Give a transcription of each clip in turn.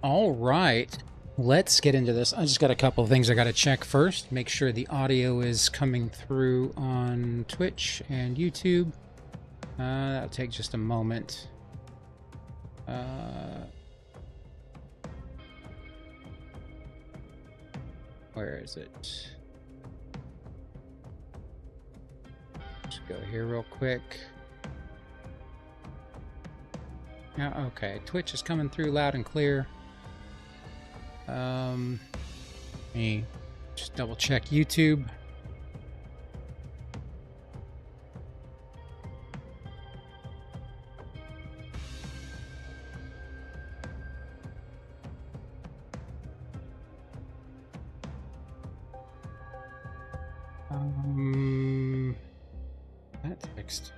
All right, let's get into this. I just got a couple of things I got to check first. Make sure the audio is coming through on Twitch and YouTube. That'll take just a moment. Where is it? Just go here real quick. Yeah, okay. Twitch is coming through loud and clear. Let me just double check YouTube. That's fixed.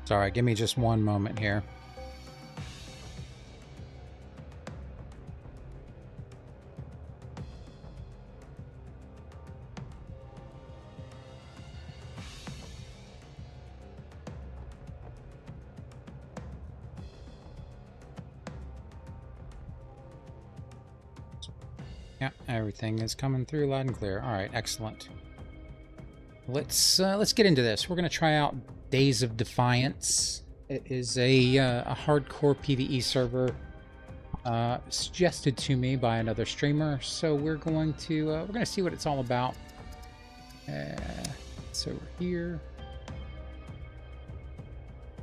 Sorry, give me just one moment here. Yeah, everything is coming through loud and clear. All right, excellent. Let's get into this. We're gonna try out Days of Defiance. It is a hardcore PvE server suggested to me by another streamer. So we're going to see what it's all about. So we're here.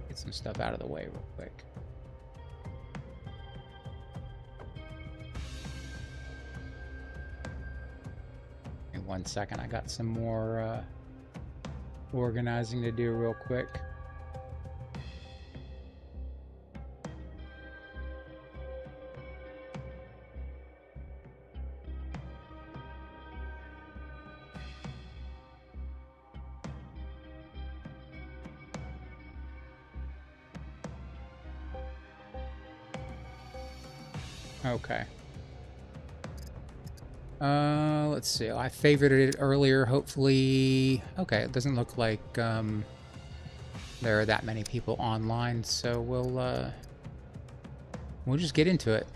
Get some stuff out of the way real quick. In 1 second, I got some more organizing to do real quick. Okay. Let's see. I favorited it earlier. Hopefully, okay. It doesn't look like there are that many people online, so we'll just get into it.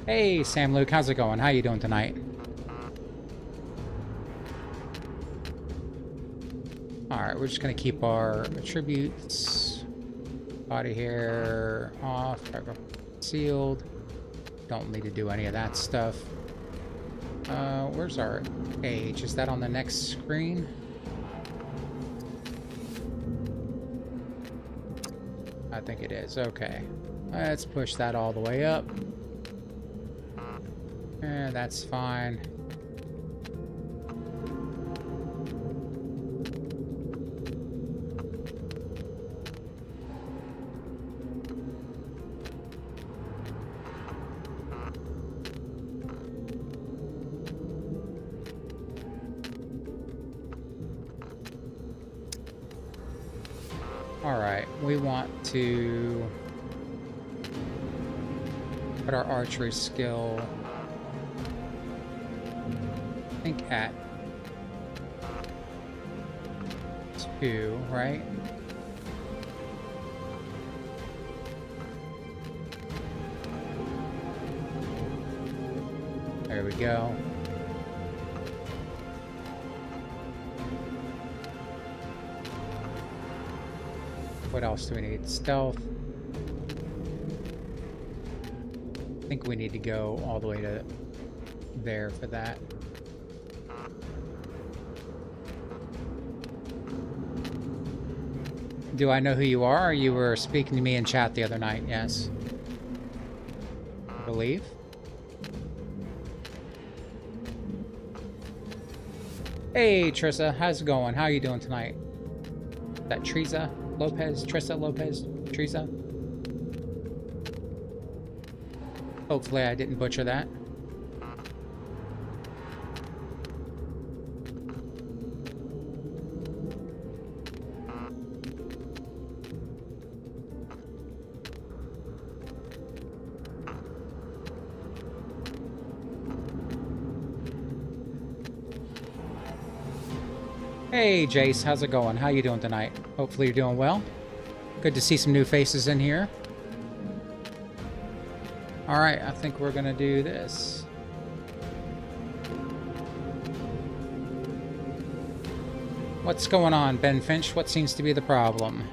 Hey, Sam Luke, how's it going? How you doing tonight? Alright, we're just going to keep our attributes, body hair off, sealed. Don't need to do any of that stuff. Where's our age? Is that on the next screen? I think it is. Okay. Let's push that all the way up. And that's fine. Alright, we want to put our archery skill think at 2, right? There we go. What else do we need? Stealth. I think we need to go all the way to there for that. Do I know who you are? You were speaking to me in chat the other night, yes. I believe. Hey Trissa, how's it going? How are you doing tonight? Is that Trisa Lopez? Trissa Lopez? Trisa? Hopefully I didn't butcher that. Hey Jace, how's it going? How you doing tonight? Hopefully you're doing well. Good to see some new faces in here. Alright, I think we're gonna do this. What's going on, Ben Finch? What seems to be the problem?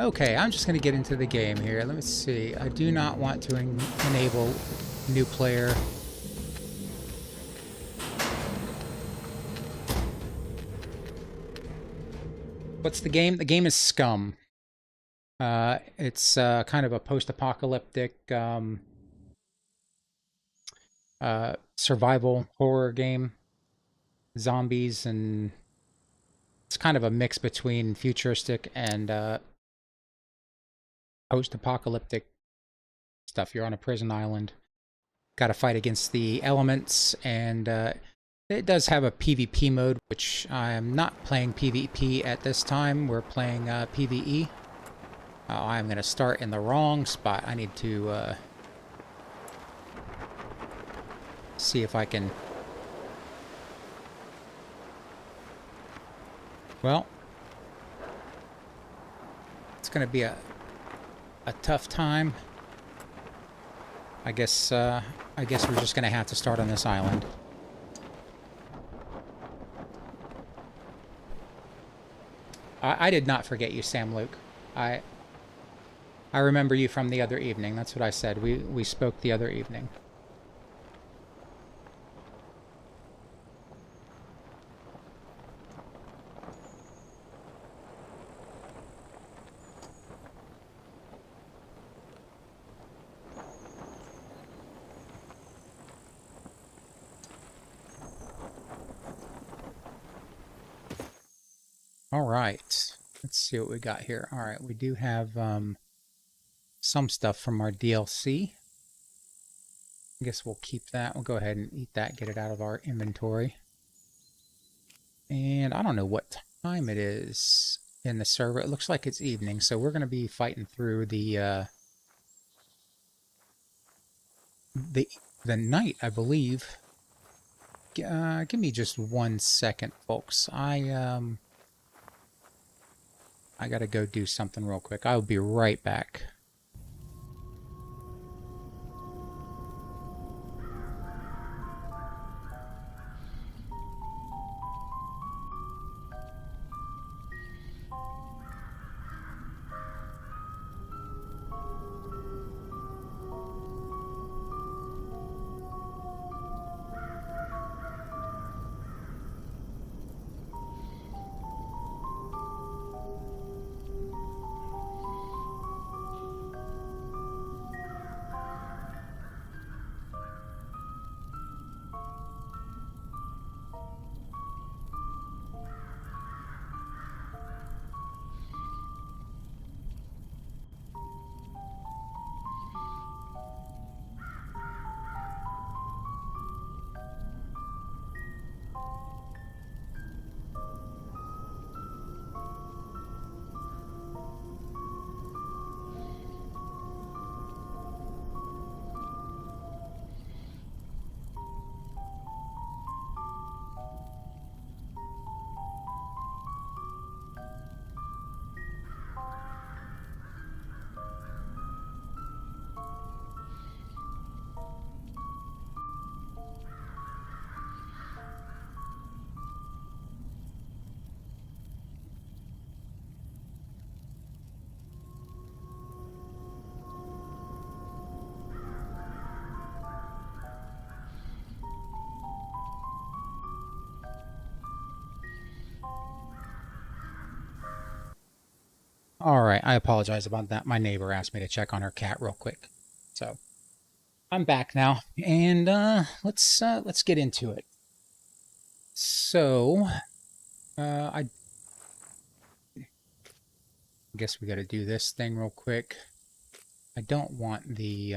Okay, I'm just going to get into the game here. Let me see. I do not want to enable new player. What's the game? The game is SCUM. It's kind of a post-apocalyptic survival horror game. Zombies, and it's kind of a mix between futuristic and post-apocalyptic stuff. You're on a prison island. Got to fight against the elements, and it does have a PvP mode, which I am not playing PvP at this time. We're playing PvE. I'm going to start in the wrong spot. I need to see if I can... Well, it's going to be a tough time. I guess we're just gonna have to start on this island. I did not forget you, Sam Luke. I remember you from the other evening. That's what I said. We spoke the other evening. Alright, let's see what we got here. Alright, we do have some stuff from our DLC. I guess we'll keep that. We'll go ahead and eat that, get it out of our inventory. And I don't know what time it is in the server. It looks like it's evening, so we're going to be fighting through the night, I believe. Give me just 1 second, folks. I gotta go do something real quick. I'll be right back. All right, I apologize about that. My neighbor asked me to check on her cat real quick. So, I'm back now, and let's get into it. So, I guess we got to do this thing real quick. I don't want the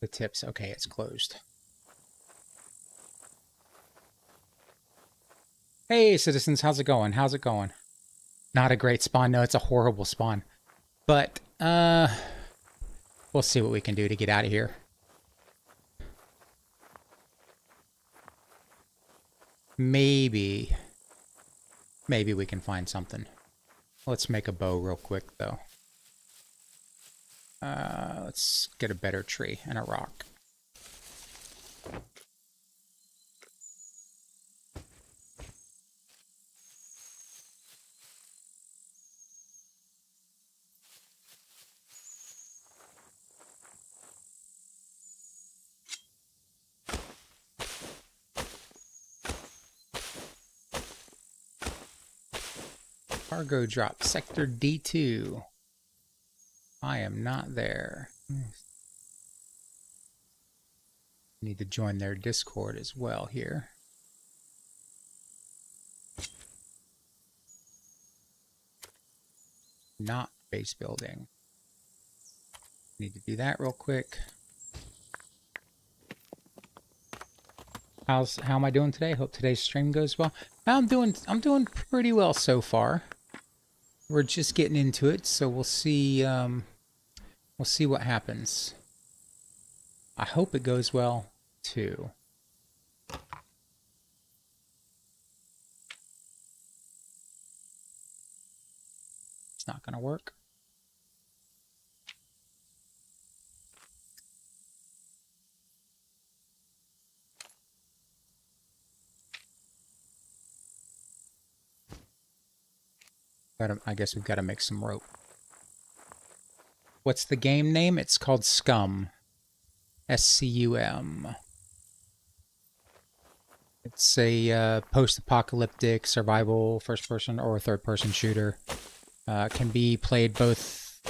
tips. Okay, it's closed. Hey, citizens, how's it going? How's it going? Not a great spawn. No, it's a horrible spawn. But we'll see what we can do to get out of here. Maybe we can find something. Let's make a bow real quick, though. Let's get a better tree and a rock. Cargo drop, Sector D2. I am not there. Need to join their Discord as well here. Not base building. Need to do that real quick. How am I doing today? Hope today's stream goes well. I'm doing pretty well so far. We're just getting into it, so we'll see what happens. I hope it goes well too. It's not gonna work. I guess we've got to make some rope. What's the game name? It's called SCUM. SCUM. It's a post-apocalyptic survival first-person or third-person shooter. Can be played both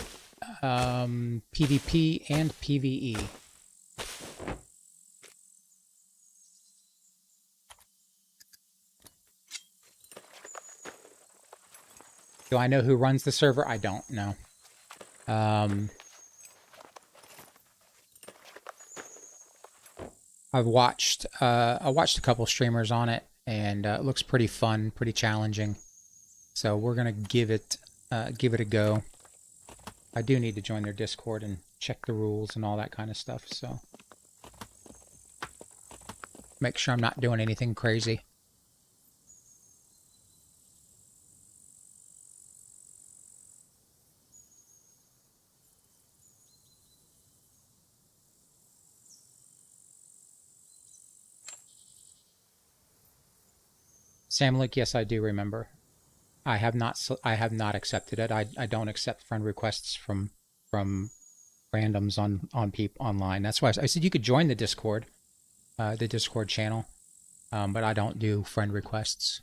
PvP and PvE. Do I know who runs the server? I don't know. I watched a couple streamers on it, and it looks pretty fun, pretty challenging. So we're gonna give it a go. I do need to join their Discord and check the rules and all that kind of stuff. So make sure I'm not doing anything crazy. Samlik, yes, I do remember. I have not accepted it. I don't accept friend requests from randoms on people online. That's why I said you could join the Discord channel, but I don't do friend requests.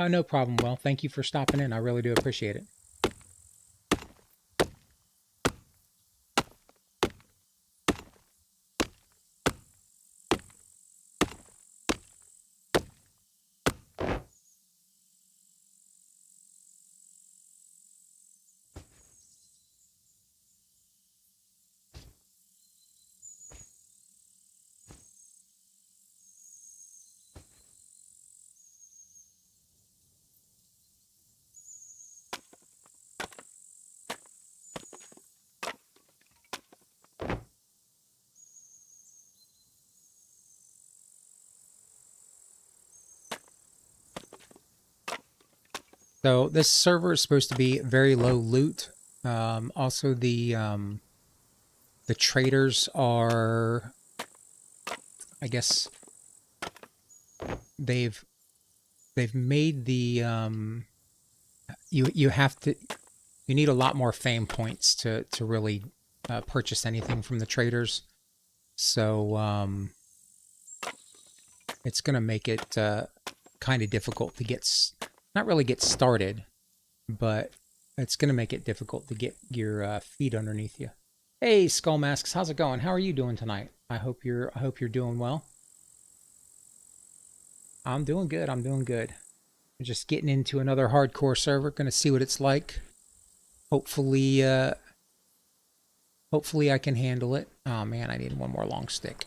No problem, Will. Thank you for stopping in. I really do appreciate it. So this server is supposed to be very low loot. Also, the the traders are, I guess they've made the you have to, you need a lot more fame points to really purchase anything from the traders. So it's going to make it kind of difficult to get, not really get started, but it's going to make it difficult to get your feet underneath you. Hey, Skull Masks, how's it going? How are you doing tonight? I hope you're doing well. I'm doing good. I'm doing good. I'm just getting into another hardcore server. Going to see what it's like. Hopefully, hopefully I can handle it. Oh man, I need one more long stick.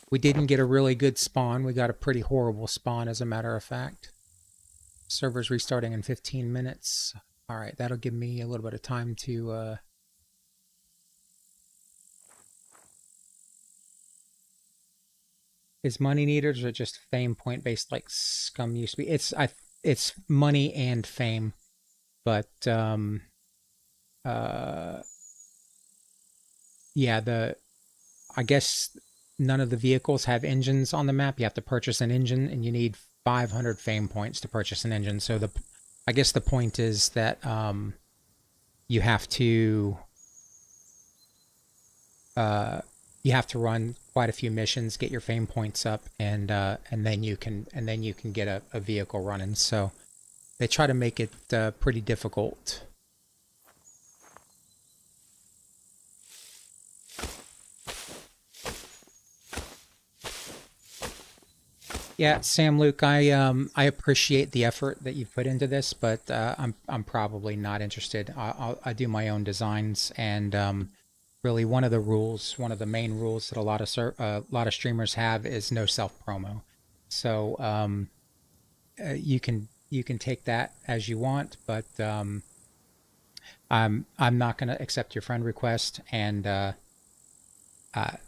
We didn't get a really good spawn. We got a pretty horrible spawn, as a matter of fact. Server's restarting in 15 minutes. All right, that'll give me a little bit of time to... Is money needed, or just fame point based like SCUM used to be? It's money and fame, but yeah, I guess none of the vehicles have engines on the map. You have to purchase an engine, and you need 500 fame points to purchase an engine. So I guess the point is that you have to run quite a few missions, get your fame points up, and then you can get a vehicle running. So they try to make it pretty difficult. Yeah, Sam Luke, I appreciate the effort that you've put into this, but I'm probably not interested. I do my own designs, and really one of the main rules that a lot of streamers have is no self promo. So you can take that as you want, but I'm not going to accept your friend request, and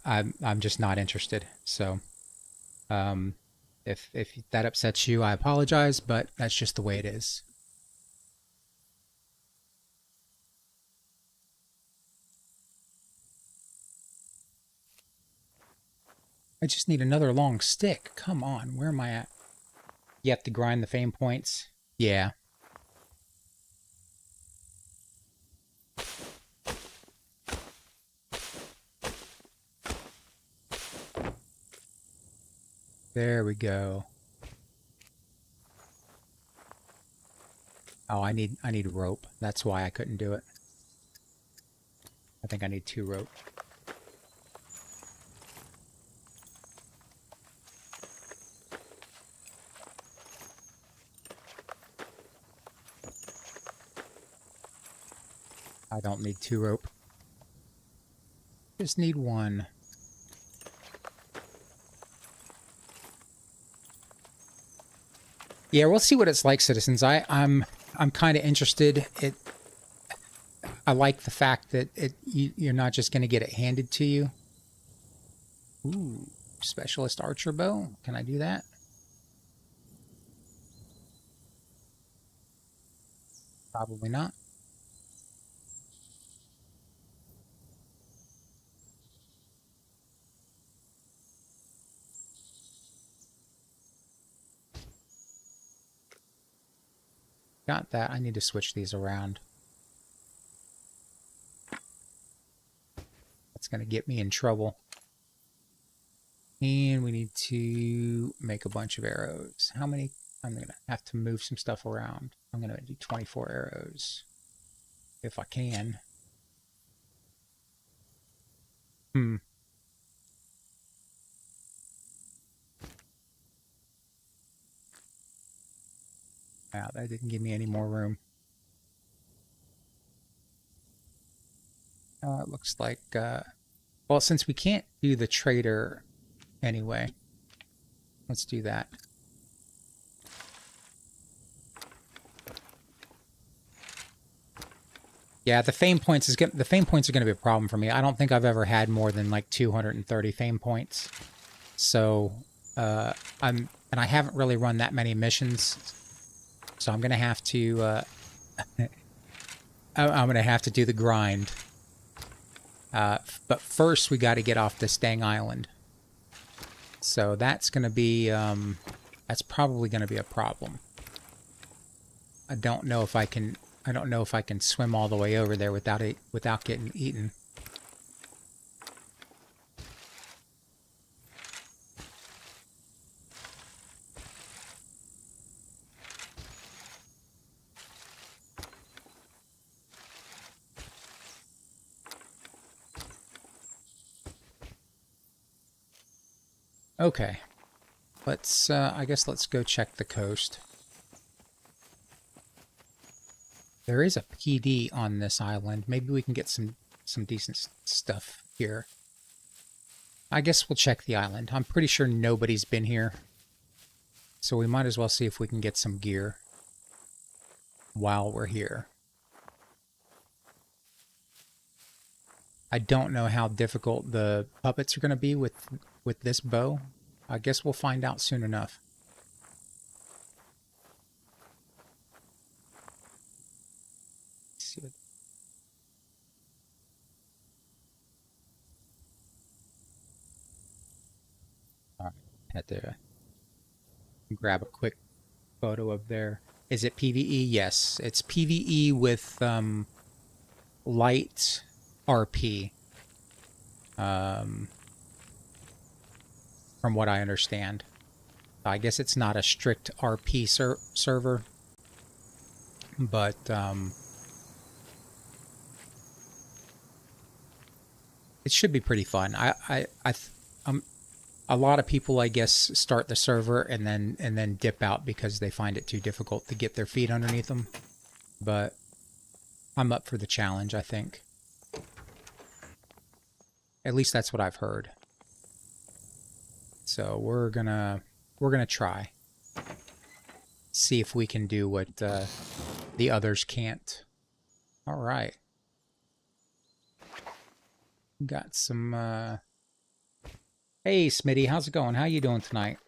I'm just not interested. So if that upsets you, I apologize, but that's just the way it is. I just need another long stick. Come on, where am I at? You have to grind the fame points. Yeah. There we go. Oh, I need rope. That's why I couldn't do it. I think I need 2 rope. I don't need 2 rope. Just need 1. Yeah, we'll see what it's like, citizens. I'm kind of interested. I like the fact that you're not just going to get it handed to you. Ooh, specialist archer bow. Can I do that? Probably not. Got that. I need to switch these around. That's going to get me in trouble. And we need to make a bunch of arrows. How many? I'm going to have to move some stuff around. I'm going to do 24 arrows. If I can. Wow, that didn't give me any more room. It looks like, well, since we can't do the trader anyway, let's do that. Yeah, the fame points are going to be a problem for me. I don't think I've ever had more than like 230 fame points. So, I haven't really run that many missions. So I'm gonna have to I'm gonna have to do the grind. But first we got to get off this dang island. So that's gonna be that's probably gonna be a problem. I don't know if I can swim all the way over there without getting eaten. Okay. Let's I guess let's go check the coast. There is a PD on this island. Maybe we can get some decent stuff here. I guess we'll check the island. I'm pretty sure nobody's been here. So we might as well see if we can get some gear while we're here. I don't know how difficult the puppets are going to be with this bow. I guess we'll find out soon enough. Let's see what... All right, had to grab a quick photo of there. Is it PvE? Yes, it's PvE with light RP. From what I understand. I guess it's not a strict RP server, but it should be pretty fun. A lot of people, I guess, start the server and then dip out because they find it too difficult to get their feet underneath them. But I'm up for the challenge, I think. At least that's what I've heard. So we're gonna try. See if we can do what the others can't. All right. Got some Hey Smitty, how's it going? How you doing tonight?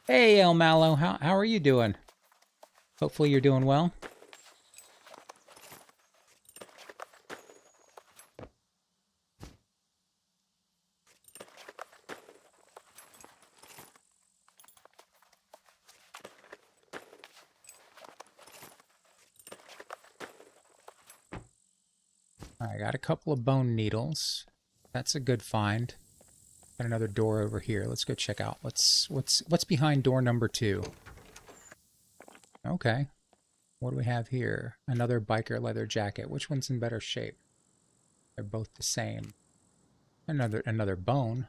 Hey El Mallow, how are you doing? Hopefully you're doing well. I got a couple of bone needles. That's a good find. Got another door over here. Let's go check out. What's behind door number 2? Okay. What do we have here? Another biker leather jacket. Which one's in better shape? They're both the same. Another bone.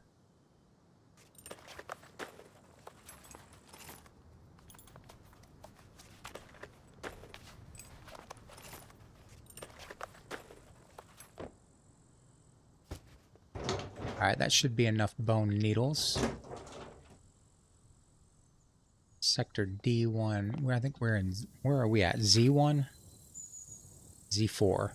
Alright, that should be enough bone needles. Sector D1. I think we're in... Where are we at? Z1? Z4.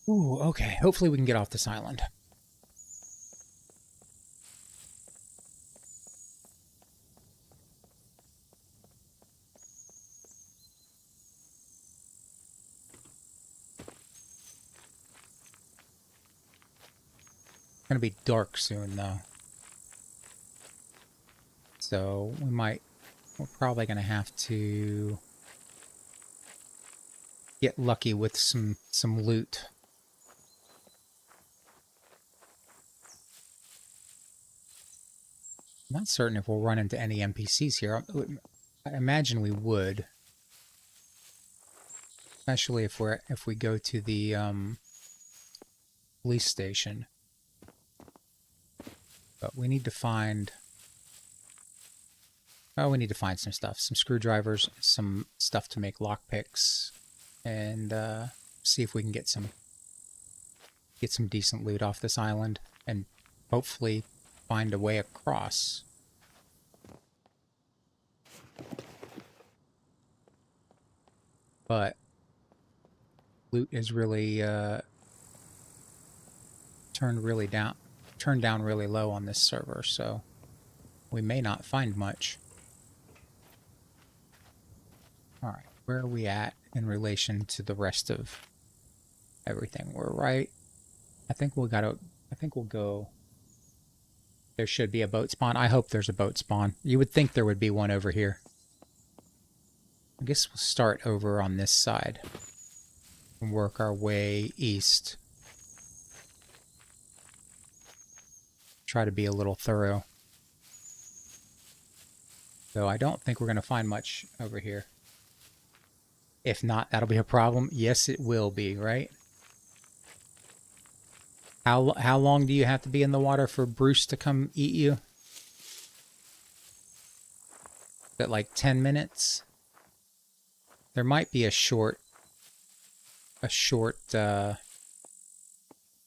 Ooh, okay. Hopefully we can get off this island. It's gonna be dark soon, though. So we're probably gonna have to get lucky with some loot. I'm not certain if we'll run into any NPCs here. I imagine we would, especially if we go to the police station. But we need to find... Oh, we need to find some stuff. Some screwdrivers, some stuff to make lockpicks, and see if we can get some decent loot off this island, and hopefully find a way across. But loot is really turned down really low on this server, so we may not find much. All right, where are we at in relation to the rest of everything? We're right. I think we'll go. There should be a boat spawn. I hope there's a boat spawn. You would think there would be one over here. I guess we'll start over on this side and work our way east. Try to be a little thorough. Though I don't think we're going to find much over here. If not, that'll be a problem. Yes, it will be, right? How long do you have to be in the water for Bruce to come eat you? Is that like 10 minutes? There might be a short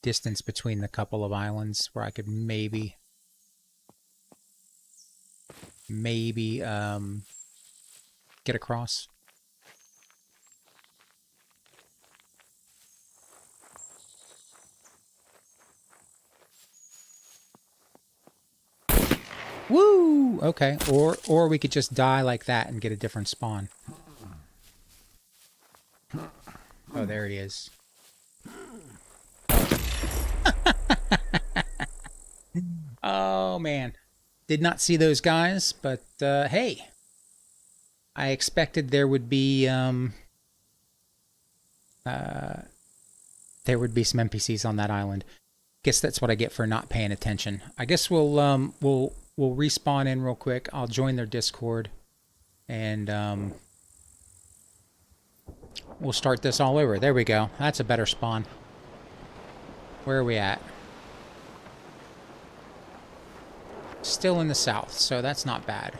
distance between the couple of islands where I could maybe get across. Woo! Okay, or we could just die like that and get a different spawn. Oh, there he is. Oh, man. Did not see those guys, but hey. I expected there would be some NPCs on that island. Guess that's what I get for not paying attention. I guess we'll respawn in real quick. I'll join their Discord and we'll start this all over. There we go. That's a better spawn. Where are we at? Still in the south, so that's not bad.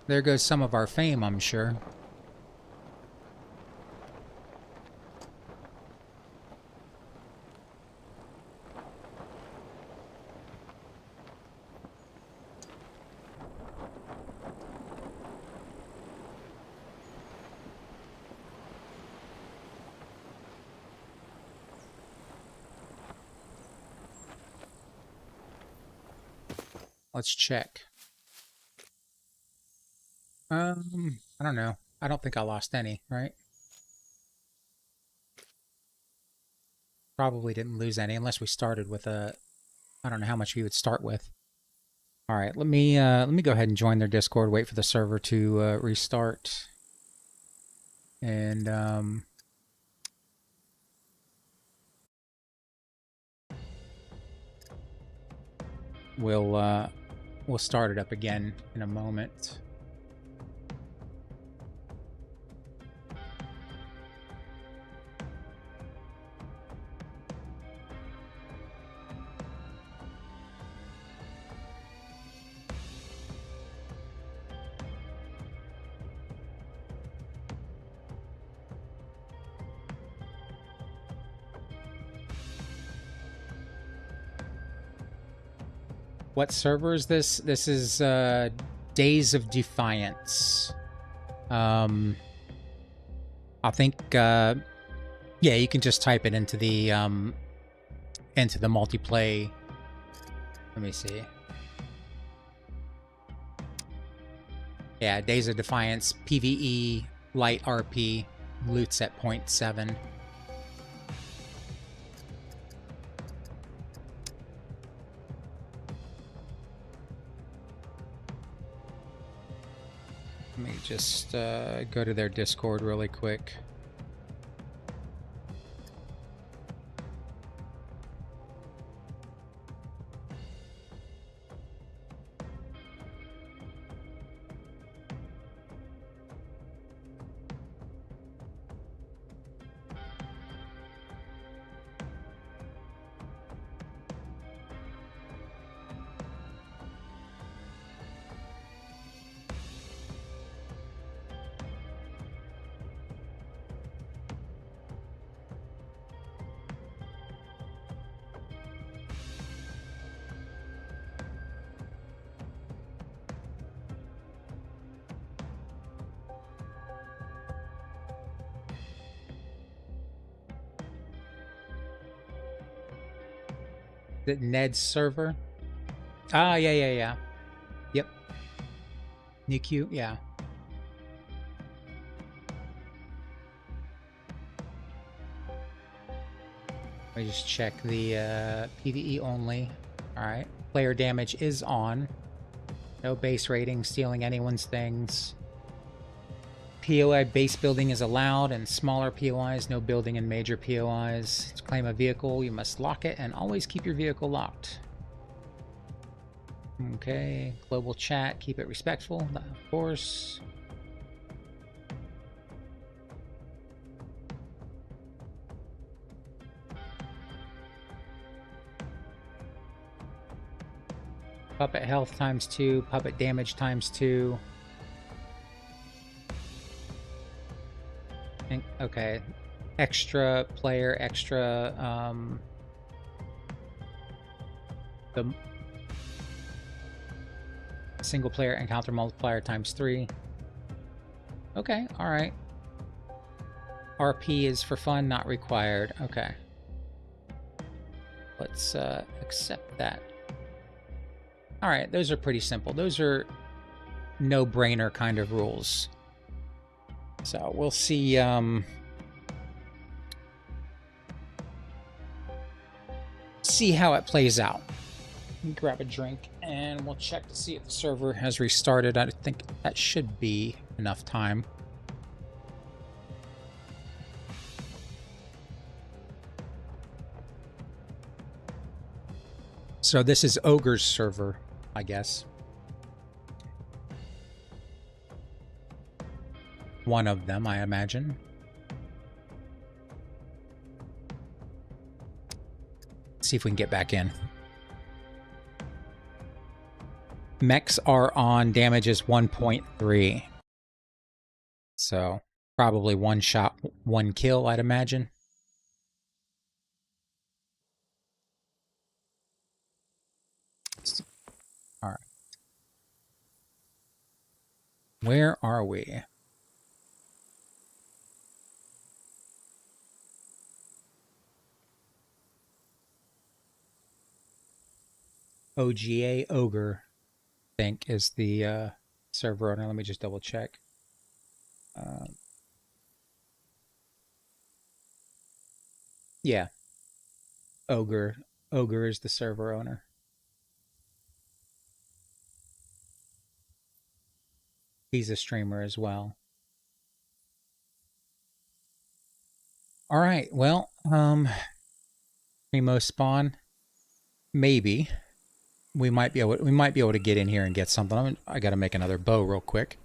There goes some of our fame, I'm sure. Let's check. I don't know. I don't think I lost any, right? Probably didn't lose any unless we started with a... I don't know how much we would start with. All right, let me go ahead and join their Discord, wait for the server to restart. And we'll start it up again in a moment. What server is this? This is Days of Defiance. I think yeah, you can just type it into the multiplayer. Let me see. Yeah, Days of Defiance, PvE, light RP, loot's at 0.7. Let me just go to their Discord really quick. The Ned's server. Ah, yeah. Yep. Niku, yeah. Let me just check the PvE only. Alright. Player damage is on. No base rating, stealing anyone's things. POI base building is allowed, and smaller POIs, no building in major POIs. To claim a vehicle, you must lock it and always keep your vehicle locked. Okay, global chat, keep it respectful, of course. Puppet health ×2, puppet damage ×2. Okay, extra player, extra, the single player encounter multiplier ×3. Okay, alright. RP is for fun, not required. Okay. Let's accept that. Alright, those are pretty simple. Those are no-brainer kind of rules. So we'll see see how it plays out. Grab a drink and we'll check to see if the server has restarted. I think that should be enough time. So this is Ogre's server, I guess. One of them, I imagine. Let's see if we can get back in. Mechs are on, damage is 1.3. So probably one shot, one kill, I'd imagine. All right. Where are we? OGA Ogre, I think, is the server owner. Let me just double check. Yeah. Ogre. Ogre is the server owner. He's a streamer as well. All right. Well, Primo spawn. Maybe we might be able to get in here and get something. I got to make another bow real quick.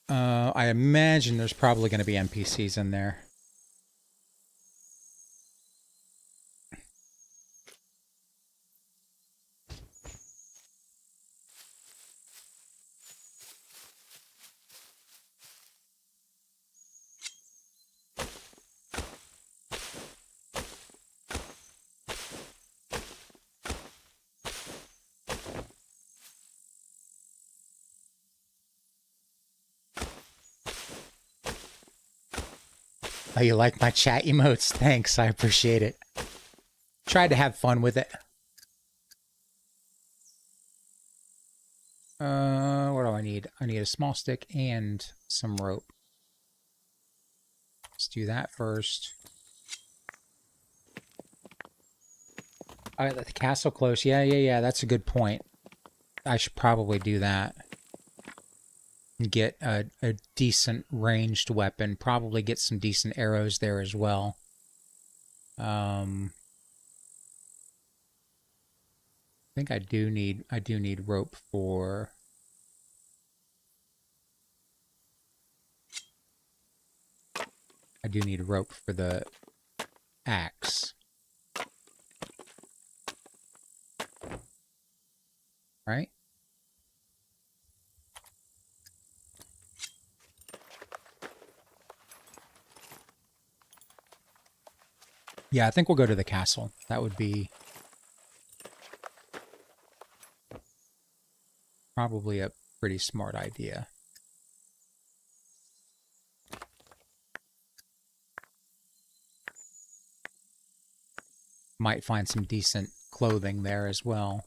I imagine there's probably going to be NPCs in there. Oh, you like my chat emotes? Thanks, I appreciate it. Tried to have fun with it. What do I need? I need a small stick and some rope. Let's do that first. The castle close. Yeah. That's a good point. I should probably do that. Get a decent ranged weapon. Probably get some decent arrows there as well. I think I do need rope for. I do need rope for the axe. Right? Yeah, I think we'll go to the castle. That would be probably a pretty smart idea. Might find some decent clothing there as well.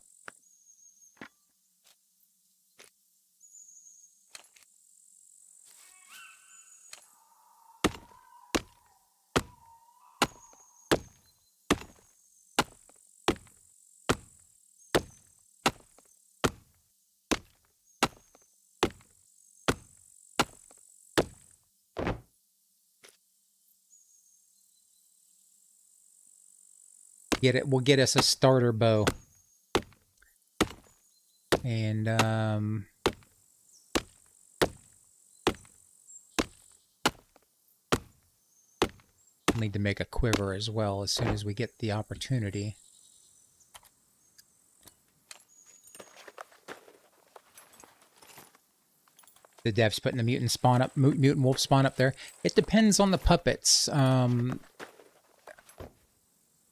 We'll get us a starter bow. And need to make a quiver as well as soon as we get the opportunity. The dev's putting the mutant wolf spawn up there. It depends on the puppets.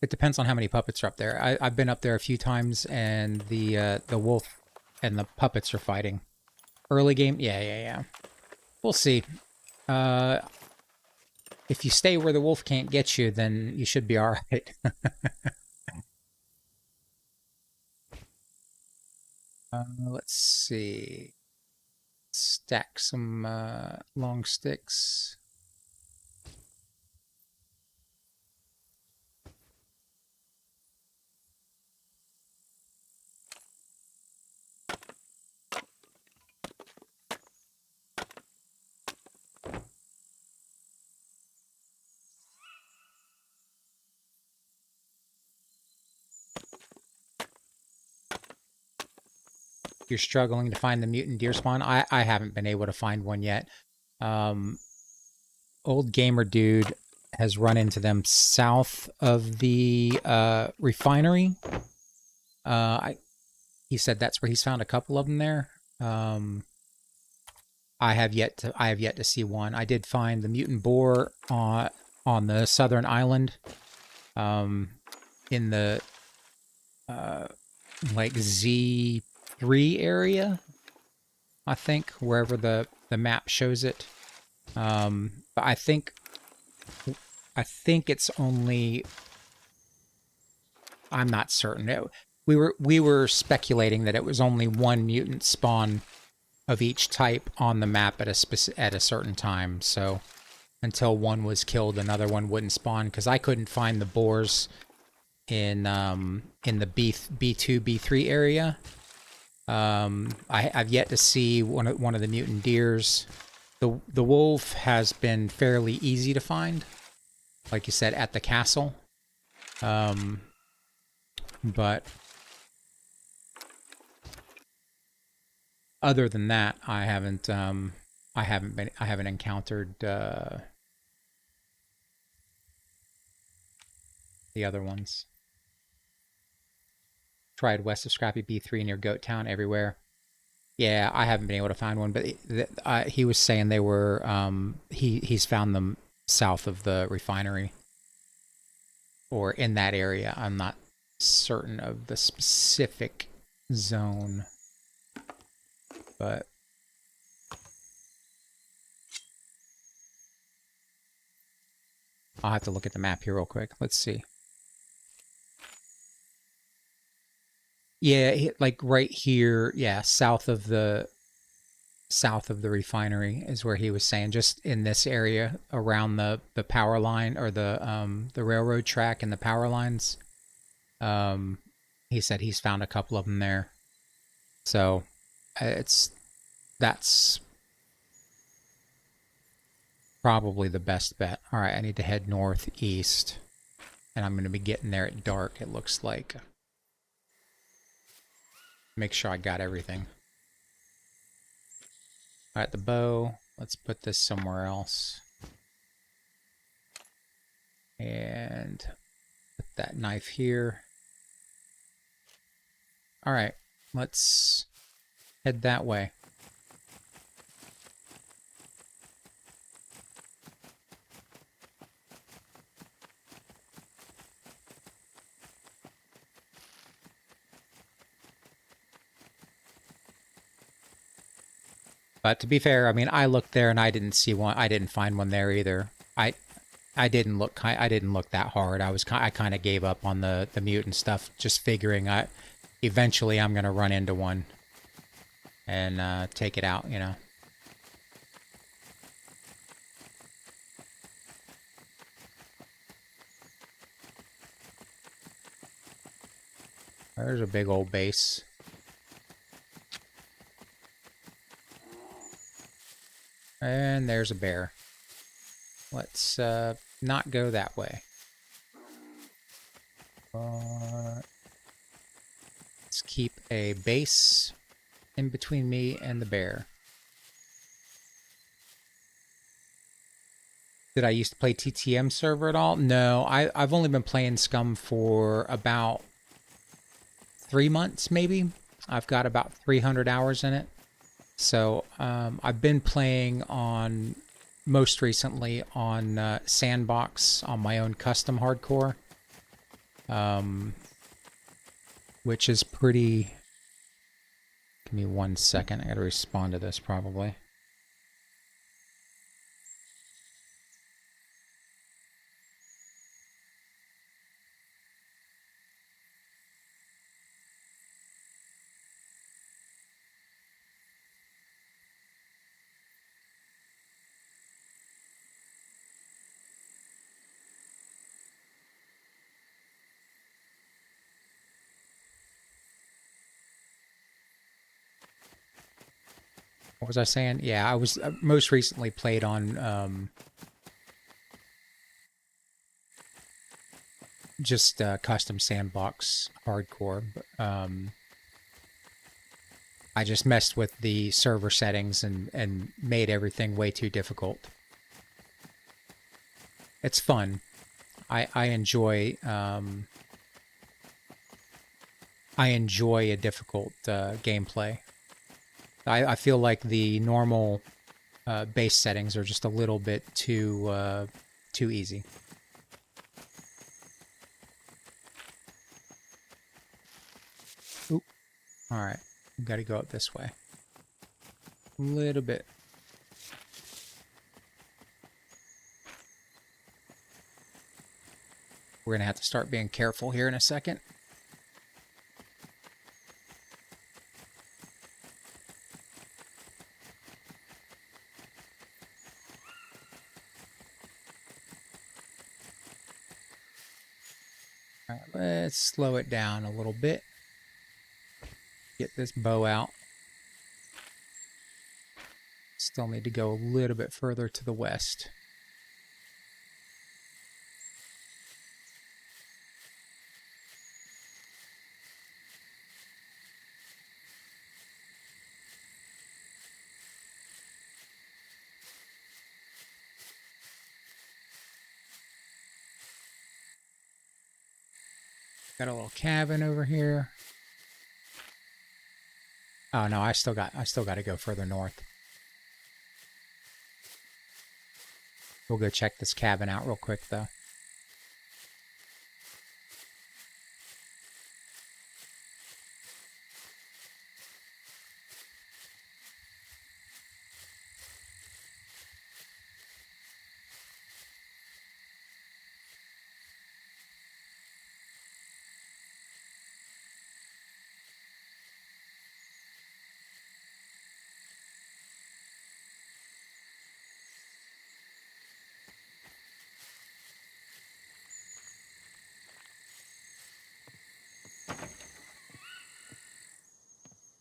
It depends on how many puppets are up there. I've been up there a few times, and the wolf and the puppets are fighting. Early game, yeah. We'll see. If you stay where the wolf can't get you, then you should be all right. Let's see. Stack some long sticks. You're struggling to find the mutant deer spawn. I haven't been able to find one yet. Old gamer dude has run into them south of the refinery. He said that's where he's found a couple of them there. I have yet to see one. I did find the mutant boar on the southern island, in the like Z3 area, I think, wherever the map shows it. But I think it's only, I'm not certain. We were speculating that it was only one mutant spawn of each type on the map at a certain time. So until one was killed, another one wouldn't spawn, because I couldn't find the boars in the B2 B3 area. I've yet to see one of the mutant deers. The wolf has been fairly easy to find, like you said, at the castle. But other than that, I haven't encountered the other ones. Tried west of Scrappy B3 near Goat Town, everywhere. Yeah, I haven't been able to find one, but he was saying they were, he's found them south of the refinery, or in that area. I'm not certain of the specific zone, but I'll have to look at the map here real quick. Let's see. Yeah, like right here, yeah, south of the refinery is where he was saying, just in this area around the power line, or the railroad track and the power lines. He said he's found a couple of them there. So that's probably the best bet. All right, I need to head northeast, and I'm going to be getting there at dark, it looks like. Make sure I got everything. All right, the bow. Let's put this somewhere else. And put that knife here. All right, let's head that way. But to be fair, I mean, I looked there and I didn't see one. I didn't find one there either. I didn't look that hard. I kind of gave up on the mutant stuff, just figuring eventually I'm gonna run into one and take it out, you know. There's a big old base. And there's a bear. Let's not go that way. Let's keep a base in between me and the bear. Did I used to play TTM server at all? No, I've only been playing SCUM for about 3 months, maybe. I've got about 300 hours in it. So I've been playing on, most recently on Sandbox on my own custom hardcore, which is pretty... Give me 1 second. I gotta respond to this probably. What was I saying? Yeah, I was most recently played on just custom Sandbox hardcore. I just messed with the server settings and made everything way too difficult. It's fun. I enjoy a difficult gameplay. I feel like the normal base settings are just a little bit too easy. Oop. All right, we've got to go up this way. A little bit. We're gonna have to start being careful here in a second. All right, let's slow it down a little bit. Get this bow out. Still need to go a little bit further to the west. Got a little cabin over here. Oh no, I still got to go further north. We'll go check this cabin out real quick though.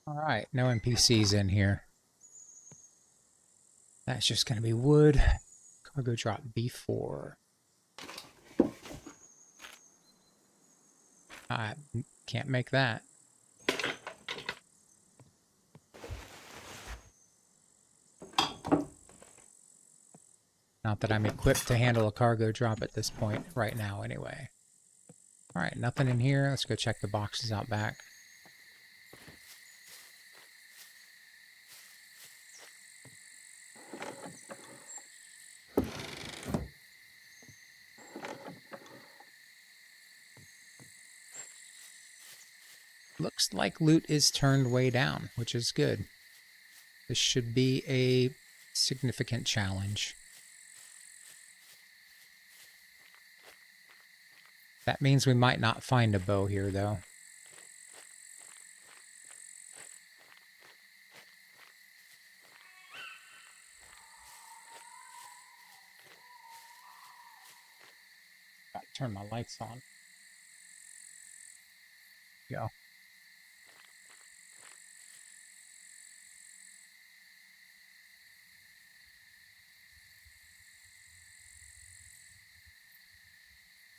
Alright, no NPCs in here. That's just going to be wood. Cargo drop B4. I can't make that. Not that I'm equipped to handle a cargo drop at this point right now anyway. Alright, nothing in here. Let's go check the boxes out back. Looks like loot is turned way down, which is good. This should be a significant challenge. That means we might not find a bow here, though. Gotta turn my lights on. Go.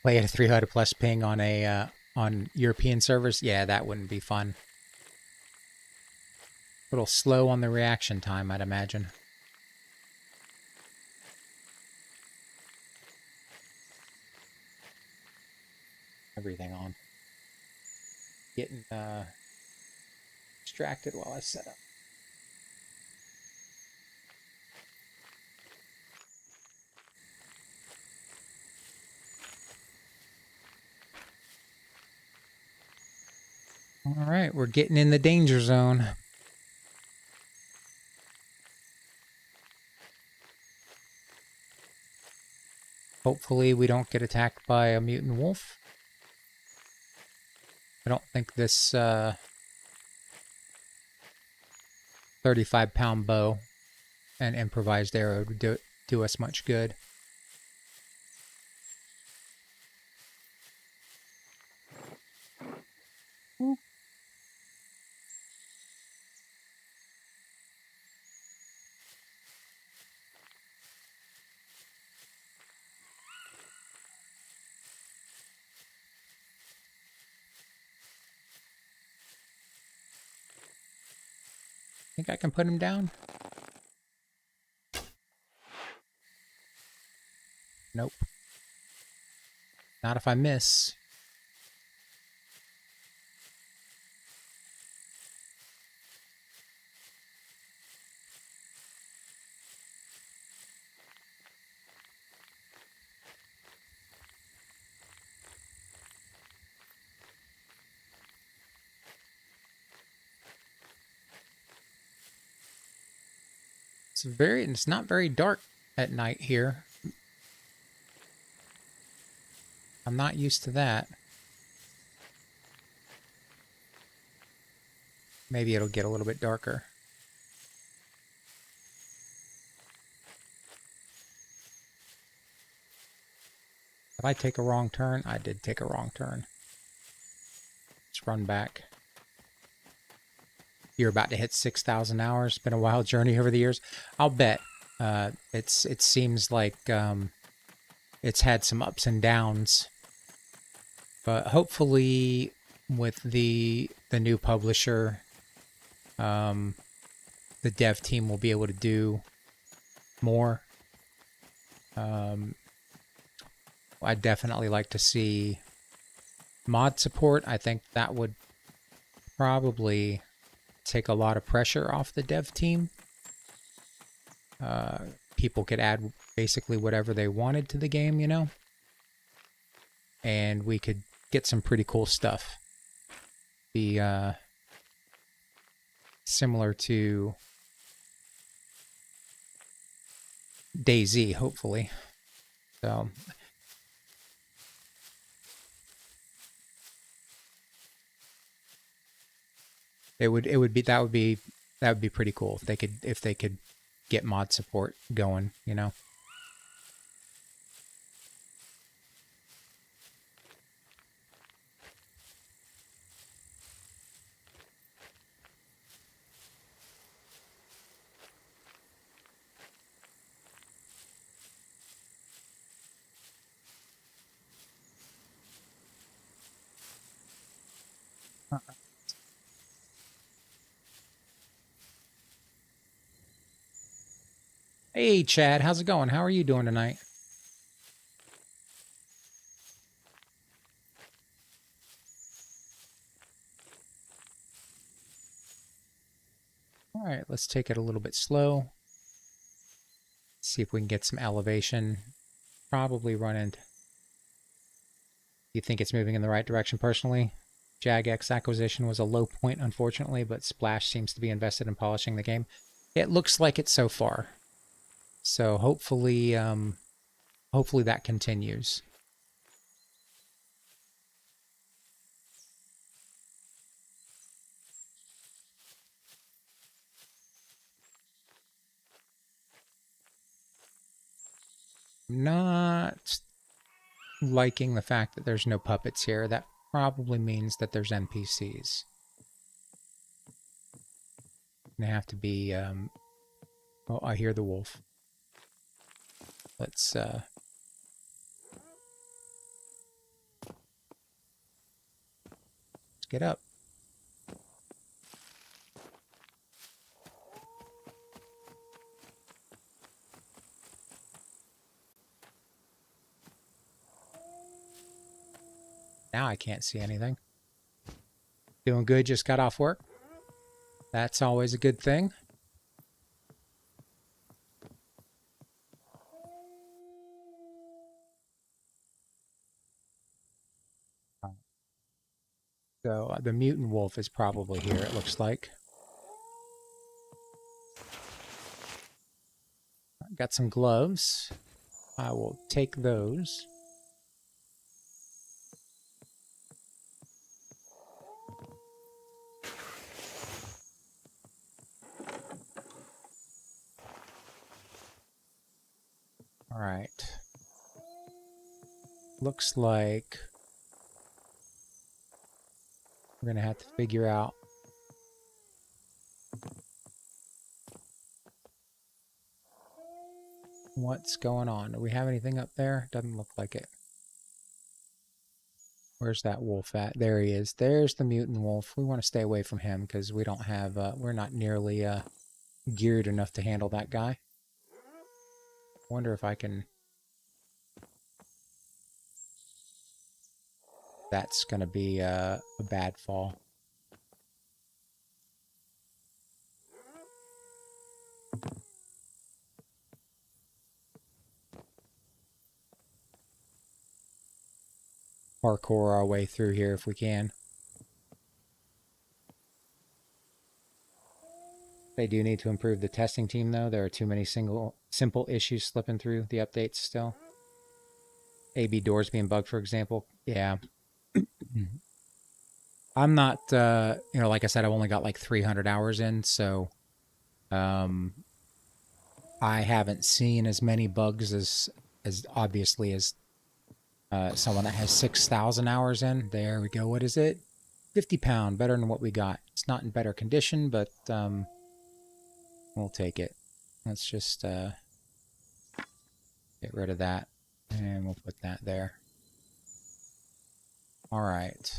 Play at a 300 plus ping on a on European servers. Yeah, that wouldn't be fun. A little slow on the reaction time, I'd imagine. Everything on. Getting distracted while I set up. All right, we're getting in the danger zone. Hopefully we don't get attacked by a mutant wolf. I don't think this 35-pound bow and improvised arrow would do us much good. Think I can put him down? Nope. Not if I miss. It's not very dark at night here. I'm not used to that. Maybe it'll get a little bit darker. Did I take a wrong turn? I did take a wrong turn. Let's run back. You're about to hit 6,000 hours. Been a wild journey over the years. I'll bet. It seems like it's had some ups and downs, but hopefully with the new publisher, the dev team will be able to do more. I'd definitely like to see mod support. I think that would probably take a lot of pressure off the dev team. People could add basically whatever they wanted to the game, you know? And we could get some pretty cool stuff. Be similar to DayZ, hopefully. So that would be pretty cool if they could get mod support going, you know. Hey, Chad, how's it going? How are you doing tonight? All right, let's take it a little bit slow. See if we can get some elevation. Probably run into... You think it's moving in the right direction personally? Jagex acquisition was a low point, unfortunately, but Splash seems to be invested in polishing the game. It looks like it so far. So hopefully, hopefully that continues. Not liking the fact that there's no puppets here. That probably means that there's NPCs. They have to be, oh, I hear the wolf. Let's get up. Now I can't see anything. Doing good, just got off work. That's always a good thing. So the mutant wolf is probably here, it looks like. Got some gloves. I will take those. All right. Looks like we're going to have to figure out what's going on. Do we have anything up there? Doesn't look like it. Where's that wolf at? There he is. There's the mutant wolf. We want to stay away from him because we don't have, we're not nearly geared enough to handle that guy. Wonder if I can... That's going to be a bad fall. Parkour our way through here if we can. They do need to improve the testing team, though. There are too many simple issues slipping through the updates still. AB doors being bugged, for example. Yeah. I'm not, like I said, I've only got like 300 hours in, so I haven't seen as many bugs as obviously as someone that has 6,000 hours in. There we go. What is it? 50 pound, better than what we got. It's not in better condition, but we'll take it. Let's just get rid of that, and we'll put that there. All right.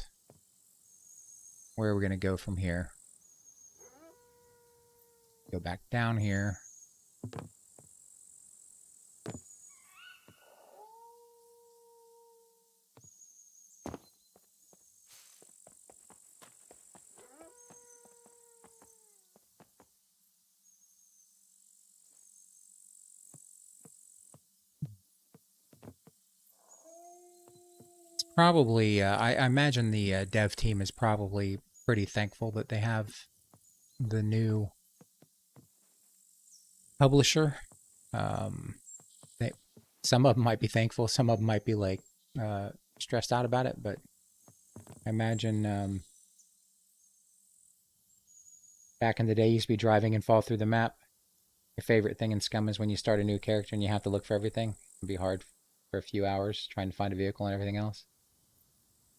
Where are we going to go from here? Go back down here. Probably, I imagine the dev team is probably pretty thankful that they have the new publisher. Some of them might be thankful, some of them might be like stressed out about it, but I imagine back in the day you used to be driving and fall through the map. Your favorite thing in SCUM is when you start a new character and you have to look for everything. It can be hard for a few hours trying to find a vehicle and everything else.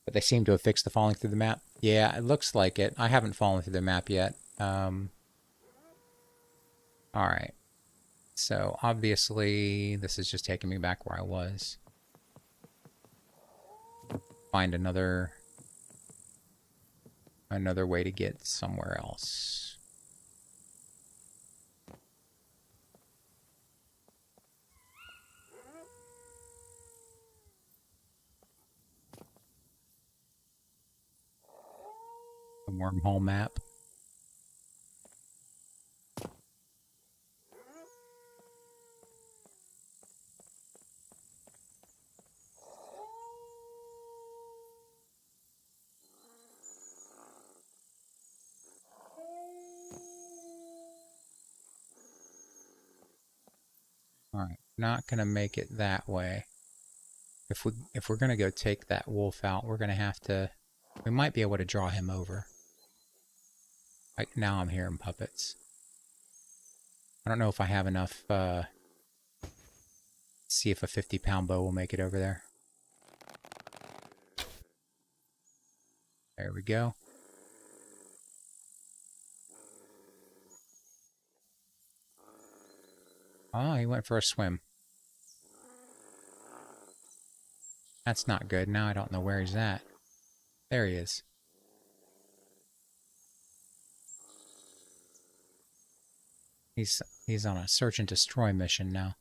But they seem to have fixed the falling through the map. Yeah, it looks like it. I haven't fallen through the map yet. Alright. So, obviously, this is just taking me back where I was. Find another way to get somewhere else. The wormhole map. Alright, not gonna make it that way. If we're gonna go take that wolf out, we're gonna have to... We might be able to draw him over. Like, now I'm hearing puppets. I don't know if I have enough See if a 50-pound bow will make it over there. There we go. Oh, he went for a swim. That's not good. Now I don't know where he's at. There he is. He's on a search and destroy mission now.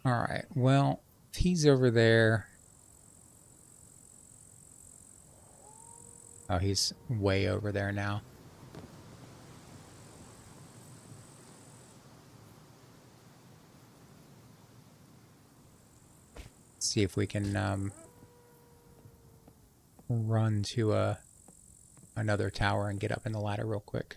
Alright, well, if he's over there... Oh, he's way over there now. See if we can run to another tower and get up in the ladder real quick.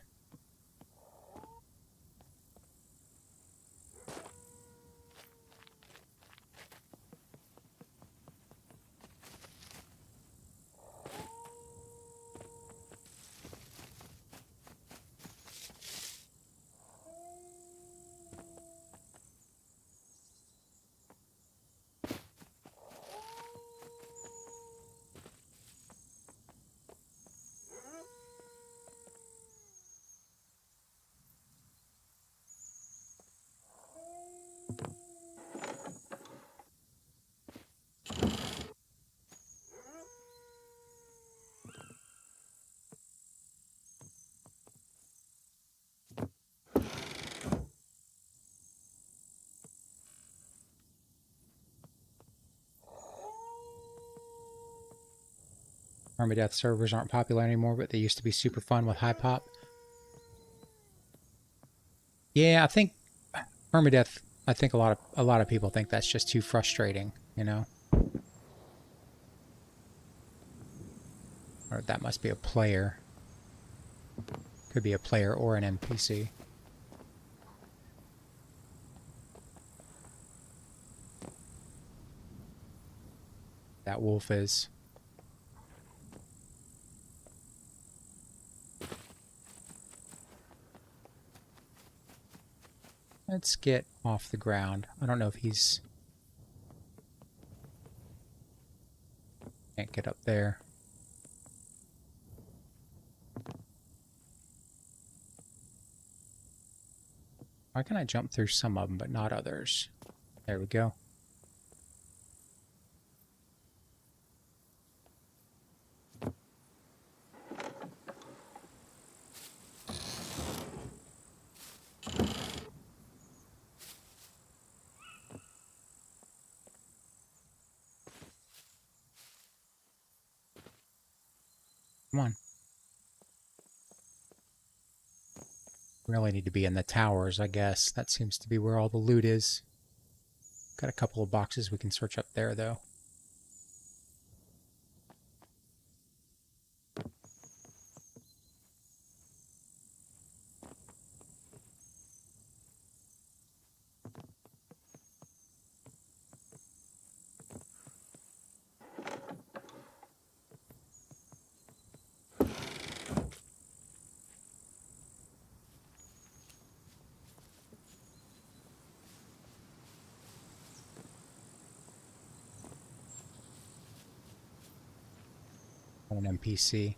Permadeath servers aren't popular anymore, but they used to be super fun with high pop. Yeah, I think permadeath. I think a lot of people think that's just too frustrating, you know. Or that must be a player. Could be a player or an NPC. That wolf is. Let's get off the ground. I don't know if he's... Can't get up there. Why can I jump through some of them but not others? There we go. Come on. Really need to be in the towers, I guess. That seems to be where all the loot is. Got a couple of boxes we can search up there, though. An NPC.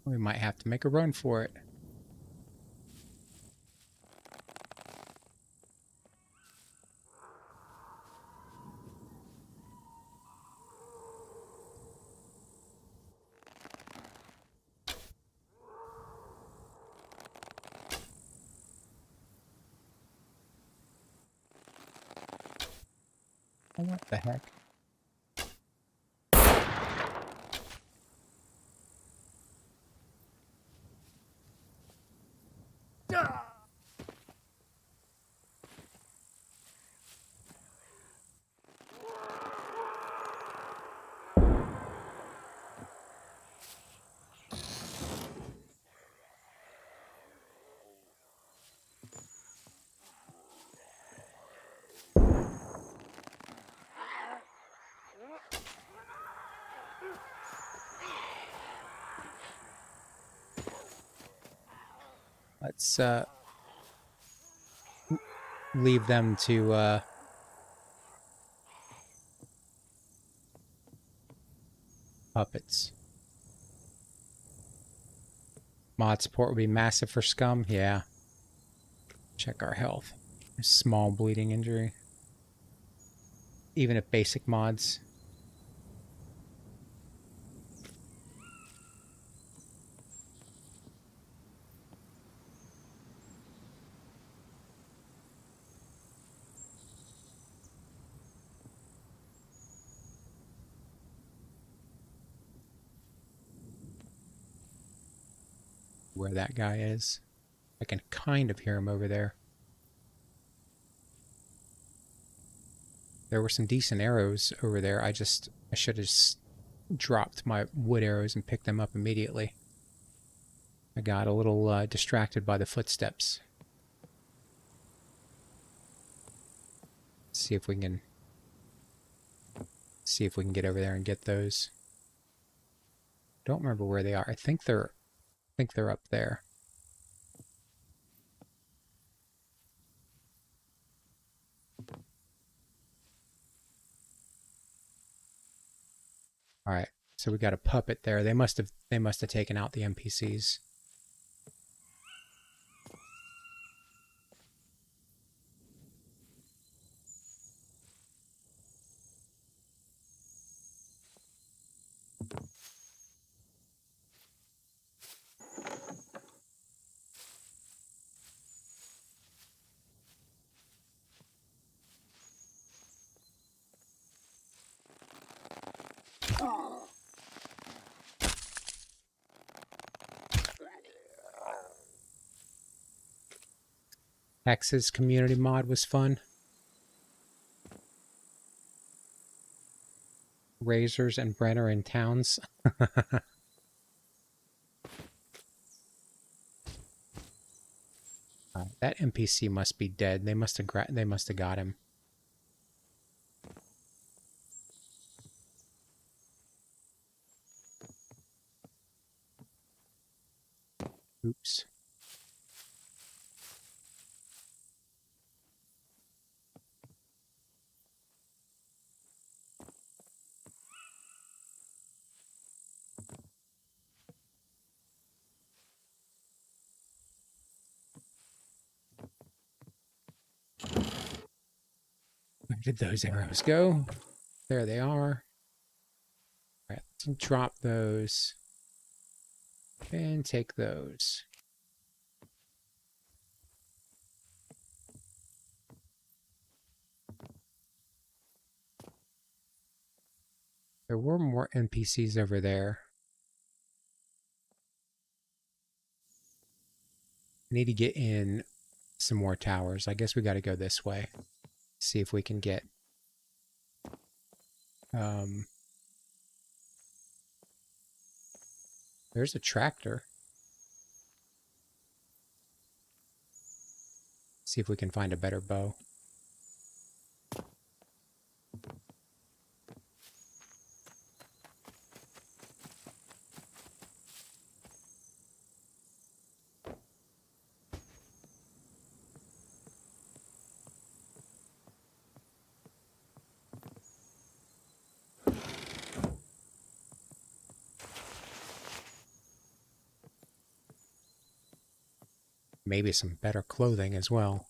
We might have to make a run for it. What the heck? Let's leave them to puppets. Mod support would be massive for SCUM. Yeah. Check our health. Small bleeding injury. Even if basic mods. Where that guy is. I can kind of hear him over there. There were some decent arrows over there. I should have just dropped my wood arrows and picked them up immediately. I got a little distracted by the footsteps. See if we can get over there and get those. Don't remember where they are. I think they're up there. All right. So we got a puppet there. They must have taken out the NPCs. Texas community mod was fun. Razors and Brenner in towns. That NPC must be dead. They must have got him. Oops. Where did those arrows go? There they are. All right, let's drop those and take those. There were more NPCs over there. I need to get in some more towers. I guess we got to go this way. See if we can get there's a tractor. See if we can find a better bow. Maybe some better clothing as well.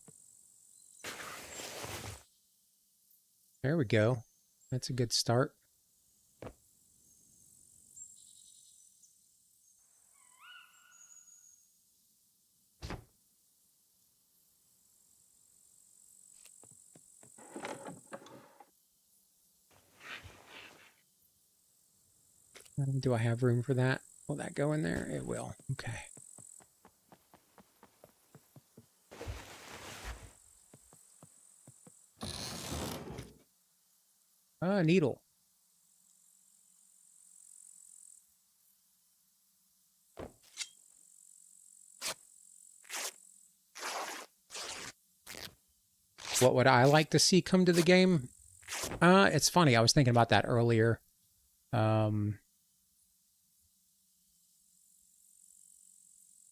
There we go. That's a good start. Do I have room for that? Will that go in there? It will. Okay. Needle. What would I like to see come to the game? It's funny. I was thinking about that earlier.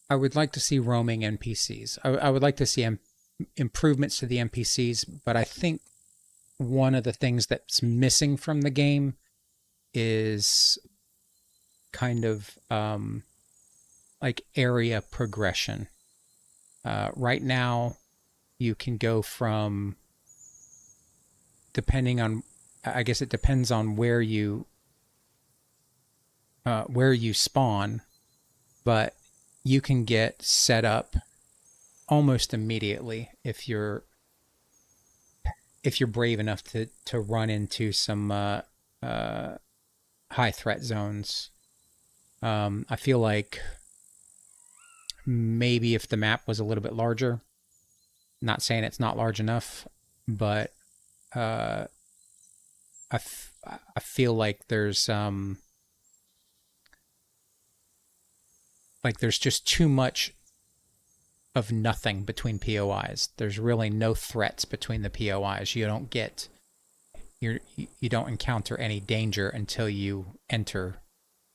I would like to see roaming NPCs. I would like to see improvements to the NPCs, but I think one of the things that's missing from the game is kind of like area progression. Right now, you can go from, depending on, I guess it depends on where you spawn, but you can get set up almost immediately if you're brave enough to run into some high threat zones. I feel like maybe if the map was a little bit larger, not saying it's not large enough, but I feel like there's just too much of nothing between POIs. There's really no threats between the POIs. You don't encounter any danger until you enter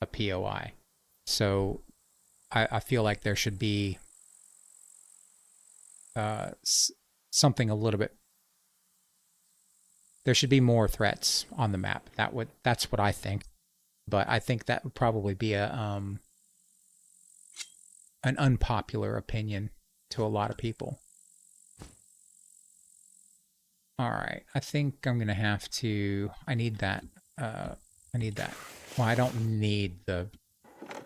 a POI. So I feel like there should be something a little bit. There should be more threats on the map. That's what I think. But I think that would probably be an unpopular opinion to a lot of people. All right, I think I'm gonna have to. I need that. I need that. Well, I don't need the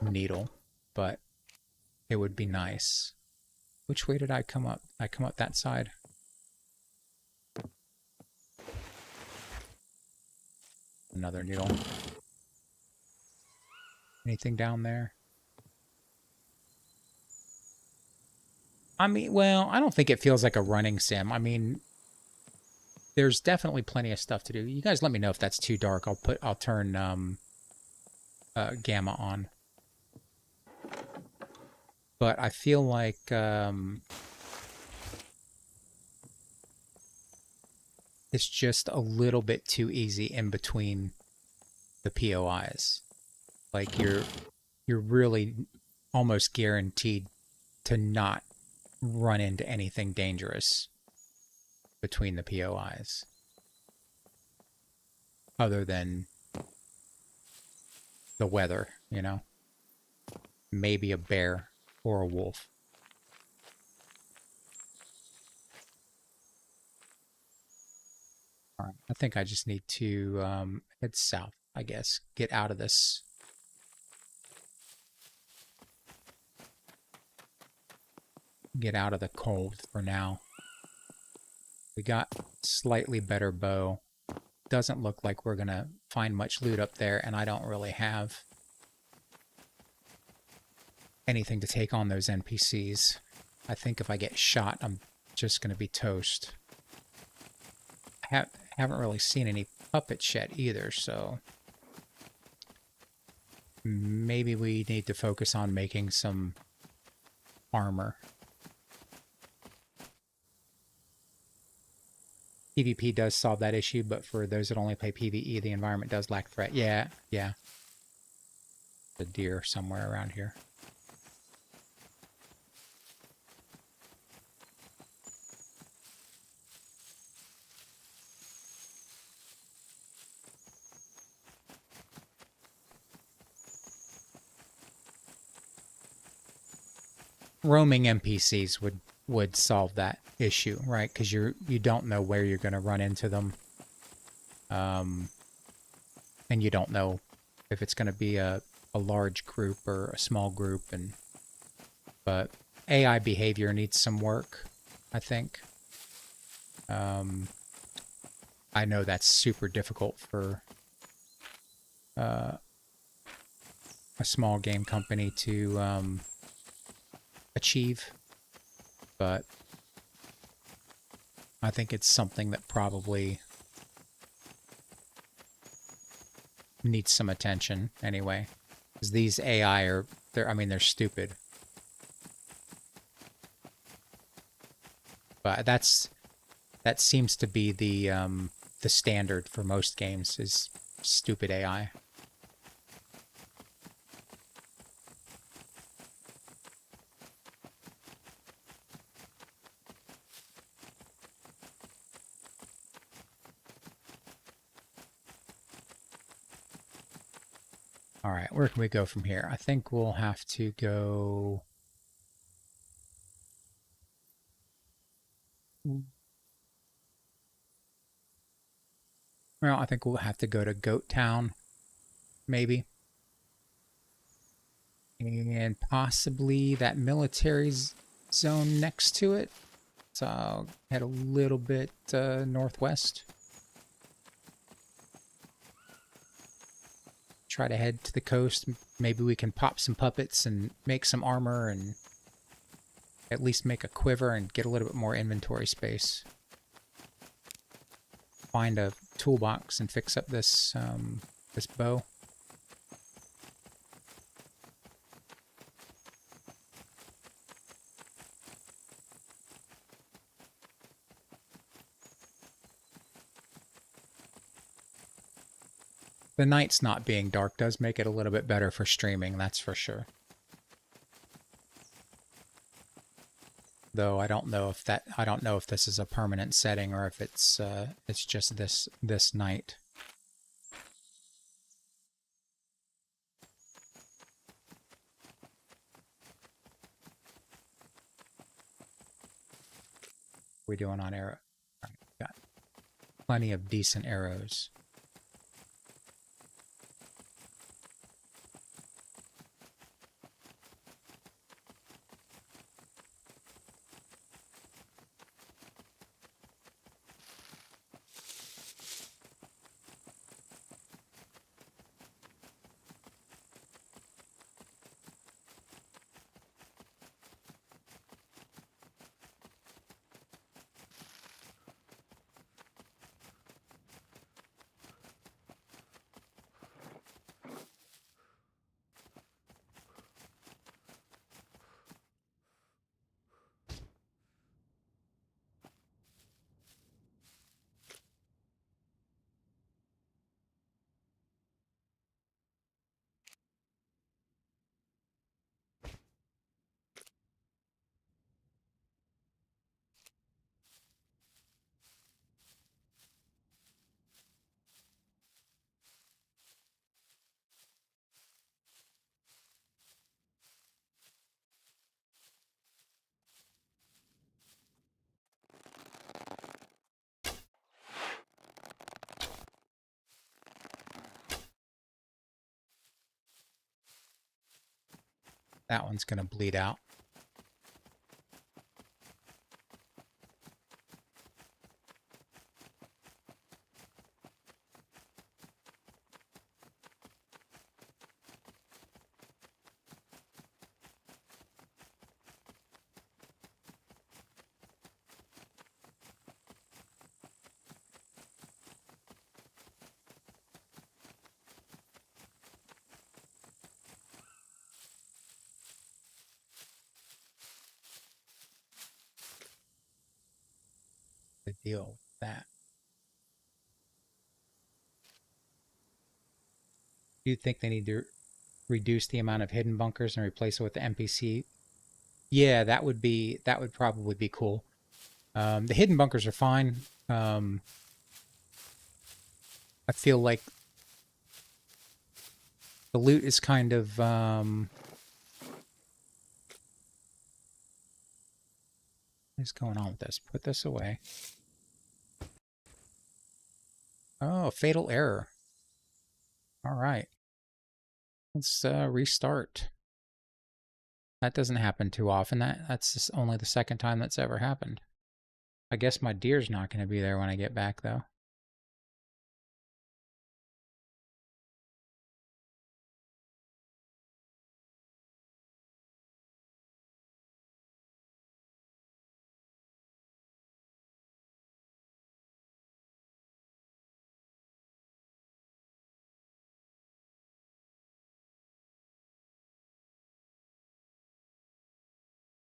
needle, but it would be nice. Which way did I come up? I come up that side. Another needle. Anything down there? I mean, well, I don't think it feels like a running sim. I mean, there's definitely plenty of stuff to do. You guys let me know if that's too dark. I'll turn gamma on. But I feel like it's just a little bit too easy in between the POIs. Like you're really almost guaranteed to not run into anything dangerous between the POIs. Other than the weather, you know? Maybe a bear or a wolf. All right, I think I just need to head south, I guess. Get out of this. Get out of the cold for now. We got slightly better bow. Doesn't look like we're going to find much loot up there, and I don't really have anything to take on those NPCs. I think if I get shot, I'm just going to be toast. I haven't really seen any puppets yet either, so maybe we need to focus on making some armor. PvP does solve that issue, but for those that only play PvE, the environment does lack threat. Yeah. The deer somewhere around here. Roaming NPCs would solve that issue, right? Because you don't know where you're going to run into them, and you don't know if it's going to be a large group or a small group. But AI behavior needs some work, I think. I know that's super difficult for a small game company to achieve, but I think it's something that probably needs some attention anyway, because these AI they're stupid. But that seems to be the standard for most games is stupid AI. All right, where can we go from here? I think we'll have to go... Well, I think we'll have to go to Goat Town, maybe. And possibly that military zone next to it. So I'll head a little bit northwest. Try to head to the coast. Maybe we can pop some puppets and make some armor and at least make a quiver and get a little bit more inventory space. Find a toolbox and fix up this this bow. The nights not being dark does make it a little bit better for streaming, that's for sure. Though I don't know if this is a permanent setting or if it's just this night. We're doing on arrow. Got plenty of decent arrows. That one's going to bleed out. The deal with that. Do you think they need to reduce the amount of hidden bunkers and replace it with the NPC? Yeah, that would probably be cool. The hidden bunkers are fine. I feel like the loot is kind of what is going on with this? Put this away. Oh, fatal error. All right. Let's restart. That doesn't happen too often. That's just only the second time that's ever happened. I guess my deer's not going to be there when I get back, though.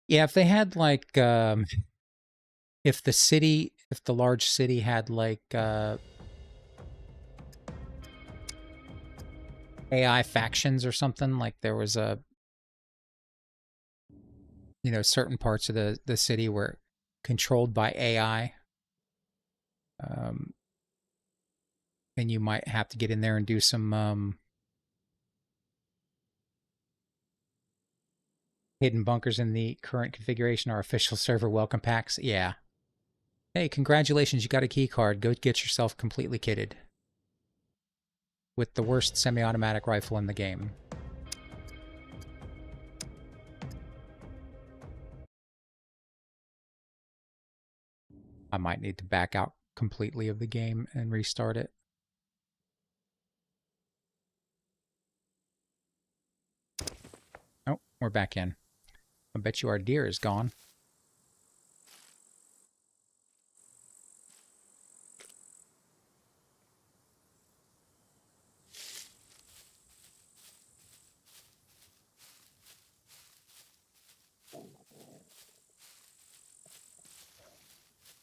Yeah, if they had like, if the large city had like AI factions or something, like there was certain parts of the city were controlled by AI, and you might have to get in there and do some Hidden bunkers in the current configuration are official server welcome packs. Yeah. Hey, congratulations, you got a key card. Go get yourself completely kitted with the worst semi-automatic rifle in the game. I might need to back out completely of the game and restart it. Oh, we're back in. I bet you our deer is gone.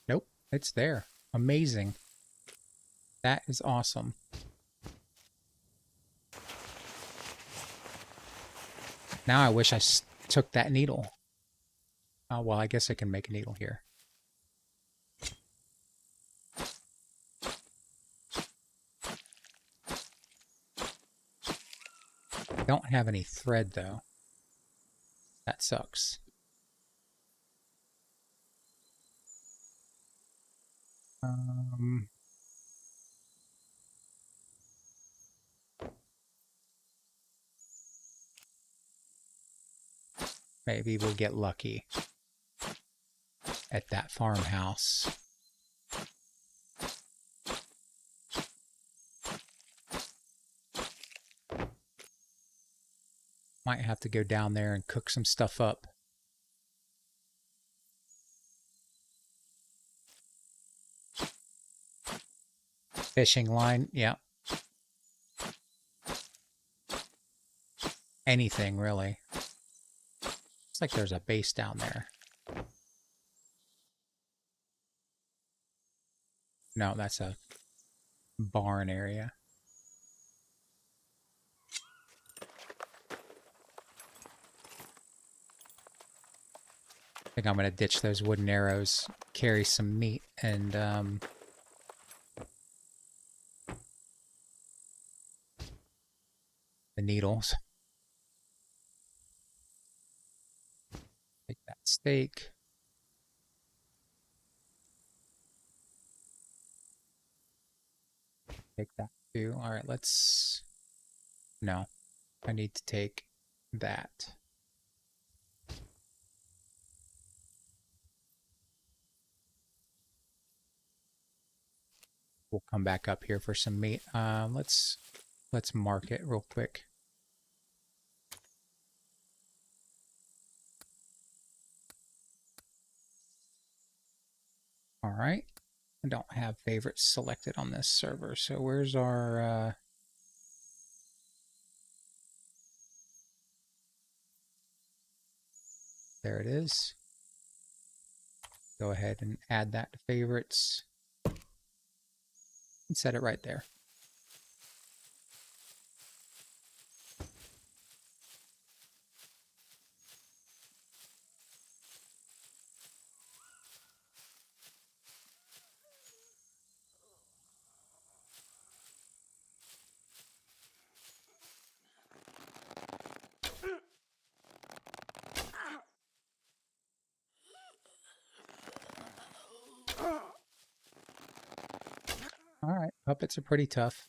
Nope, it's there. Amazing. That is awesome. Now I wish I took that needle. Oh, well, I guess I can make a needle here. Don't have any thread, though. That sucks. Maybe we'll get lucky at that farmhouse. Might have to go down there and cook some stuff up. Fishing line, yeah. Anything, really. Looks like there's a base down there. No, that's a barn area. I think I'm going to ditch those wooden arrows, carry some meat, and the needles. Take that steak. Take that too. All right, let's... No, I need to take that. We'll come back up here for some meat. Let's mark it real quick. All right. I don't have favorites selected on this server, so where's our... There it is. Go ahead and add that to favorites. And set it right there. All right, puppets are pretty tough.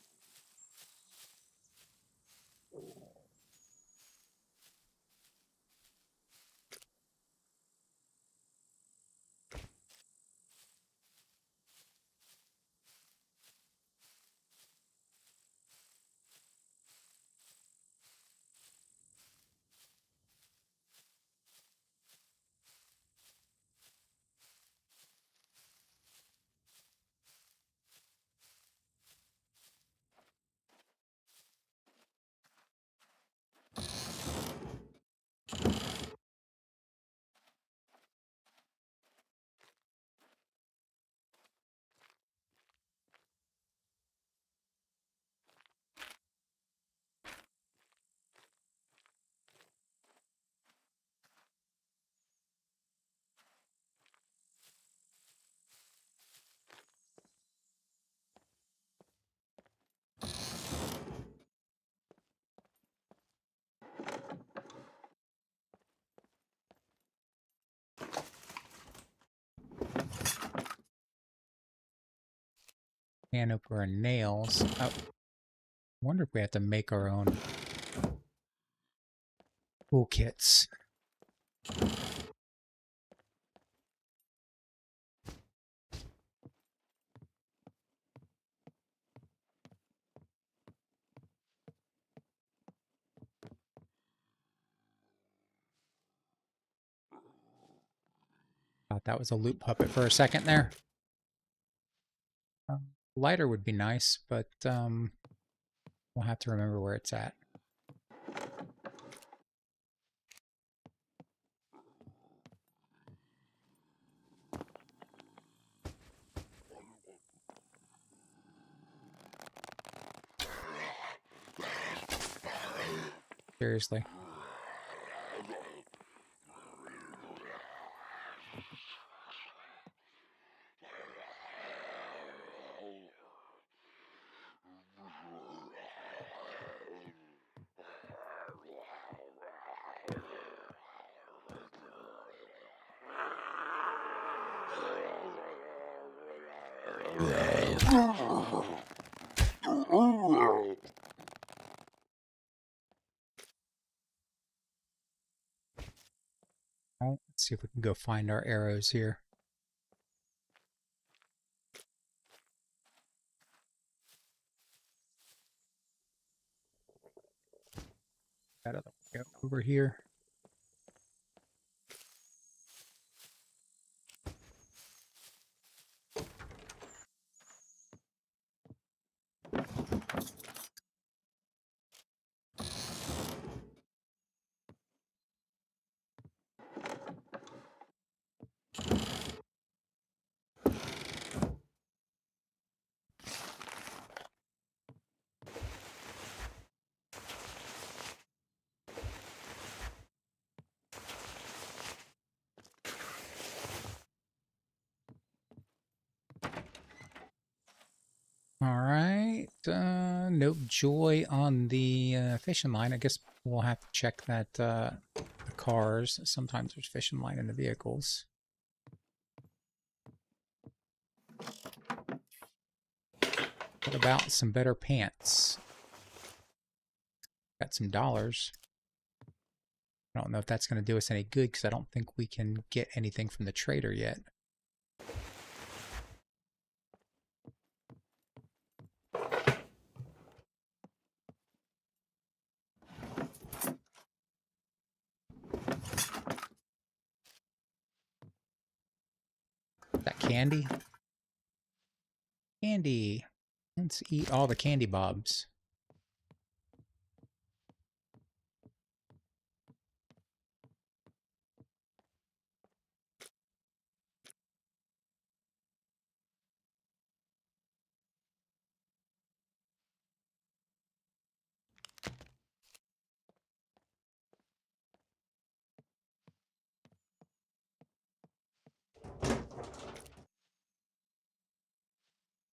Can opener and nails. Oh, I wonder if we have to make our own toolkits. Thought that was a loot puppet for a second there. Lighter would be nice, but we'll have to remember where it's at. Seriously. Let's see if we can go find our arrows here. Got other way over here. Alright, nope, joy on the fishing line. I guess we'll have to check that the cars. Sometimes there's fishing line in the vehicles. What about some better pants? Got some dollars. I don't know if that's going to do us any good because I don't think we can get anything from the trader yet. That candy? Candy. Let's eat all the candy bobs.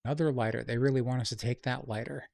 Another lighter. They really want us to take that lighter.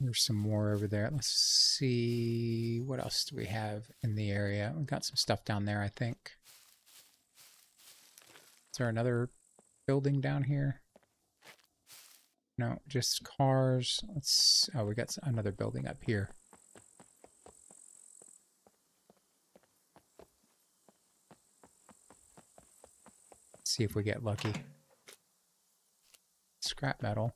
There's some more over there. Let's see. What else do we have in the area? We've got some stuff down there, I think. Is there another building down here? No, just cars. Let's. Oh, we got another building up here. Let's see if we get lucky. Scrap metal.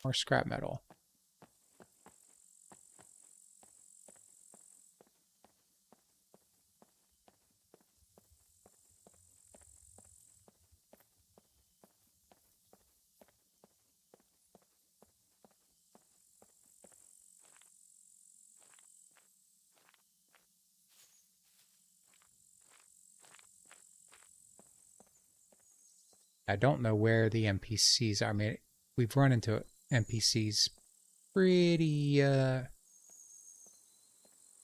Or scrap metal. I don't know where the NPCs are. I mean, we've run into NPCs pretty a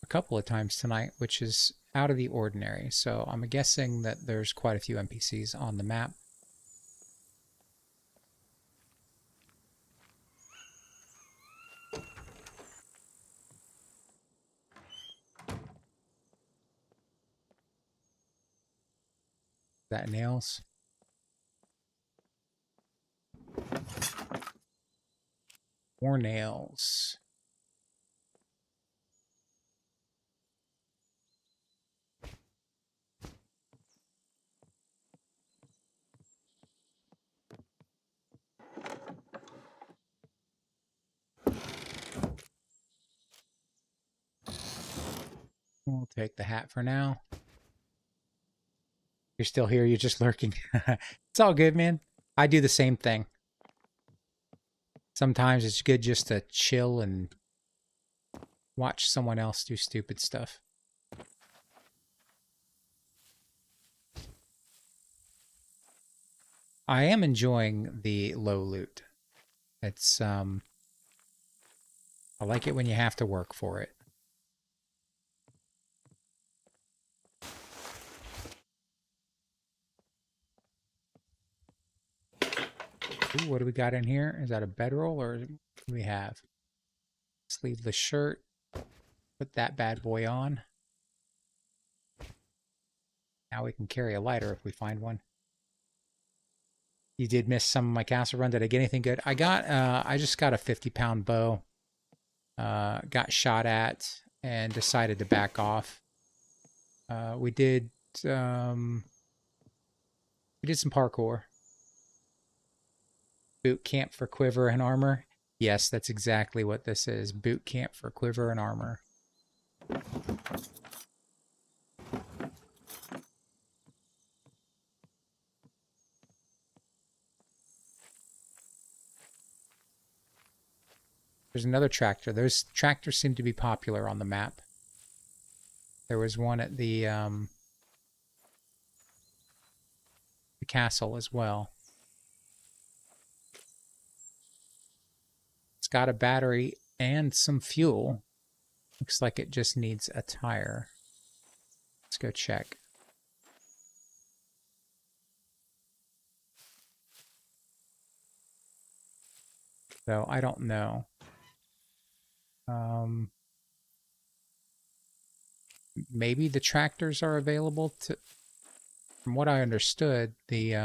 couple of times tonight, which is out of the ordinary. So I'm guessing that there's quite a few NPCs on the map. That nails. More nails. We'll take the hat for now. You're still here, you're just lurking. It's all good, man. I do the same thing. Sometimes it's good just to chill and watch someone else do stupid stuff. I am enjoying the low loot. It's I like it when you have to work for it. Ooh, what do we got in here? Is that a bedroll or do we have? Sleeveless shirt. Put that bad boy on. Now we can carry a lighter if we find one. You did miss some of my castle run. Did I get anything good? I just got a 50-pound bow. Got shot at and decided to back off. We did some parkour. Boot camp for quiver and armor. Yes, that's exactly what this is. Boot camp for quiver and armor. There's another tractor. Those tractors seem to be popular on the map. There was one at the castle as well. It's got a battery and some fuel. Looks like it just needs a tire. Let's go check. So I don't know. Maybe the tractors are available to... From what I understood, the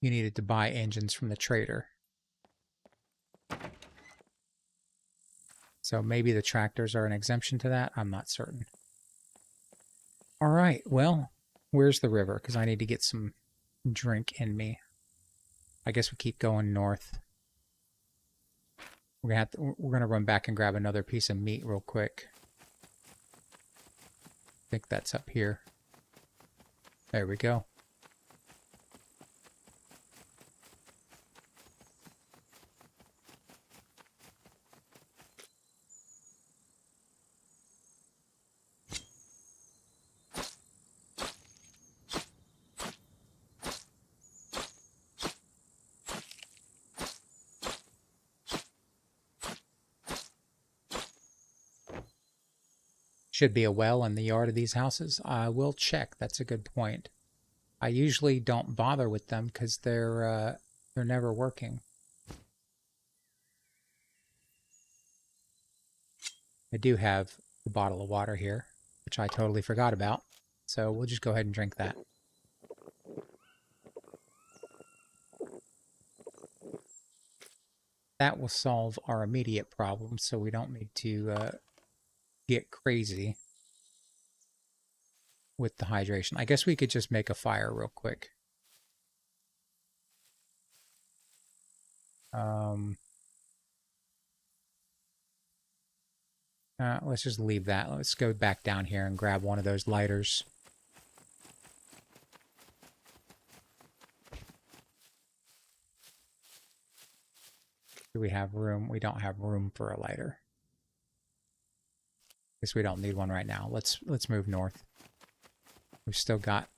you needed to buy engines from the trader. So maybe the tractors are an exemption to that. I'm not certain. All right, well, where's the river? Because I need to get some drink in me. I guess we keep going north. We're gonna run back and grab another piece of meat real quick. I think that's up here. There we go. Should be a well in the yard of these houses. I will check. That's a good point. I usually don't bother with them because they're never working. I do have a bottle of water here, which I totally forgot about. So we'll just go ahead and drink that. That will solve our immediate problem, so we don't need to get crazy with the hydration. I guess we could just make a fire real quick. Let's just leave that. Let's go back down here and grab one of those lighters. Do we have room? We don't have room for a lighter. Guess we don't need one right now. Let's move north. We've still got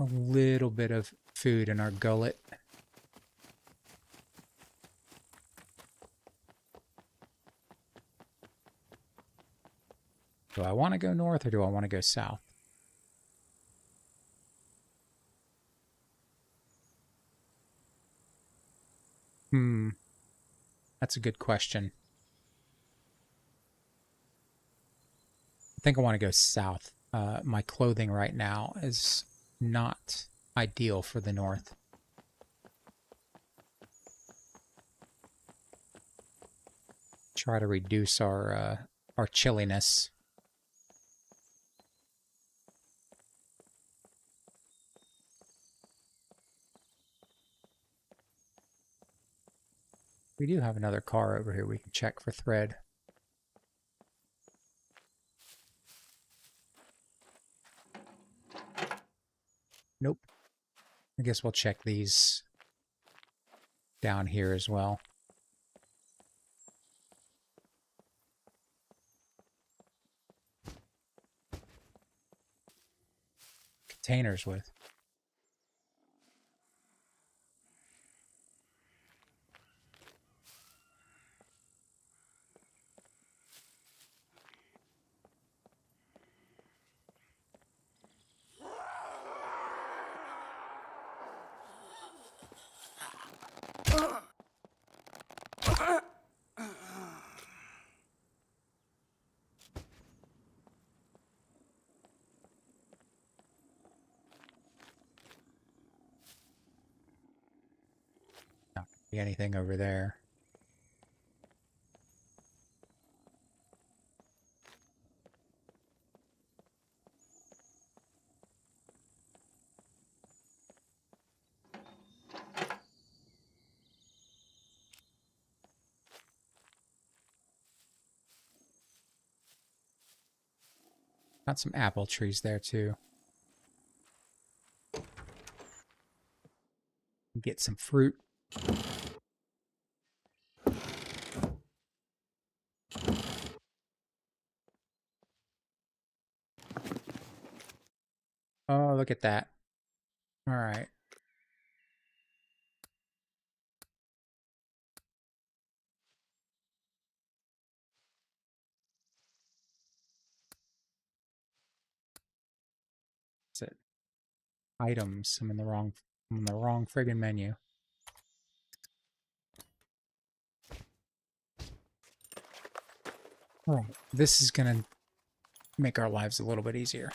a little bit of food in our gullet. Do I want to go north or do I want to go south? That's a good question. I think I want to go south. My clothing right now is not ideal for the north. Try to reduce our chilliness. We do have another car over here we can check for thread. Nope. I guess we'll check these down here as well. Containers with. Not gonna be anything over there. Got some apple trees there too. Get some fruit. Oh, look at that. All right. That's it. Items. I'm in the wrong friggin' menu. All right. This is gonna make our lives a little bit easier.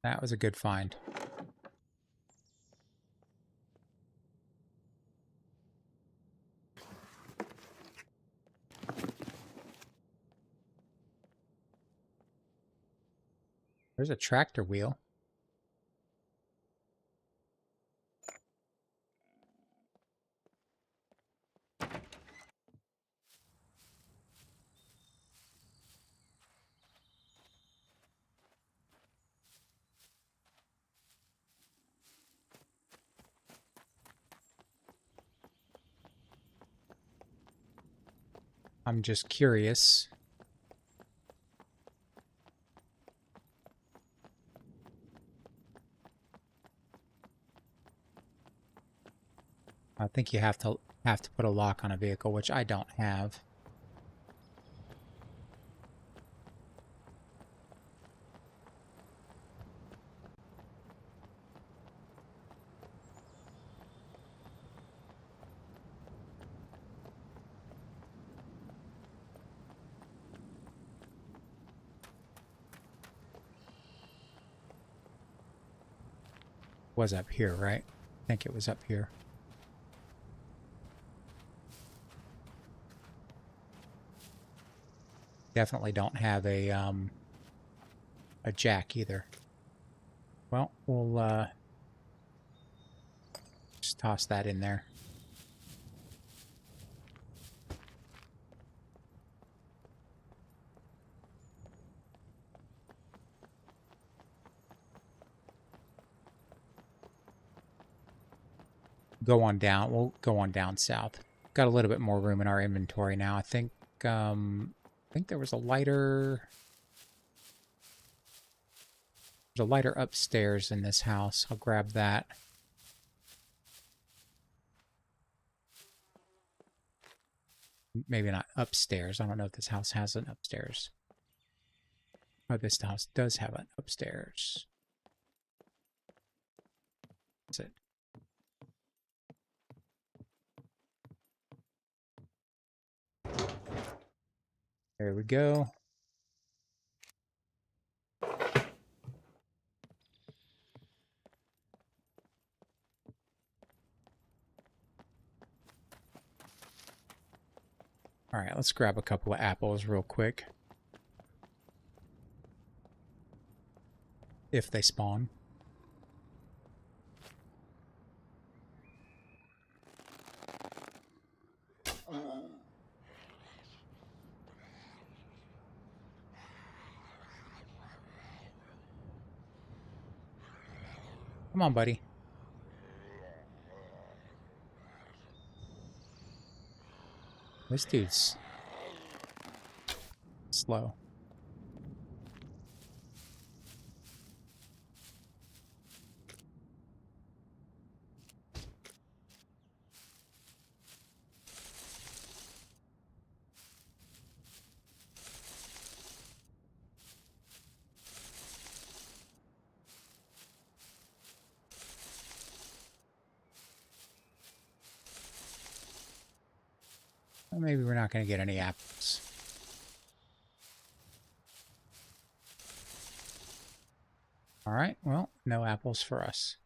That was a good find. There's a tractor wheel. I'm just curious. I think you have to put a lock on a vehicle, which I don't have. Was up here, right? I think it was up here. Definitely don't have a jack either. Well, we'll just toss that in there. Go on down. We'll go on down south. Got a little bit more room in our inventory now. I think there was a lighter. There's a lighter upstairs in this house. I'll grab that. Maybe not upstairs. I don't know if this house has an upstairs. Oh, this house does have an upstairs. That's it. There we go. All right, let's grab a couple of apples real quick. If they spawn. Come on, buddy. This dude's slow. Well, maybe we're not going to get any apples. All right, well, no apples for us.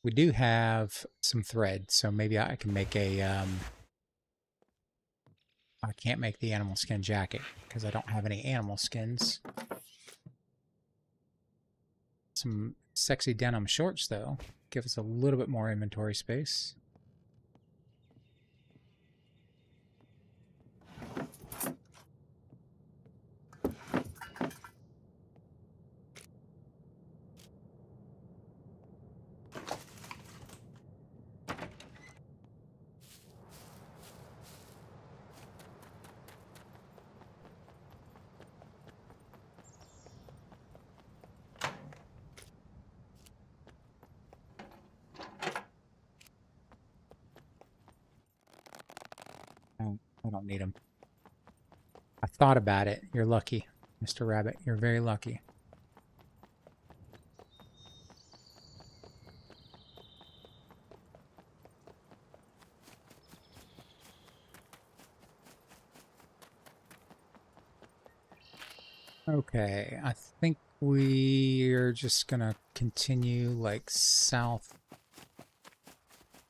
We do have some thread, so maybe I can make a, I can't make the animal skin jacket because I don't have any animal skins. Some sexy denim shorts, though. Give us a little bit more inventory space. I don't need them. I thought about it. You're lucky, Mr. Rabbit. You're very lucky. Okay, I think we're just gonna continue like south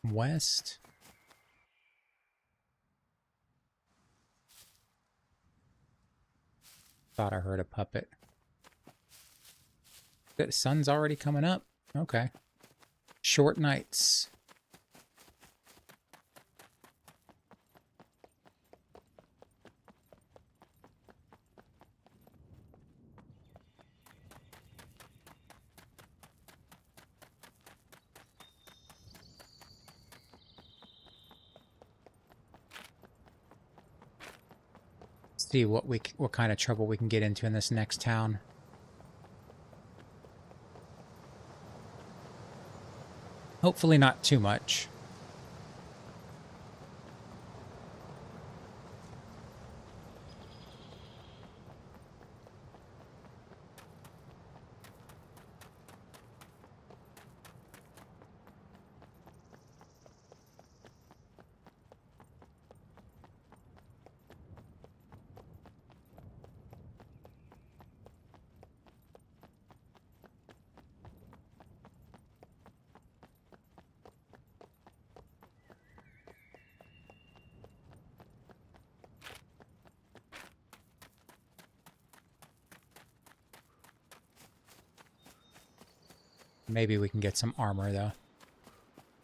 west. Thought I heard a puppet. The sun's already coming up. Okay. Short nights. See what kind of trouble we can get into in this next town. Hopefully not too much. Maybe we can get some armor, though.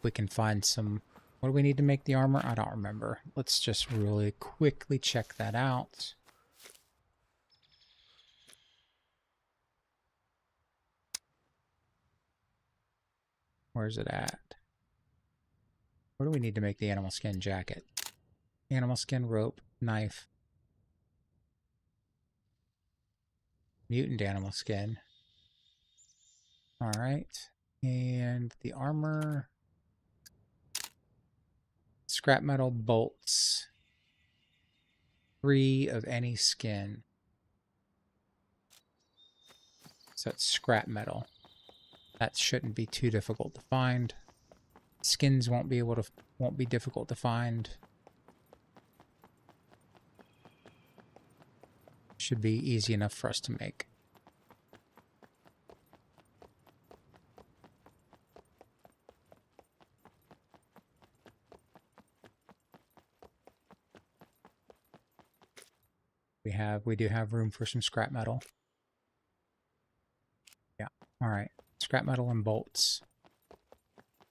We can find some... What do we need to make the armor? I don't remember. Let's just really quickly check that out. Where's it at? What do we need to make the animal skin jacket? Animal skin, rope, knife. Mutant animal skin. Alright. And the armor... Scrap metal bolts. 3 of any skin. So it's scrap metal. That shouldn't be too difficult to find. Skins won't be difficult to find. Should be easy enough for us to make. We do have room for some scrap metal. Yeah. All right. Scrap metal and bolts.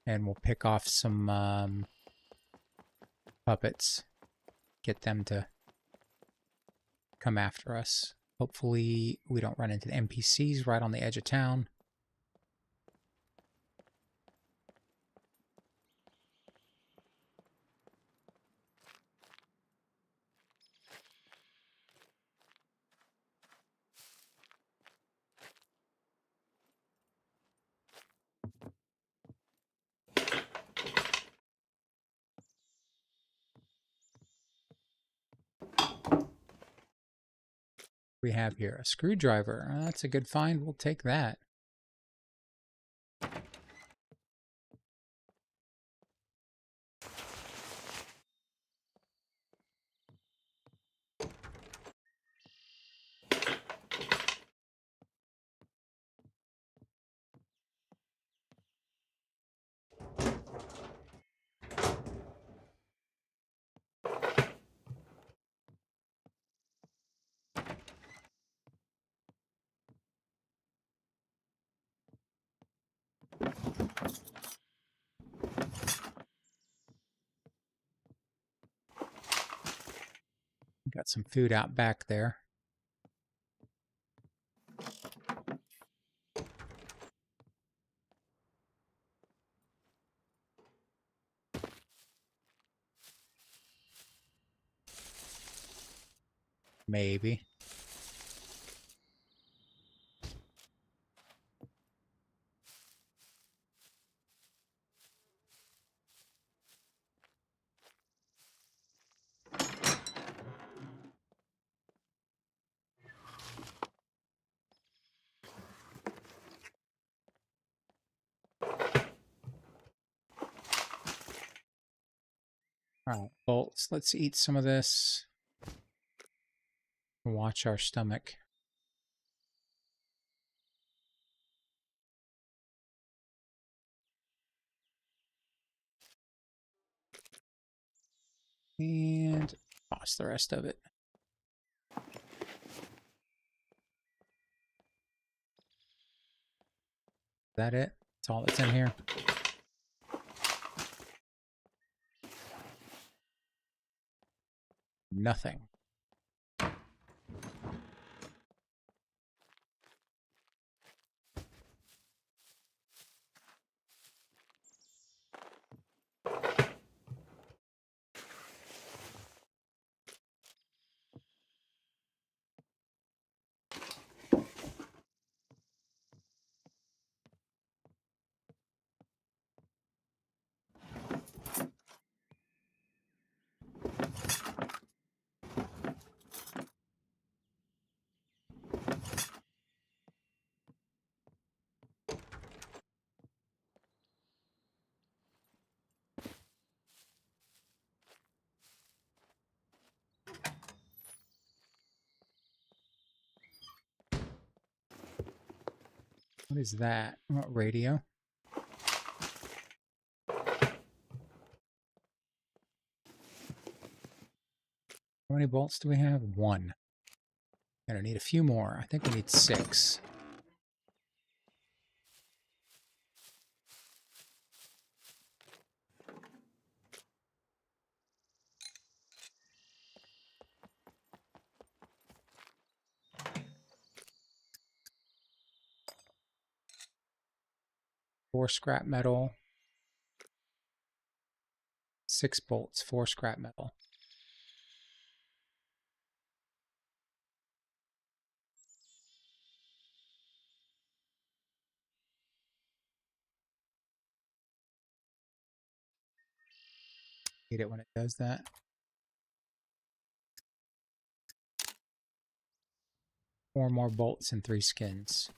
And we'll pick off some puppets. Get them to come after us. Hopefully we don't run into the NPCs right on the edge of town. We have here a screwdriver. That's a good find. We'll take that. Got some food out back there. Maybe. Alright, bolts. Let's eat some of this. Watch our stomach. And toss the rest of it. Is that it? That's all that's in here. Nothing. What is that? What, radio? How many bolts do we have? 1. Gonna need a few more. I think we need 6. 4 scrap metal. 6 bolts, 4 scrap metal. Hate it when it does that. Four more bolts and 3 skins.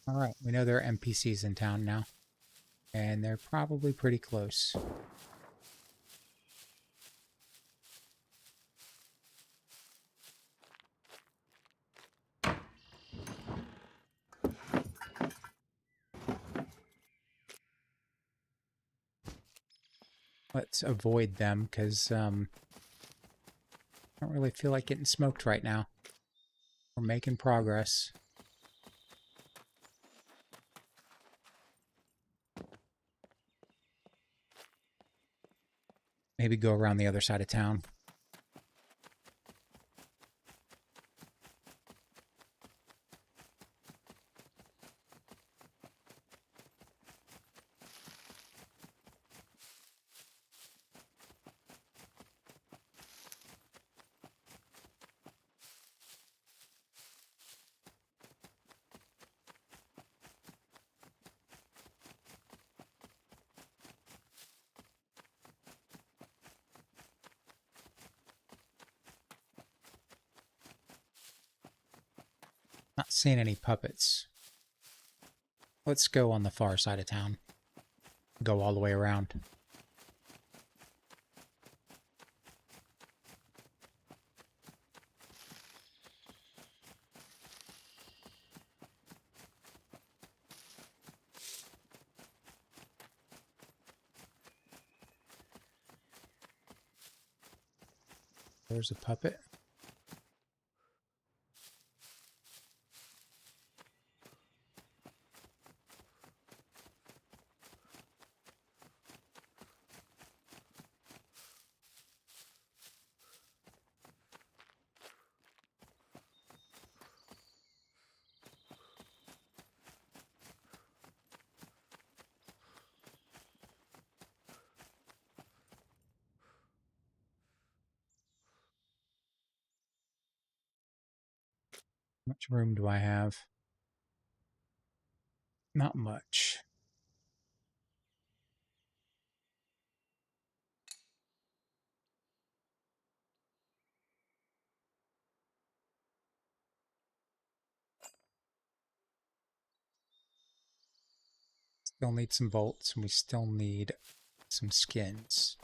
Alright, we know there are NPCs in town now. And they're probably pretty close. Let's avoid them, because I don't really feel like getting smoked right now. We're making progress. Maybe go around the other side of town. Not seeing any puppets. Let's go on the far side of town. Go all the way around. There's a puppet. How much room do I have? Not much. Still need some bolts, and we still need some skins.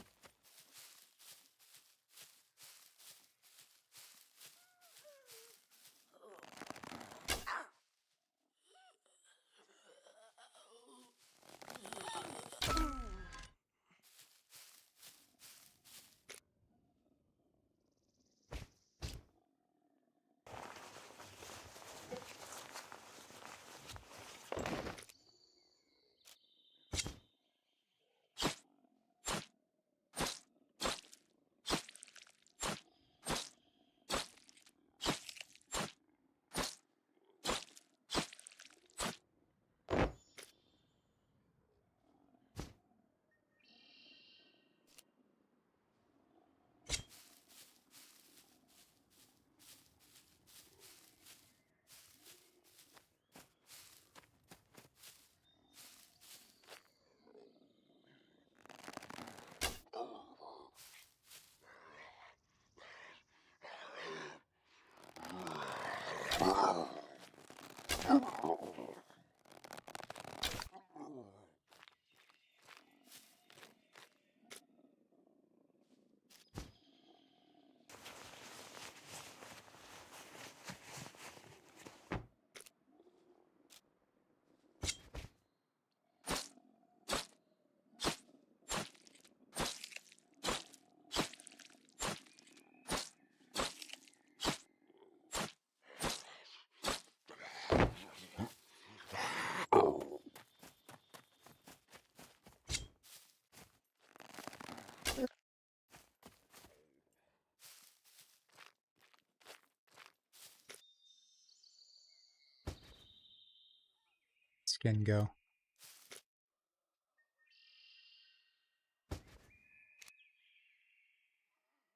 skin go?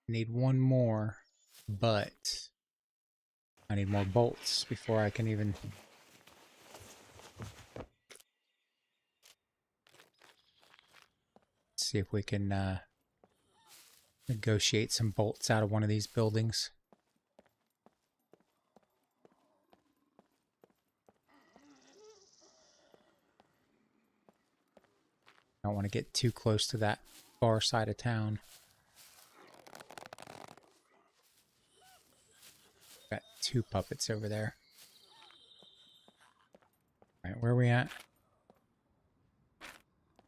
Need one more, but I need more bolts before I can even... see if we can negotiate some bolts out of one of these buildings. I don't want to get too close to that far side of town. Got two puppets over there. All right, where are we at?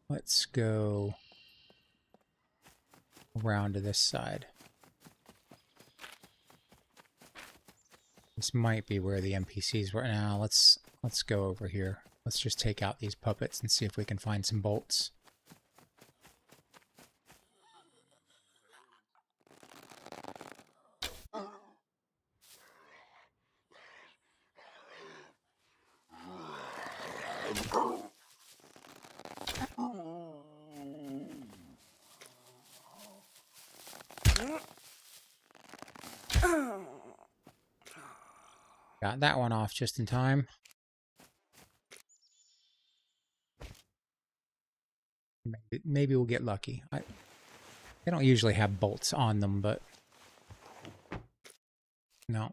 Let's go around to this side. This might be where the NPCs were. Now let's go over here. Let's just take out these puppets and see if we can find some bolts. Got that one off just in time. Maybe we'll get lucky. They don't usually have bolts on them, but no.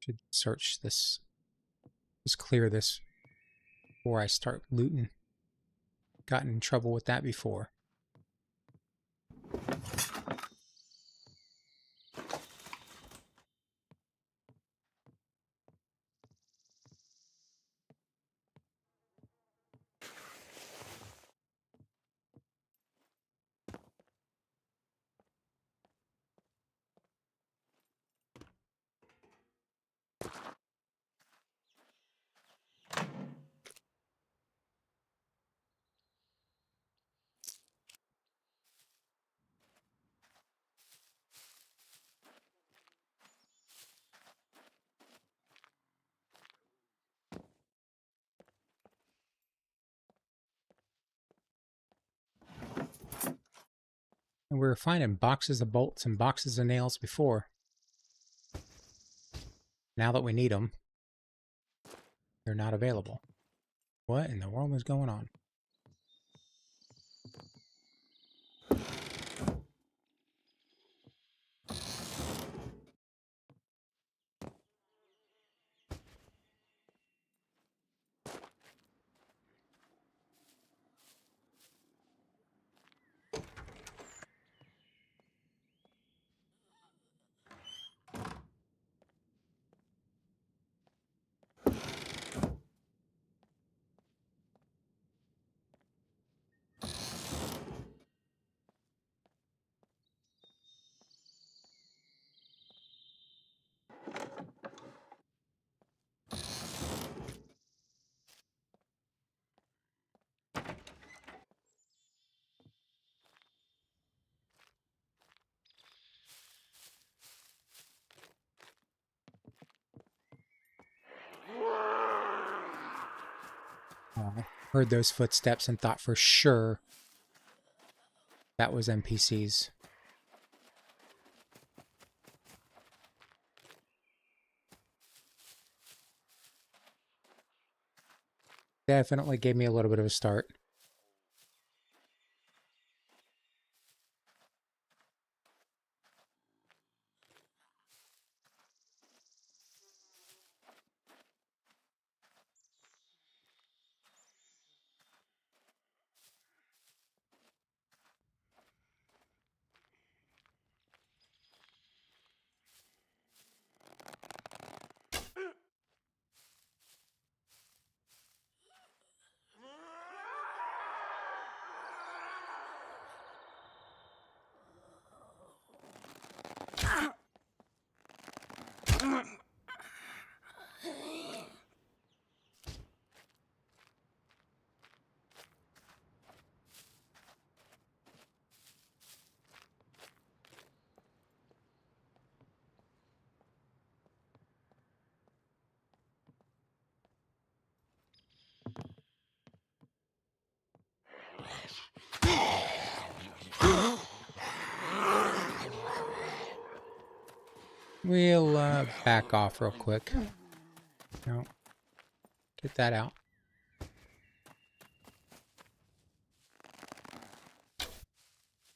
Should search this. Just clear this before I start looting. Gotten in trouble with that before. And we were finding boxes of bolts and boxes of nails before. Now that we need them, they're not available. What in the world is going on? I heard those footsteps and thought for sure that was NPCs. Definitely gave me a little bit of a start. We'll back off real quick. No, get that out.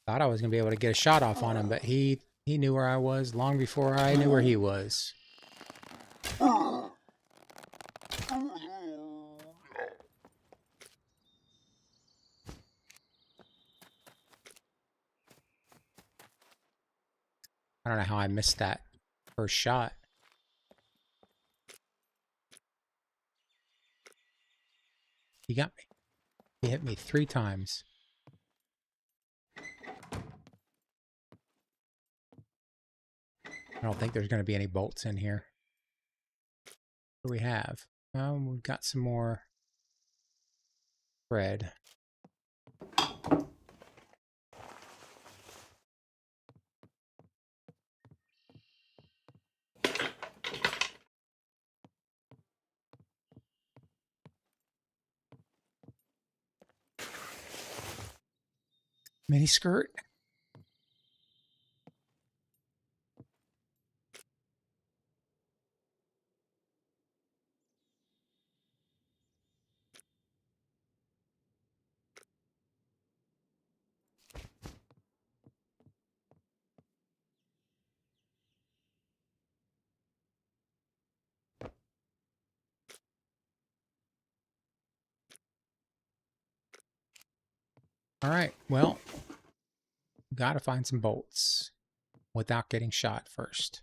Thought I was gonna be able to get a shot off on him, but he knew where I was long before I knew where he was. I don't know how I missed that first shot. He got me. He hit me 3 times. I don't think there's going to be any bolts in here. What do we have? We've got some more thread. Mini skirt. All right, well, gotta find some bolts without getting shot first.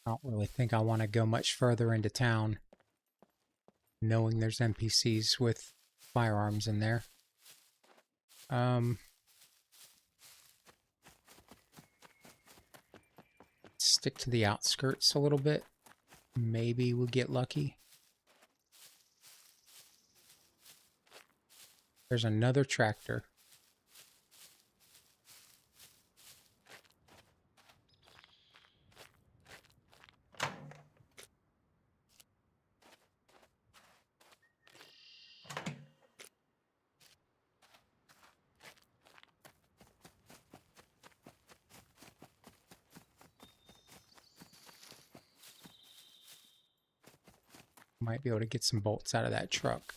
I don't really think I want to go much further into town, knowing there's NPCs with firearms in there. Stick to the outskirts a little bit. Maybe we'll get lucky. There's another tractor. Might be able to get some bolts out of that truck.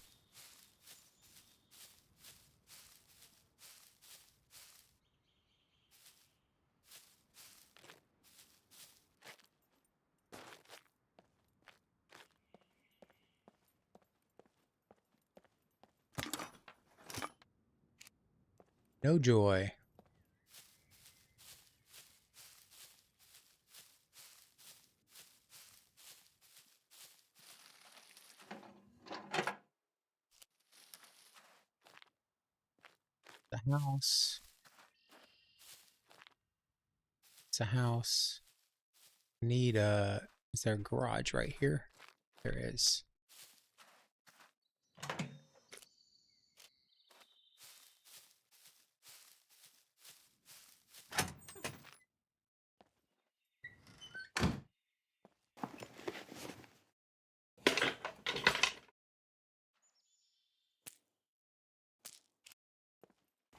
No joy. The house. It's a house. Need a... Is there a garage right here? There is.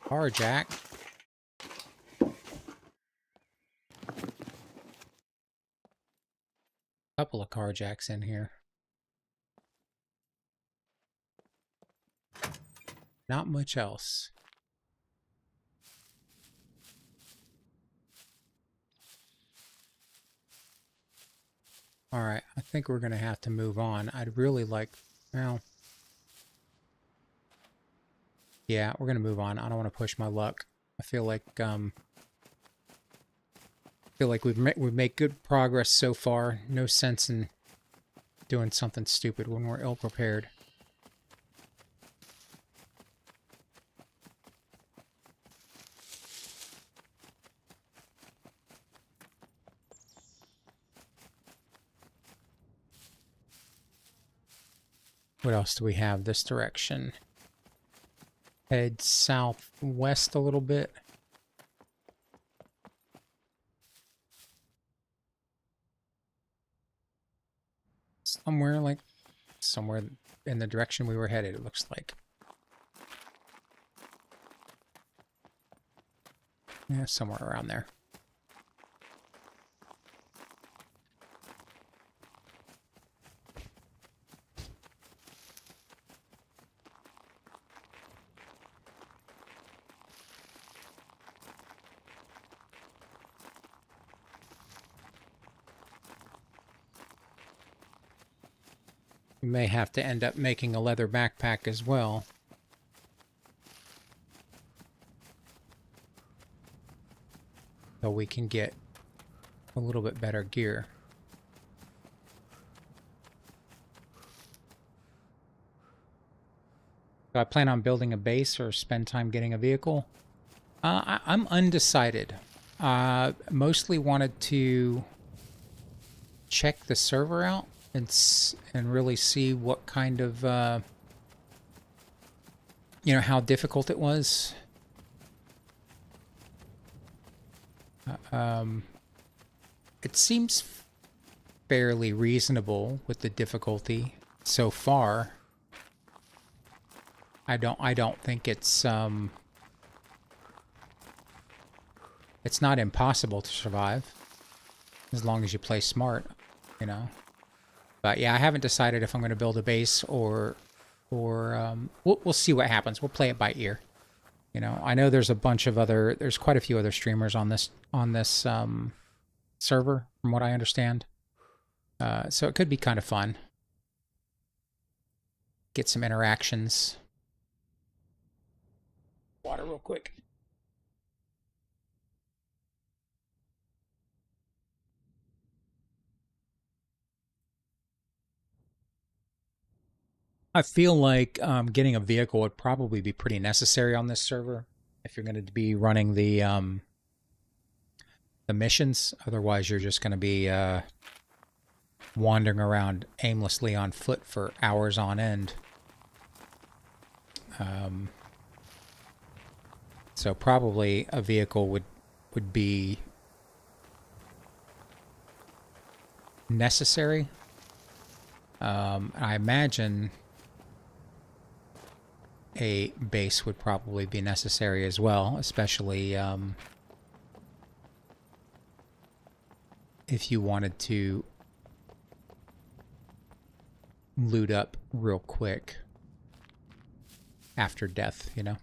Carjack. Couple of carjacks in here. Not much else. All right, I think we're going to have to move on. I'd really like, well, yeah, we're going to move on. I don't want to push my luck. I feel like we've made good progress so far. No sense in doing something stupid when we're ill-prepared. What else do we have this direction? Head southwest a little bit. Somewhere in the direction we were headed, it looks like. Yeah, somewhere around there. We may have to end up making a leather backpack as well. So we can get a little bit better gear. Do I plan on building a base or spend time getting a vehicle? I'm undecided. Mostly wanted to check the server out and really see what kind of, you know, how difficult it was. It seems fairly reasonable with the difficulty so far. I don't think it's not impossible to survive as long as you play smart, you know. But yeah, I haven't decided if I'm going to build a base or we'll see what happens. We'll play it by ear. You know, I know there's quite a few other streamers on this server, from what I understand. So it could be kind of fun. Get some interactions. Water real quick. I feel like getting a vehicle would probably be pretty necessary on this server if you're going to be running the missions. Otherwise, you're just going to be wandering around aimlessly on foot for hours on end. So probably a vehicle would be necessary. I imagine a base would probably be necessary as well, especially if you wanted to loot up real quick after death, you know?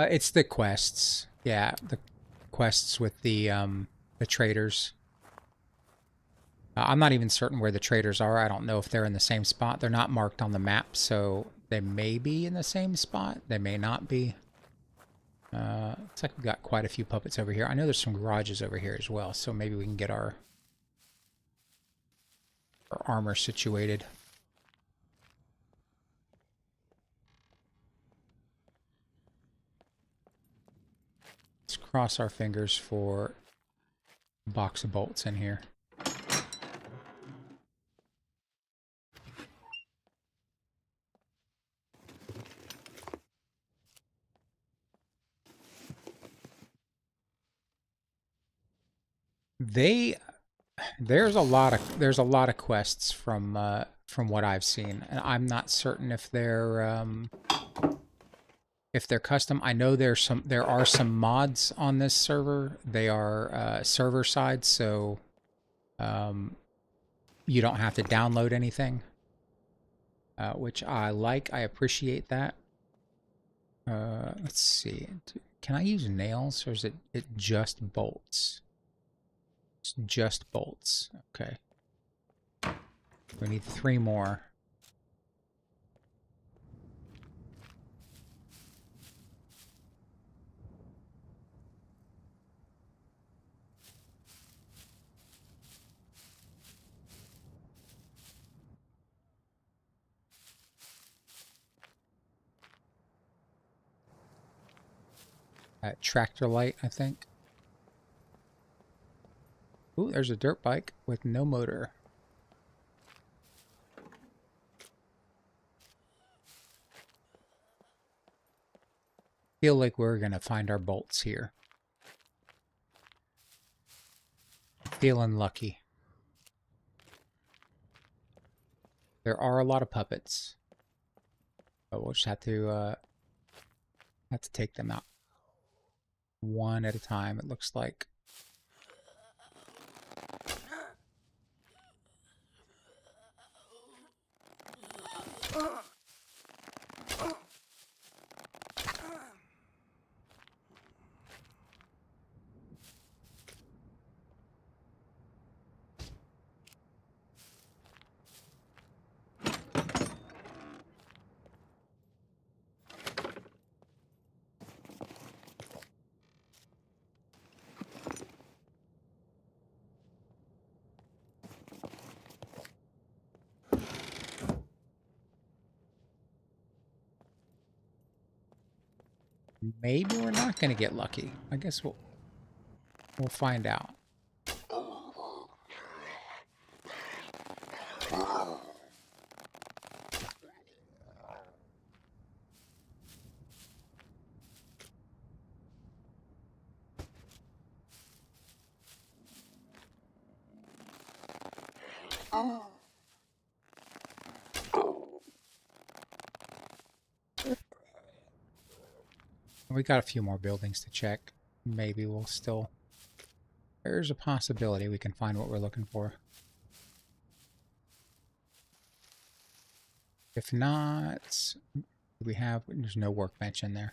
It's the quests. Yeah, the quests with the traders. I'm not even certain where the traders are. I don't know if they're in the same spot. They're not marked on the map, so they may be in the same spot. They may not be. Looks like we've got quite a few puppets over here. I know there's some garages over here as well, so maybe we can get our armor situated. Let's cross our fingers for a box of bolts in here. There's a lot of quests from what I've seen, and I'm not certain if they're custom. I know there are some mods on this server. They are server side, so you don't have to download anything, which I like. I appreciate that. Let's see. Can I use nails, or is it just bolts? It's just bolts. Okay. We need 3 more. tractor light, I think. Ooh, there's a dirt bike with no motor. Feel like we're gonna find our bolts here. Feeling lucky. There are a lot of puppets, but we'll just have to take them out one at a time. It looks like. Maybe we're not going to get lucky. I guess we'll find out. We got a few more buildings to check. Maybe we'll still... There's a possibility we can find what we're looking for. If not, we have... There's no workbench in there.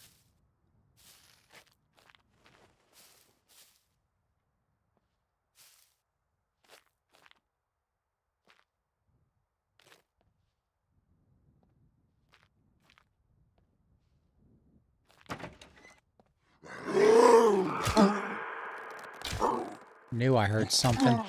Knew I heard something.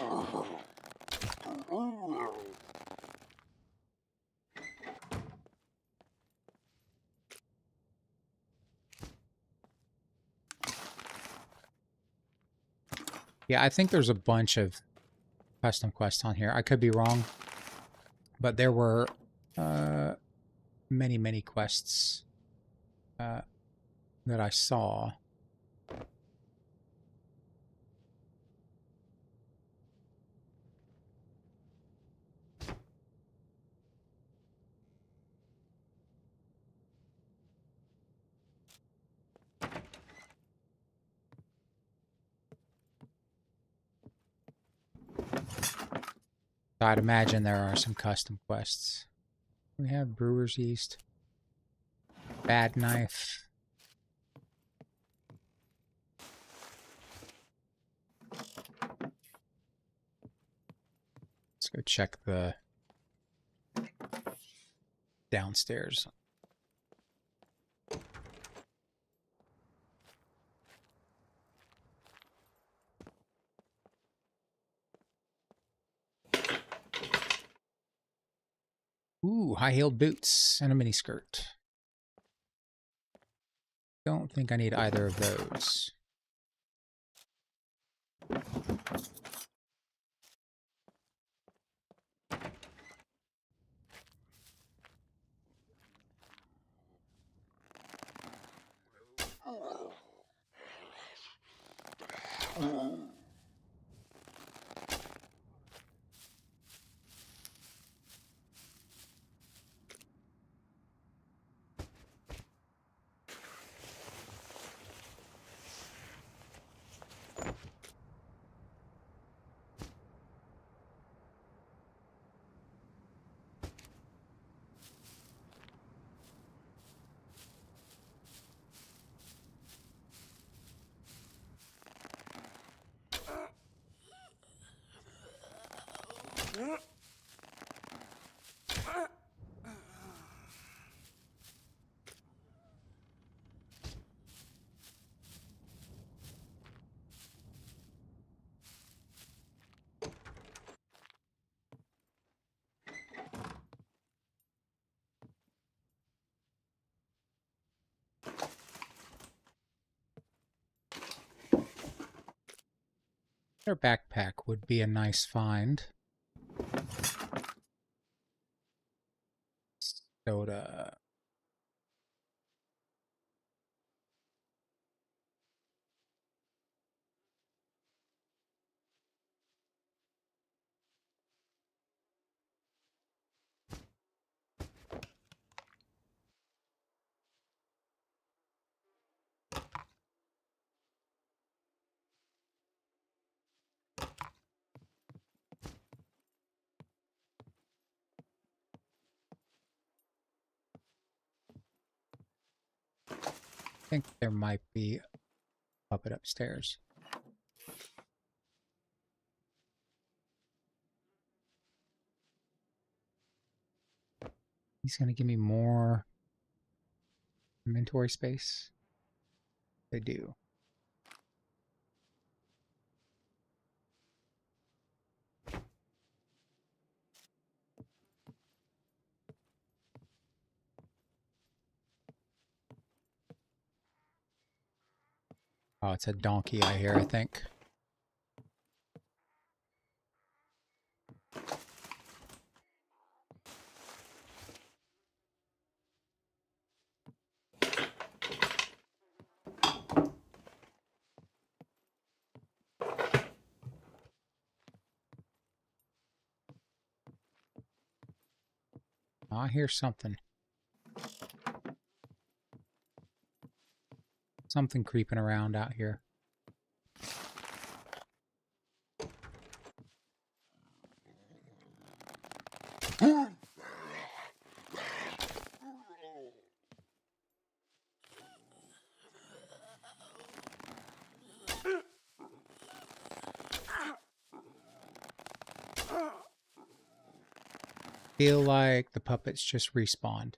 Yeah, I think there's a bunch of custom quests on here. I could be wrong, but there were many, many quests that I saw. I'd imagine there are some custom quests. We have brewer's yeast, bad knife. Let's go check the downstairs. Ooh, high-heeled boots and a miniskirt. Don't think I need either of those. Their backpack would be a nice find. Soda. I think there might be a puppet upstairs. He's going to give me more inventory space. They do. Oh, it's a donkey I hear, I think. Oh, I hear something. Something creeping around out here. Feel like the puppets just respawned.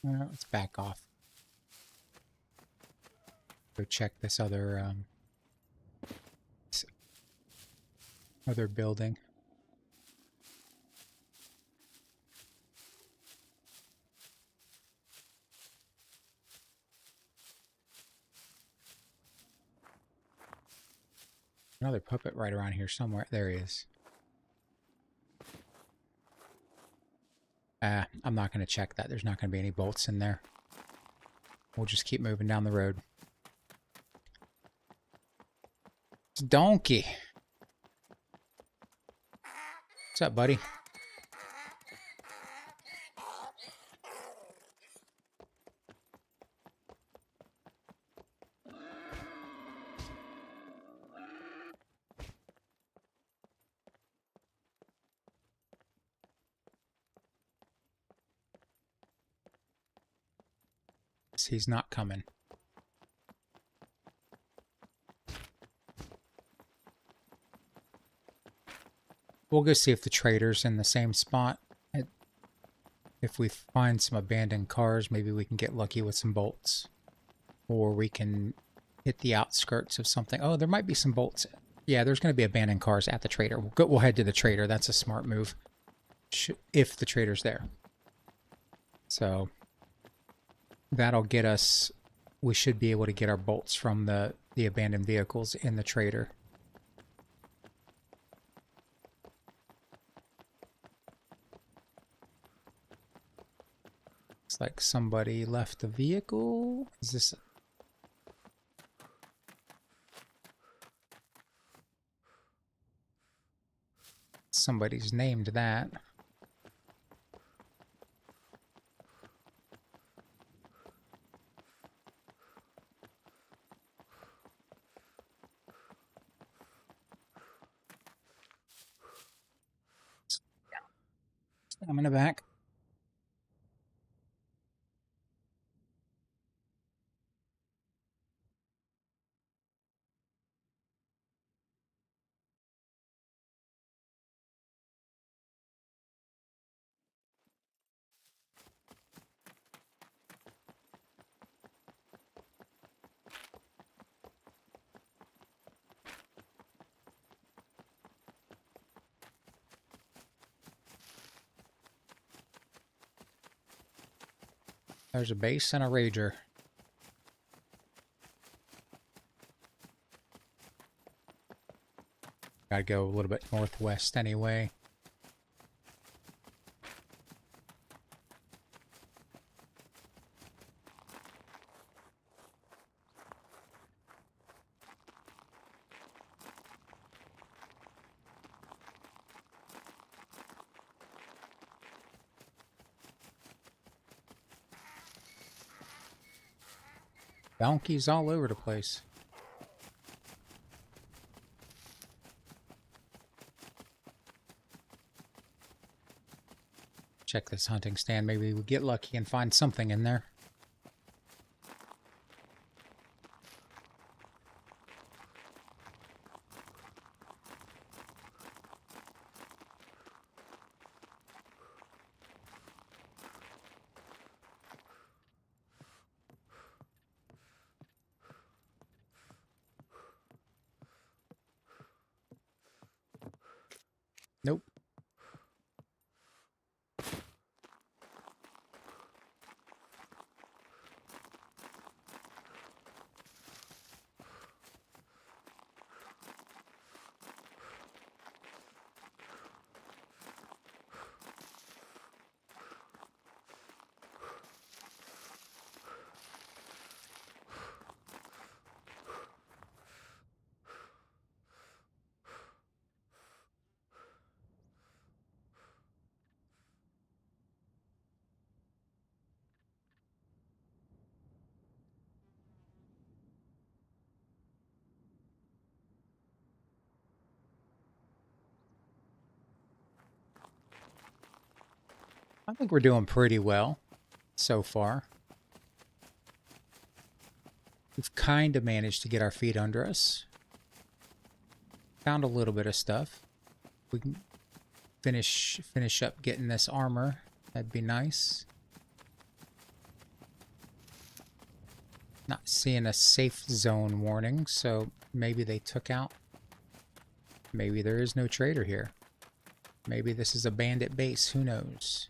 Let's back off. Go check this other building. Another puppet right around here somewhere. There he is. I'm not going to check that. There's not going to be any bolts in there. We'll just keep moving down the road. It's Donkey. What's up, buddy? He's not coming. We'll go see if the trader's in the same spot. If we find some abandoned cars, maybe we can get lucky with some bolts. Or we can hit the outskirts of something. Oh, there might be some bolts. Yeah, there's going to be abandoned cars at the trader. We'll head to the trader. That's a smart move. If the trader's there. So that'll get us... We should be able to get our bolts from the abandoned vehicles in the trader. Looks like somebody left the vehicle. Is this... Somebody's named that. I'm in the back. There's a base and a rager. Gotta go a little bit northwest anyway. Donkeys all over the place. Check this hunting stand. Maybe we get lucky and find something in there. Nope. I think we're doing pretty well so far. We've kind of managed to get our feet under us. Found a little bit of stuff. We can finish up getting this armor. That'd be nice. Not seeing a safe zone warning, so maybe they took out. Maybe there is no trader here. Maybe this is a bandit base. Who knows?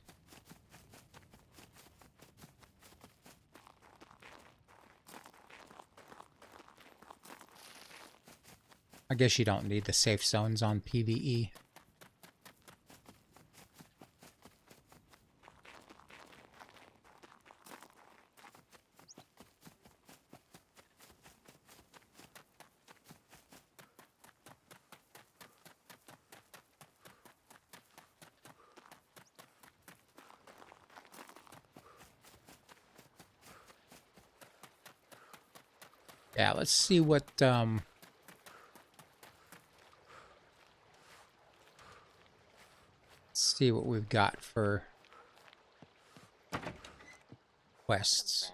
I guess you don't need the safe zones on PvE. Yeah, let's see what we've got for quests.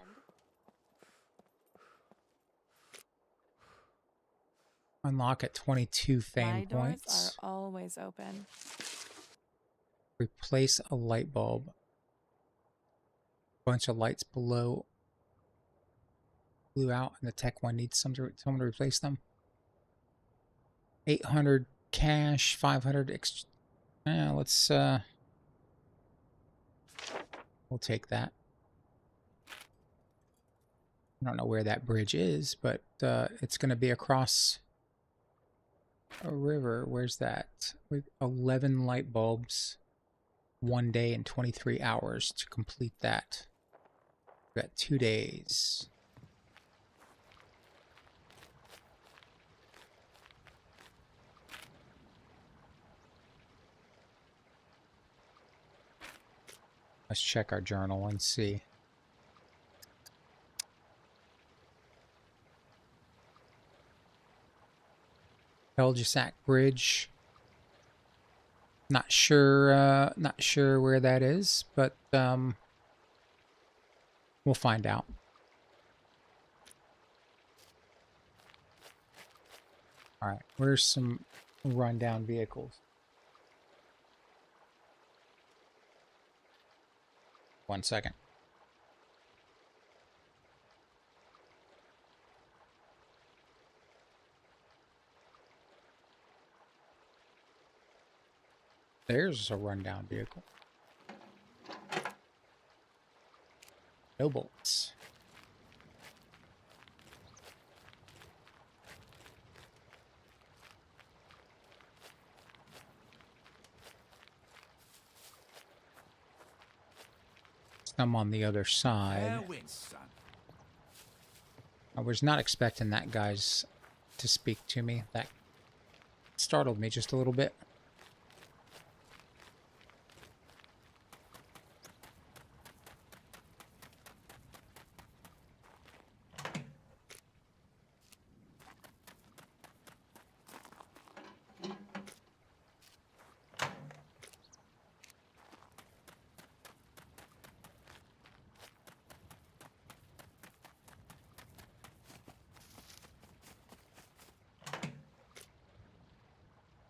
Unlock at 22 fame points. My doors are always open. Replace a light bulb. Bunch of lights below blew out, and the tech one needs someone to replace them. 800 cash, 500 let's we'll take that. I don't know where that bridge is, but it's going to be across a river. Where's that? With 11 light bulbs, 1 day and 23 hours to complete that. We've got 2 days. Let's check our journal and see. Belgisac Bridge. Not sure where that is, but we'll find out. All right, where's some rundown vehicles? 1 second. There's a rundown vehicle. No bolts. Some on the other side. I was not expecting that guy's to speak to me. That startled me just a little bit.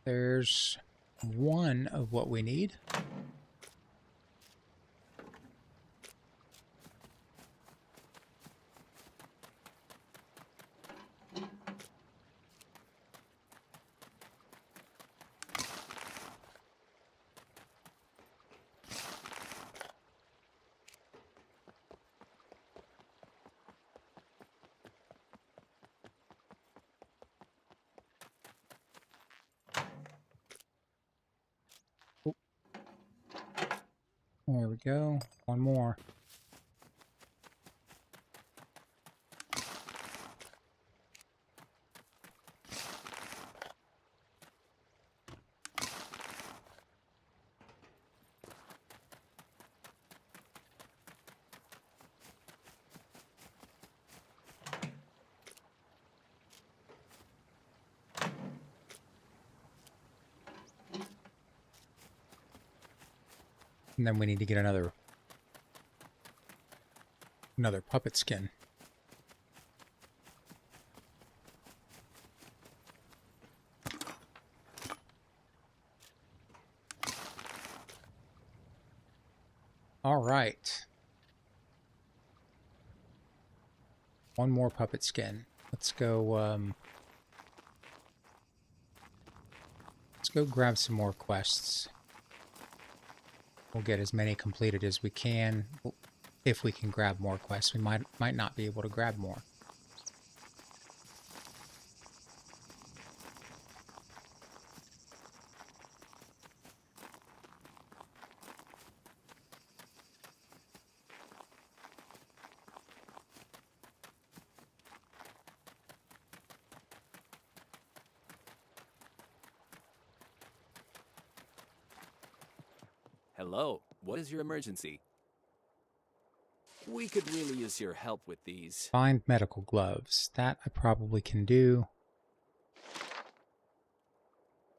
There's one of what we need. There we go. One more. And then we need to get another puppet skin. All right. One more puppet skin. Let's go grab some more quests. We'll get as many completed as we can. If we can grab more quests, we might not be able to grab more. Hello, what is your emergency? We could really use your help with these. Find medical gloves. That I probably can do.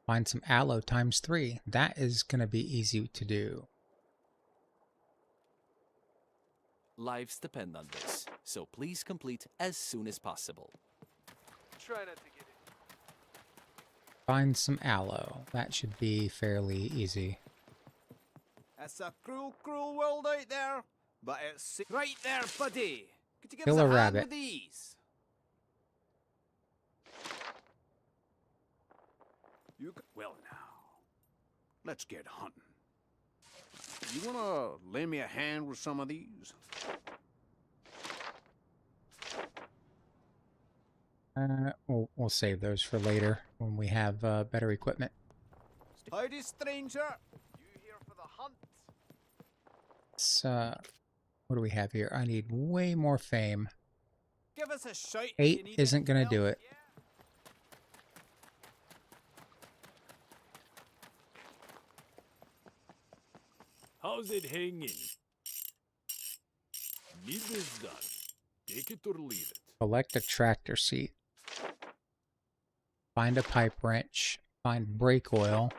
Find some aloe ×3. That is going to be easy to do. Lives depend on this, so please complete as soon as possible. Try not to get it. Find some aloe. That should be fairly easy. It's a cruel, cruel world out there, but it's right there, buddy. Could you give Kill us a a hand rabbit. with these? Well now, let's get hunting. You wanna lend me a hand with some of these? We'll save those for later when we have better equipment. Howdy, stranger. You here for the hunt? Let's, what do we have here? I need way more fame. Give us a shout. if you 8 need isn't anything going to do else, it. yeah? How's it hanging? Need this done. Take it or leave it. Collect a tractor seat. Find a pipe wrench. Find brake oil.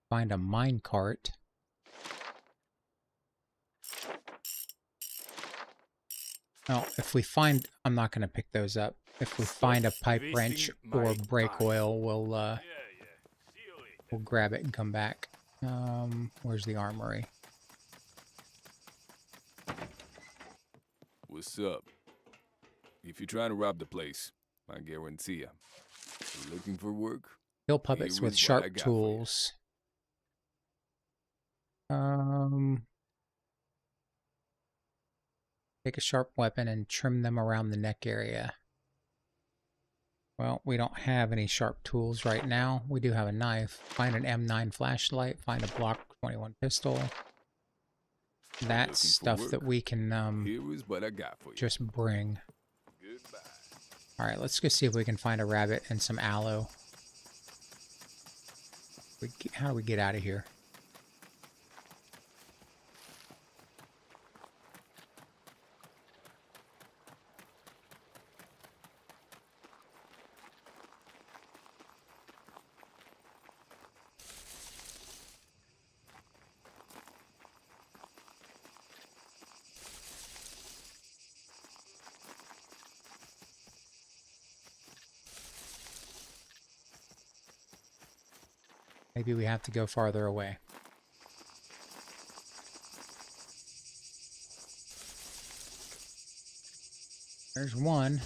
Find a mine cart. Well, if we find, I'm not going to pick those up. If we find a pipe wrench or brake oil, we'll grab it and come back. Where's the armory? What's up? If you're trying to rob the place, I guarantee you. Looking for work? Kill puppets with sharp tools. Take a sharp weapon and trim them around the neck area. Well, we don't have any sharp tools right now. We do have a knife. Find an M9 flashlight. Find a Block 21 pistol. That's stuff that we can Here is what I got for you. just bring. Goodbye. All right, let's go see if we can find a rabbit and some aloe. How do we get out of here? Maybe we have to go farther away. There's one.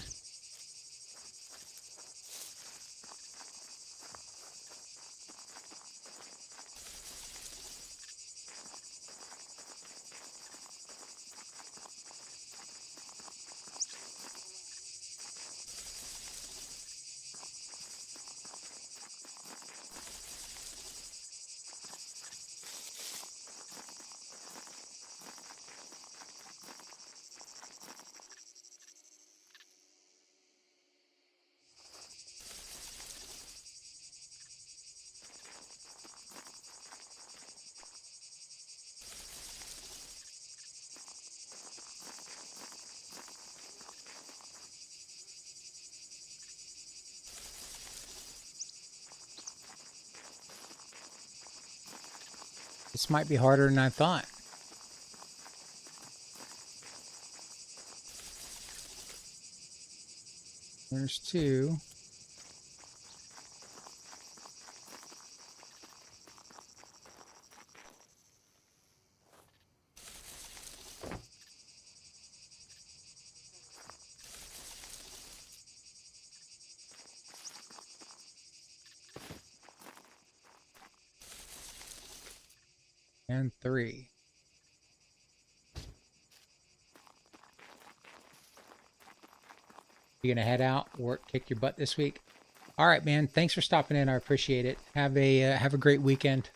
This might be harder than I thought. There's two. And three. You gonna head out, work, kick your butt this week? All right, man. Thanks for stopping in. I appreciate it. Have a great weekend.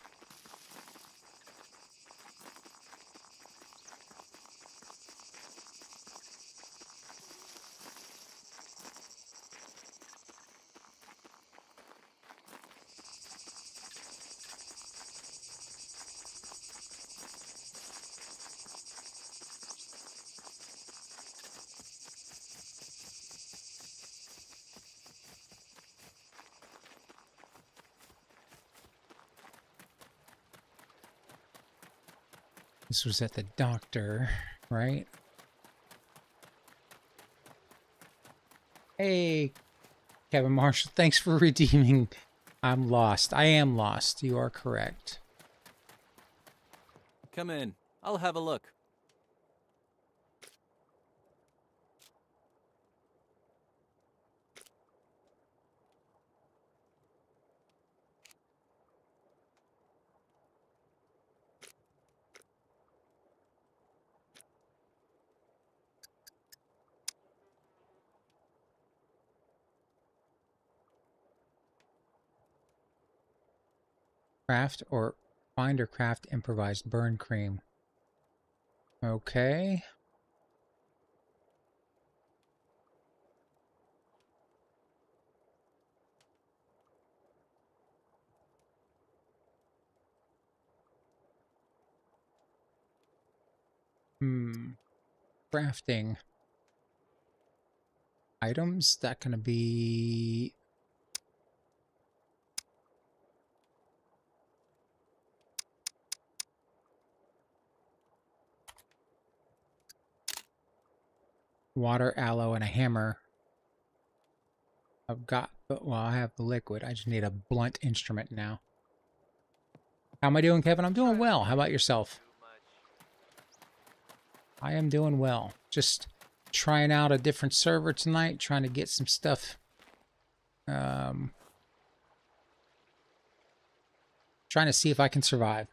This was at the doctor, right? Hey, Kevin Marshall, thanks for redeeming. I'm lost. I am lost. You are correct. Come in. I'll have a look. Craft or find or craft improvised burn cream. Okay. Crafting items. That gonna be water, aloe, and a hammer. I've got, well, I have the liquid. I just need a blunt instrument now. How am I doing, Kevin? I'm doing well. How about yourself? I am doing well. Just trying out a different server tonight, trying to get some stuff. Trying to see if I can survive.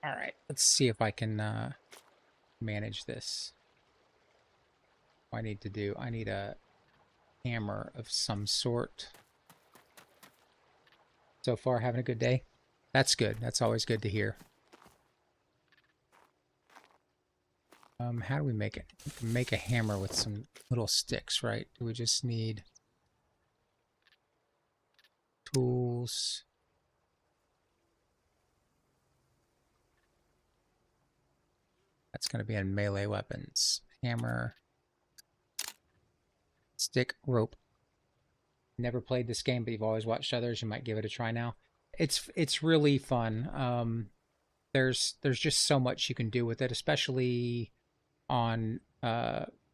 All right, let's see if I can manage this. What I need to do, I need a hammer of some sort. So far, having a good day? That's good. That's always good to hear. How do we make it? We can make a hammer with some little sticks, right? Do we just need tools? That's going to be in melee weapons. Hammer, stick, rope. Never played this game, but you've always watched others. You might give it a try now. It's really fun. There's just so much you can do with it, especially on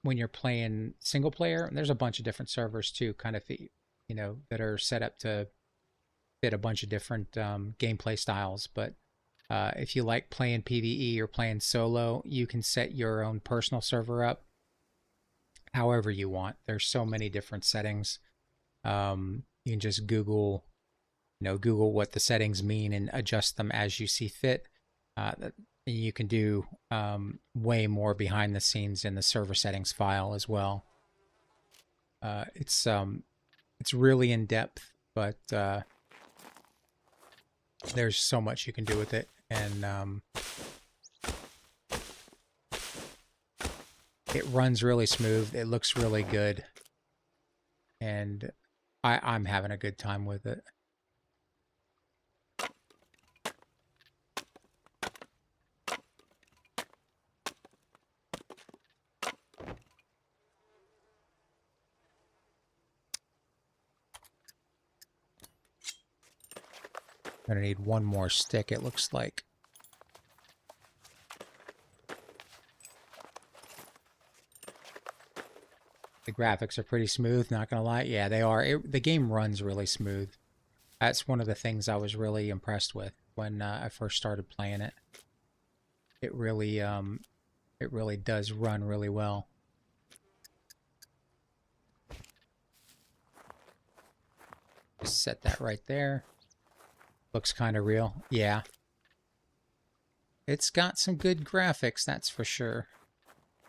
when you're playing single player. And there's a bunch of different servers too, kind of, you know, that are set up to fit a bunch of different gameplay styles. But if you like playing PvE or playing solo, you can set your own personal server up however you want. There's so many different settings. You can just Google what the settings mean and adjust them as you see fit. You can do way more behind the scenes in the server settings file as well. It's really in depth, but there's so much you can do with it, and it runs really smooth. It looks really good, and I'm having a good time with it. I'm gonna need one more stick, it looks like. The graphics are pretty smooth, not gonna lie. Yeah, they are. The game runs really smooth. That's one of the things I was really impressed with when I first started playing it. It really does run really well. Just set that right there. Looks kind of real. Yeah. It's got some good graphics, that's for sure.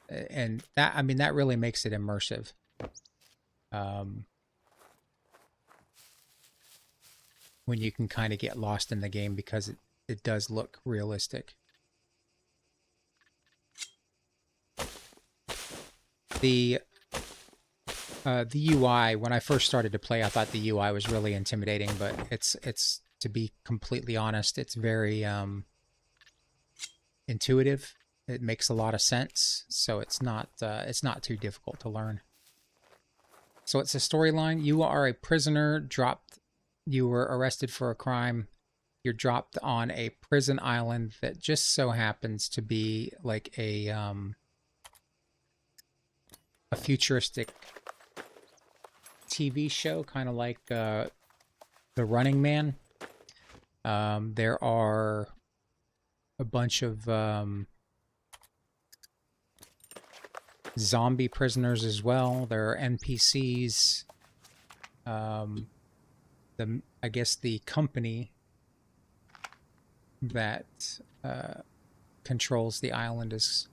And that, I mean, that really makes it immersive. When you can kind of get lost in the game because it does look realistic. The UI, when I first started to play, I thought the UI was really intimidating, but it's to be completely honest, it's very intuitive. It makes a lot of sense, so it's not too difficult to learn. So it's a storyline. You are a prisoner you were arrested for a crime. You're dropped on a prison island that just so happens to be like a futuristic TV show, kind of like The Running Man. There are a bunch of zombie prisoners as well. There are NPCs. I guess the company that controls the island is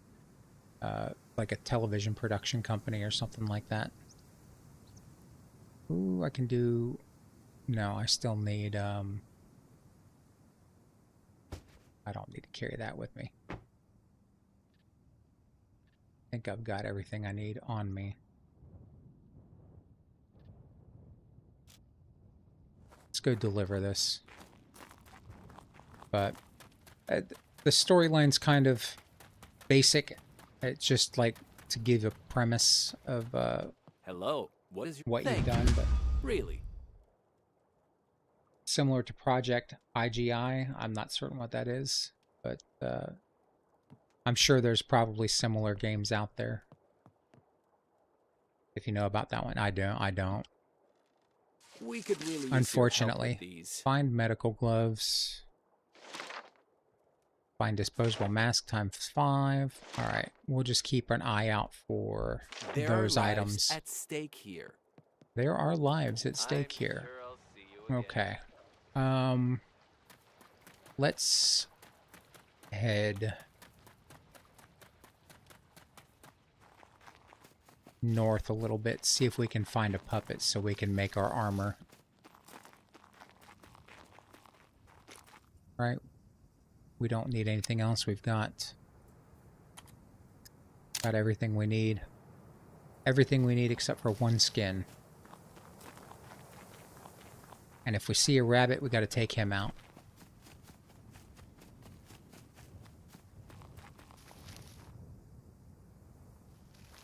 like a television production company or something like that. Ooh, I can do... No, I still need... I don't need to carry that with me. I think I've got everything I need on me. Let's go deliver this. But the storyline's kind of basic. It's just like to give a premise of Hello. What is your what thing? you've done, but Really? similar to Project IGI. I'm not certain what that is, but I'm sure there's probably similar games out there. If you know about that one. I don't. We could really use your help with Unfortunately. these. Find medical gloves. Find disposable mask ×5. Alright, we'll just keep an eye out for There those are lives items. at stake here. There are lives at stake here. Okay. Let's head north a little bit, see if we can find a puppet so we can make our armor. Right? We don't need anything else. We've got everything we need. Everything we need except for one skin. And if we see a rabbit, we got to take him out.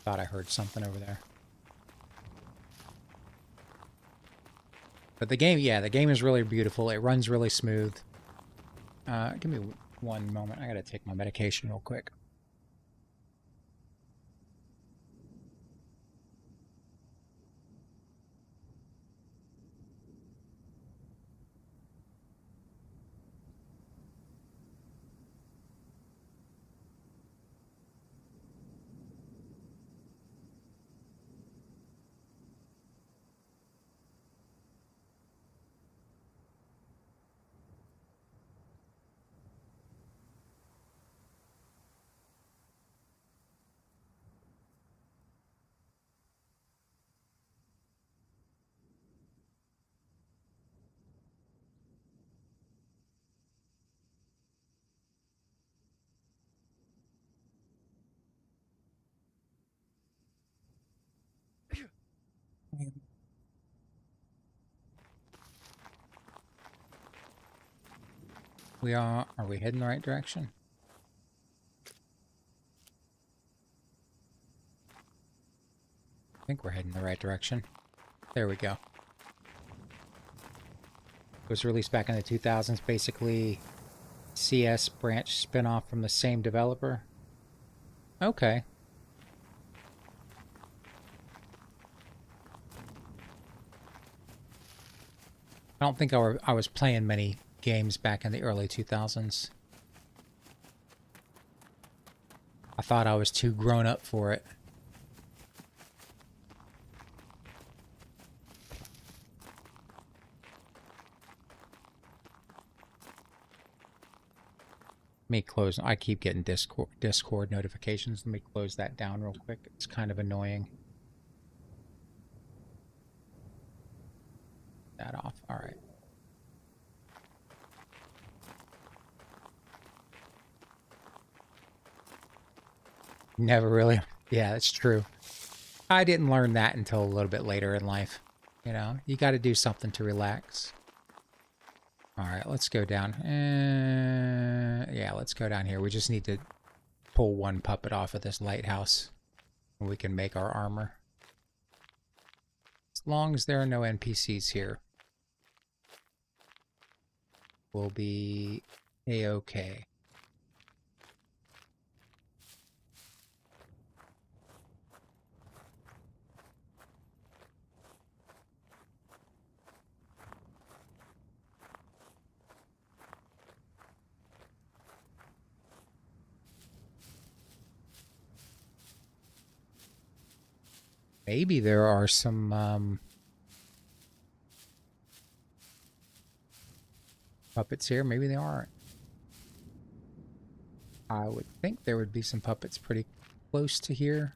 Thought I heard something over there. But the game, yeah, the game is really beautiful. It runs really smooth. Give me one moment. I gotta take my medication real quick. Are we heading the right direction? I think we're heading the right direction. There we go. It was released back in the 2000s, basically CS branch spin-off from the same developer. Okay. I don't think I was playing many games back in the early 2000s. I thought I was too grown up for it. Let me close. I keep getting Discord notifications. Let me close that down real quick. It's kind of annoying. That off. All right. Never really. Yeah, that's true. I didn't learn that until a little bit later in life. You know, you got to do something to relax. All right, let's go down. Yeah, let's go down here. We just need to pull one puppet off of this lighthouse, and we can make our armor. As long as there are no NPCs here, we'll be a-okay. Maybe there are some puppets here. Maybe they aren't. I would think there would be some puppets pretty close to here.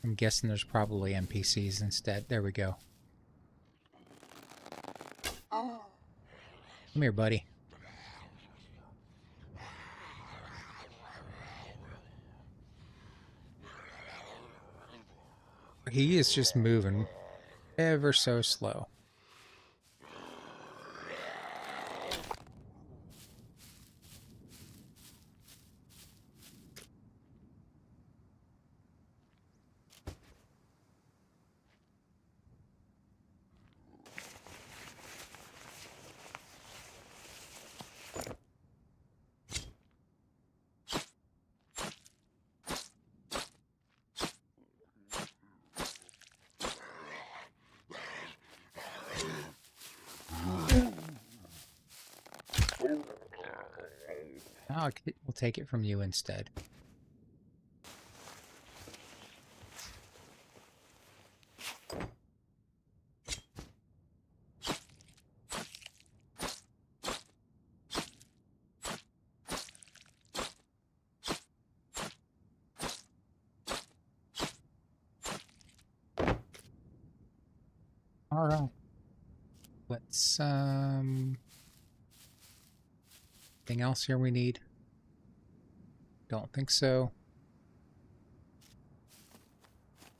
I'm guessing there's probably NPCs instead. There we go. Come here, buddy. He is just moving ever so slow. We'll take it from you instead. All right. Let's anything else here we need? Don't think so.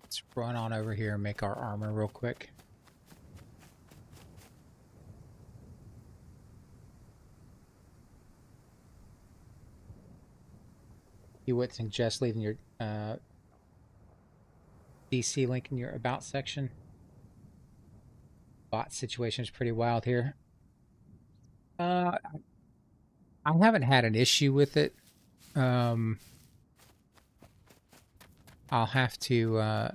Let's run on over here and make our armor real quick. You would suggest leaving your DC link in your about section. Bot situation is pretty wild here. I haven't had an issue with it. I'll have to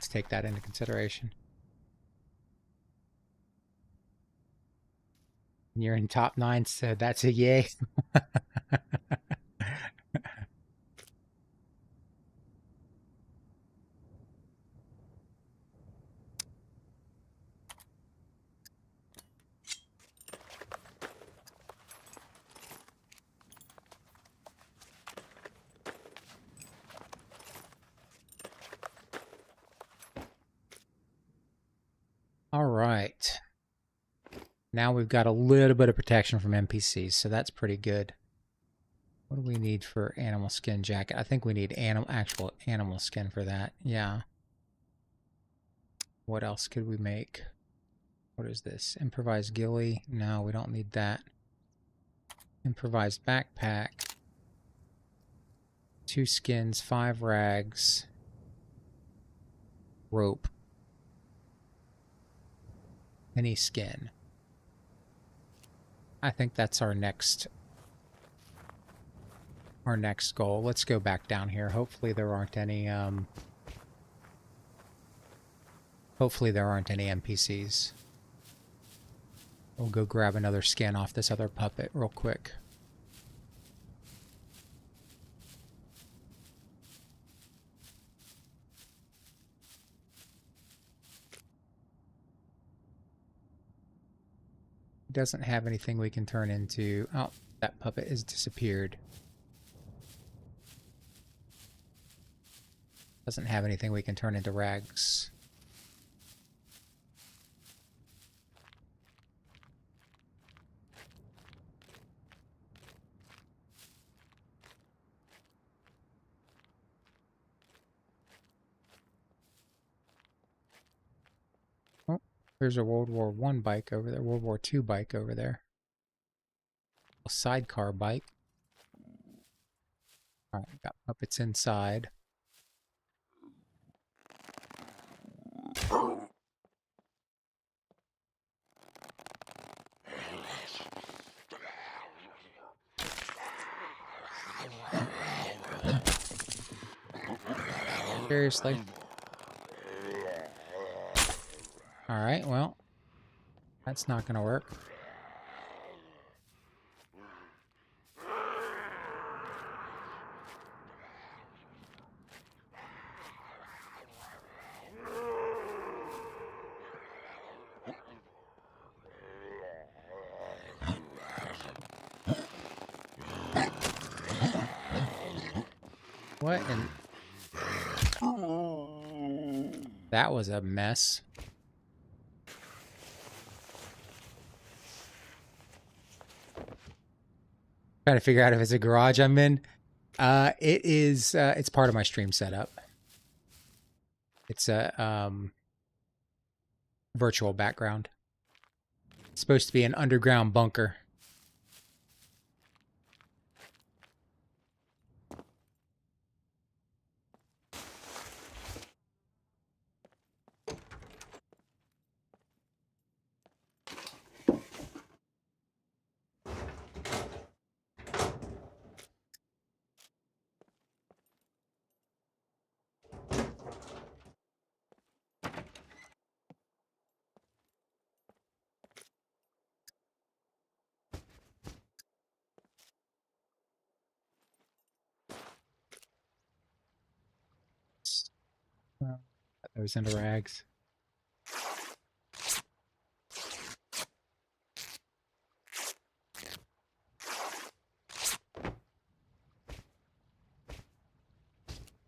take that into consideration. You're in top 9, so that's a yay. All right. Now we've got a little bit of protection from NPCs, so that's pretty good. What do we need for animal skin jacket? I think we need actual animal skin for that. Yeah. What else could we make? What is this? Improvised ghillie? No, we don't need that. Improvised backpack. 2 skins, 5 rags. Rope. Any skin. I think that's our next goal. Let's go back down here. Hopefully there aren't any NPCs. We'll go grab another skin off this other puppet real quick. Doesn't have anything we can turn into. Oh, that puppet has disappeared. Doesn't have anything we can turn into rags. Oh, there's a World War I bike over there, World War II bike over there. A sidecar bike. Alright, got puppets inside. Seriously? Alright, well, that's not gonna work. What in... That was a mess. Trying to figure out if it's a garage I'm in. It is, it's part of my stream setup. It's a virtual background. It's supposed to be an underground bunker. Those into rags.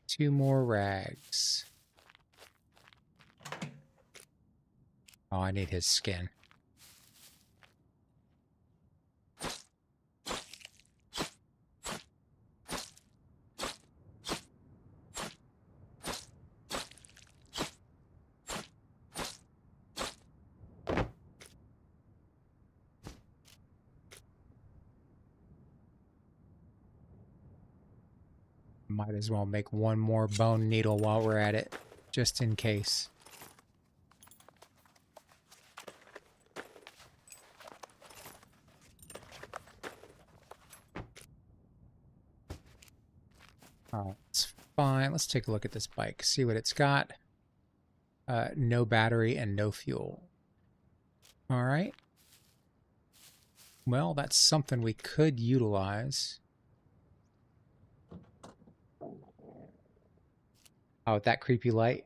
Two more rags. Oh, I need his skin. Might as well make one more bone needle while we're at it, just in case. Oh, it's fine. Let's take a look at this bike, see what it's got. No battery and no fuel. All right. Well, that's something we could utilize. Oh, with that creepy light.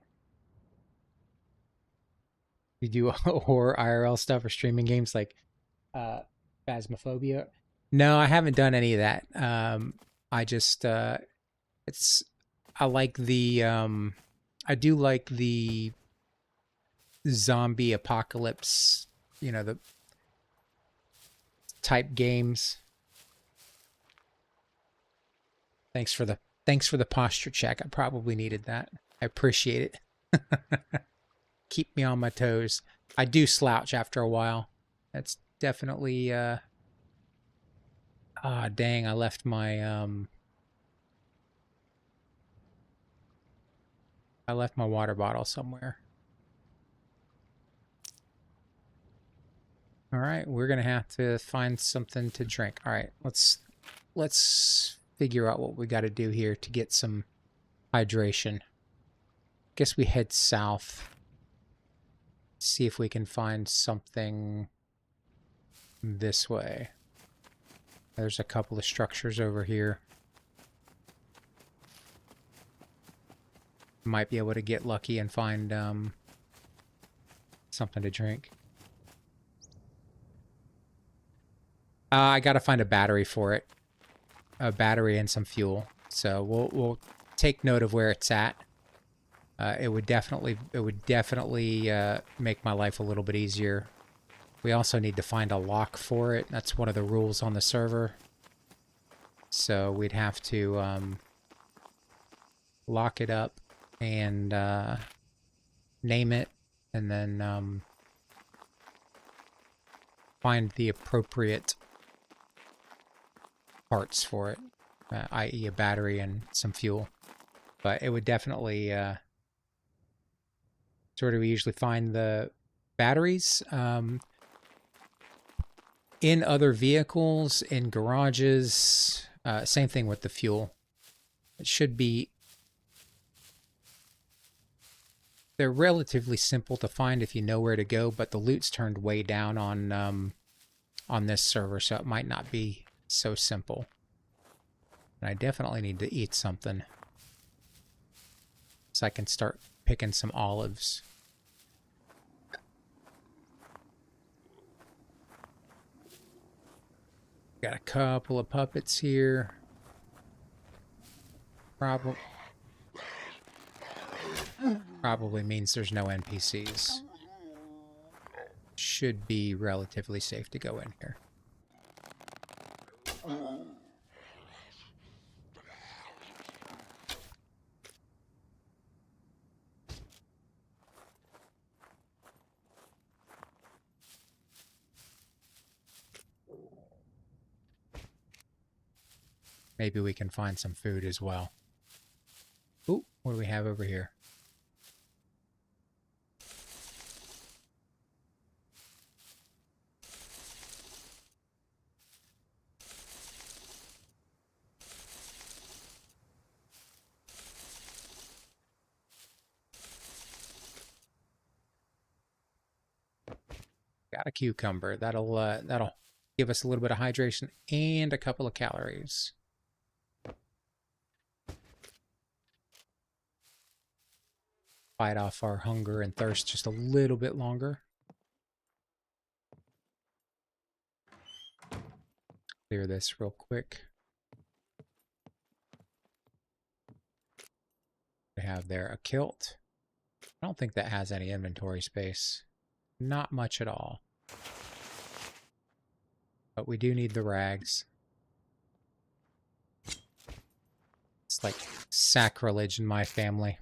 You do horror IRL stuff or streaming games like Phasmophobia. No, I haven't done any of that. I just I like the I do like the zombie apocalypse, you know, the type games. Thanks for the posture check. I probably needed that. I appreciate it. Keep me on my toes. I do slouch after a while. That's definitely dang, I left my water bottle somewhere. All right, we're gonna have to find something to drink. All right, let's figure out what we got to do here to get some hydration. Guess we head south. See if we can find something this way. There's a couple of structures over here. Might be able to get lucky and find something to drink. I gotta find a battery for it. A battery and some fuel. So we'll take note of where it's at. It would definitely make my life a little bit easier. We also need to find a lock for it. That's one of the rules on the server. So we'd have to lock it up and name it, and then find the appropriate parts for it, i.e. a battery and some fuel. But it would definitely sort of, we usually find the batteries in other vehicles, in garages. Same thing with the fuel. It should be, they're relatively simple to find if you know where to go, but the loot's turned way down on this server, so it might not be so simple. And I definitely need to eat something, so I can start picking some olives. Got a couple of puppets here. Probably means there's no NPCs. Should be relatively safe to go in here. Maybe we can find some food as well. Ooh, what do we have over here? Got a cucumber. That'll give us a little bit of hydration and a couple of calories. fight off our hunger and thirst just a little bit longer. Clear this real quick. We have there a kilt. I don't think that has any inventory space. Not much at all. But we do need the rags. It's like sacrilege in my family.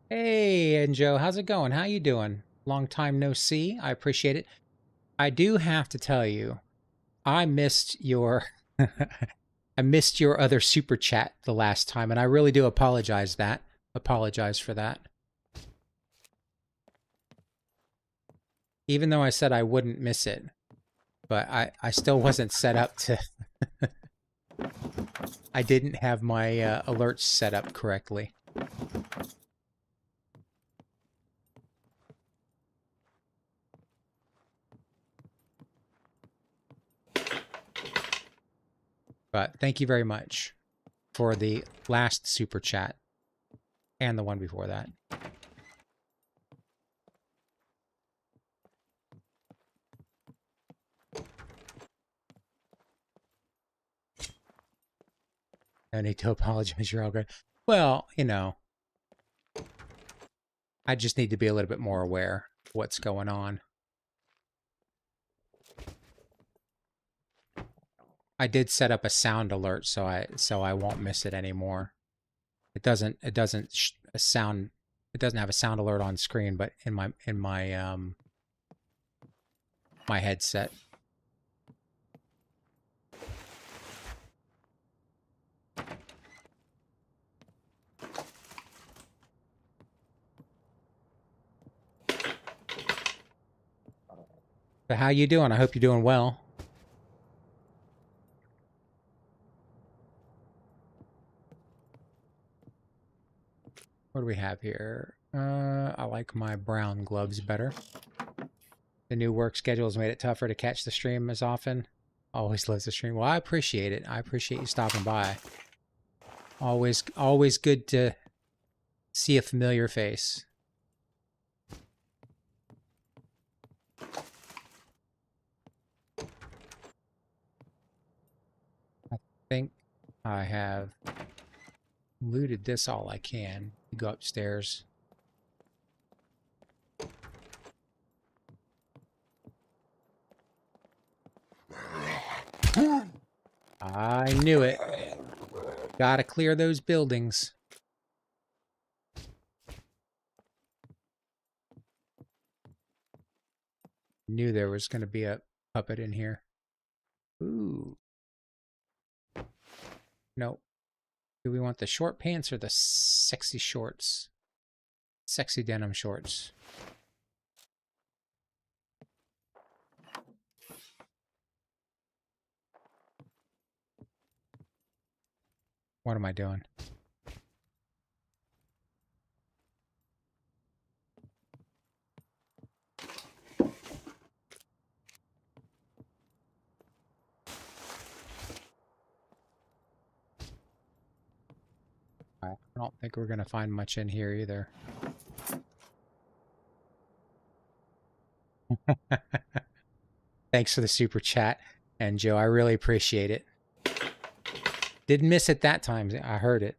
Hey, and Joe, how's it going? How you doing? Long time no see. I appreciate it. I do have to tell you, I missed your I missed your other super chat the last time, and I really do apologize for that. Even though I said I wouldn't miss it, but I still wasn't set up to I didn't have my alerts set up correctly. But thank you very much for the last super chat and the one before that. No need to apologize, you're all good. Well, you know, I just need to be a little bit more aware of what's going on. I did set up a sound alert so I won't miss it anymore. It doesn't have a sound alert on screen, but in my my headset. But how you doing? I hope you're doing well. What do we have here? I like my brown gloves better. The new work schedule has made it tougher to catch the stream as often. Always loves the stream. Well, I appreciate it. I appreciate you stopping by. Always good to see a familiar face. I think I have looted this all I can. Go upstairs. I knew it. Gotta clear those buildings. Knew there was gonna be a puppet in here. Ooh. No. Do we want the short pants or the sexy shorts? Sexy denim shorts. What am I doing? I don't think we're going to find much in here either. Thanks for the super chat. And Joe, I really appreciate it. Didn't miss it that time. I heard it.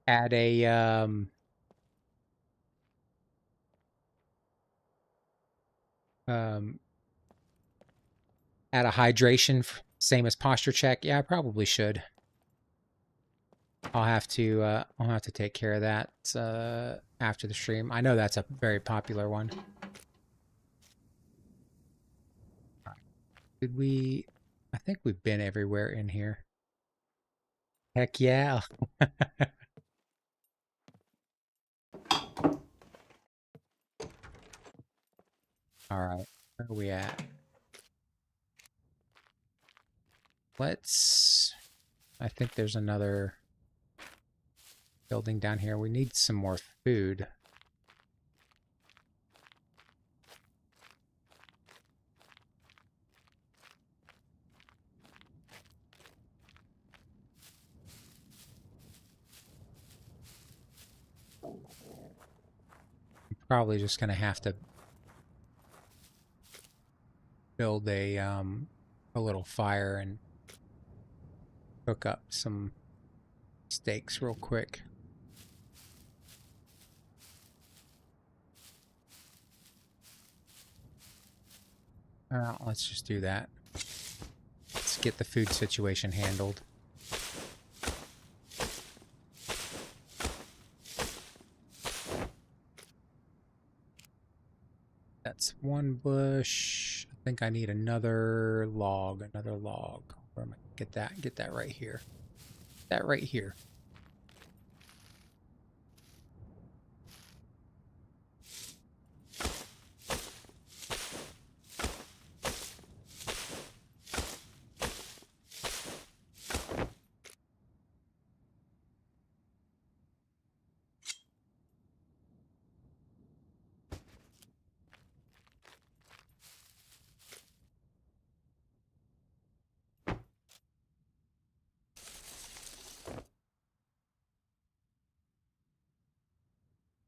Add a add a hydration, same as posture check. Yeah, I probably should. I'll have to take care of that after the stream. I know that's a very popular one. Did we? I think we've been everywhere in here. Heck yeah. All right, where are we at? Let's I think there's another building down here. We need some more food. I'm probably just going to have to build a little fire and cook up some steaks real quick. Let's just do that. Let's get the food situation handled. That's one bush. I think I need another log. Where am I gonna get that? Get that right here. That right here.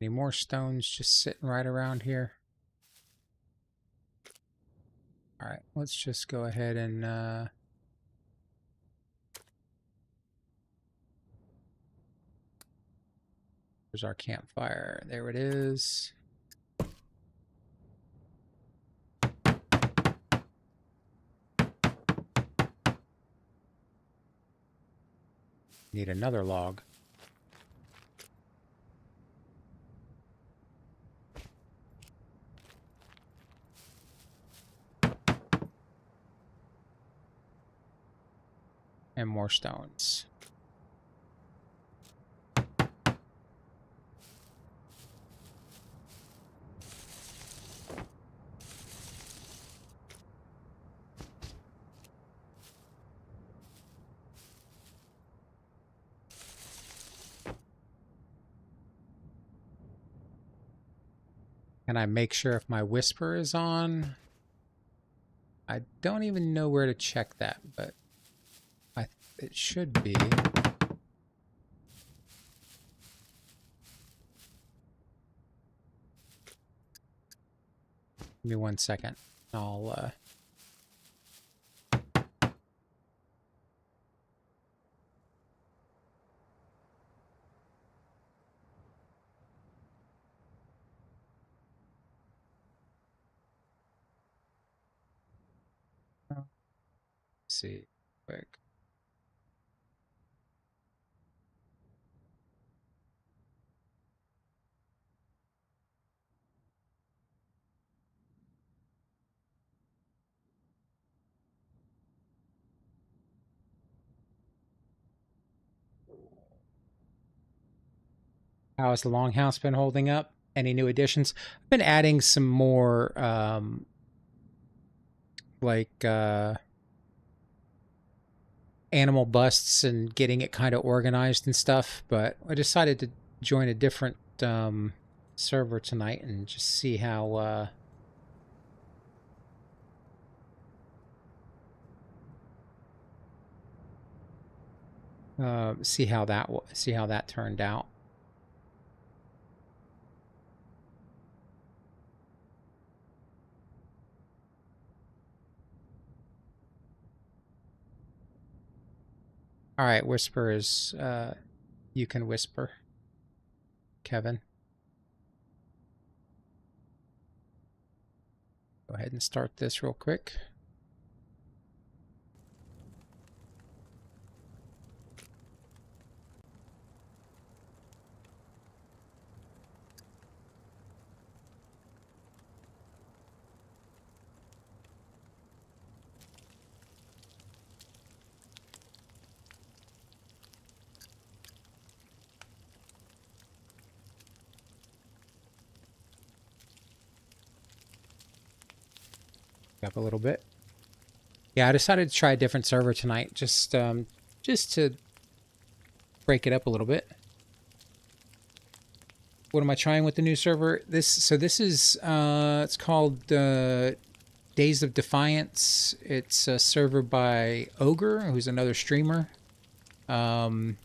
Any more stones just sitting right around here? Alright, let's just go ahead and there's our campfire. There it is. Need another log. And more stones. Can I make sure if my whisper is on? I don't even know where to check that, but it should be. Give me 1 second. I'll see quick. How has the Longhouse been holding up? Any new additions? I've been adding some more, animal busts and getting it kind of organized and stuff, but I decided to join a different server tonight and just see how see how that turned out. All right, whisper is you can whisper, Kevin. Go ahead and start this real quick. A little bit. Yeah, I decided to try a different server tonight, just to break it up a little bit. What am I trying with the new server? This is it's called Days of Defiance. It's a server by Ogre, who's another streamer. And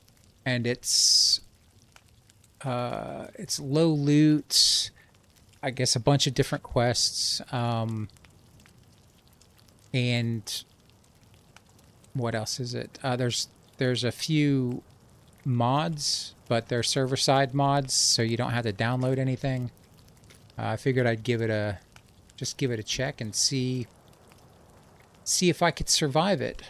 it's low loot, I guess a bunch of different quests. And what else is it? There's a few mods, but they're server-side mods, so you don't have to download anything. I figured I'd just give it a check and see if I could survive it.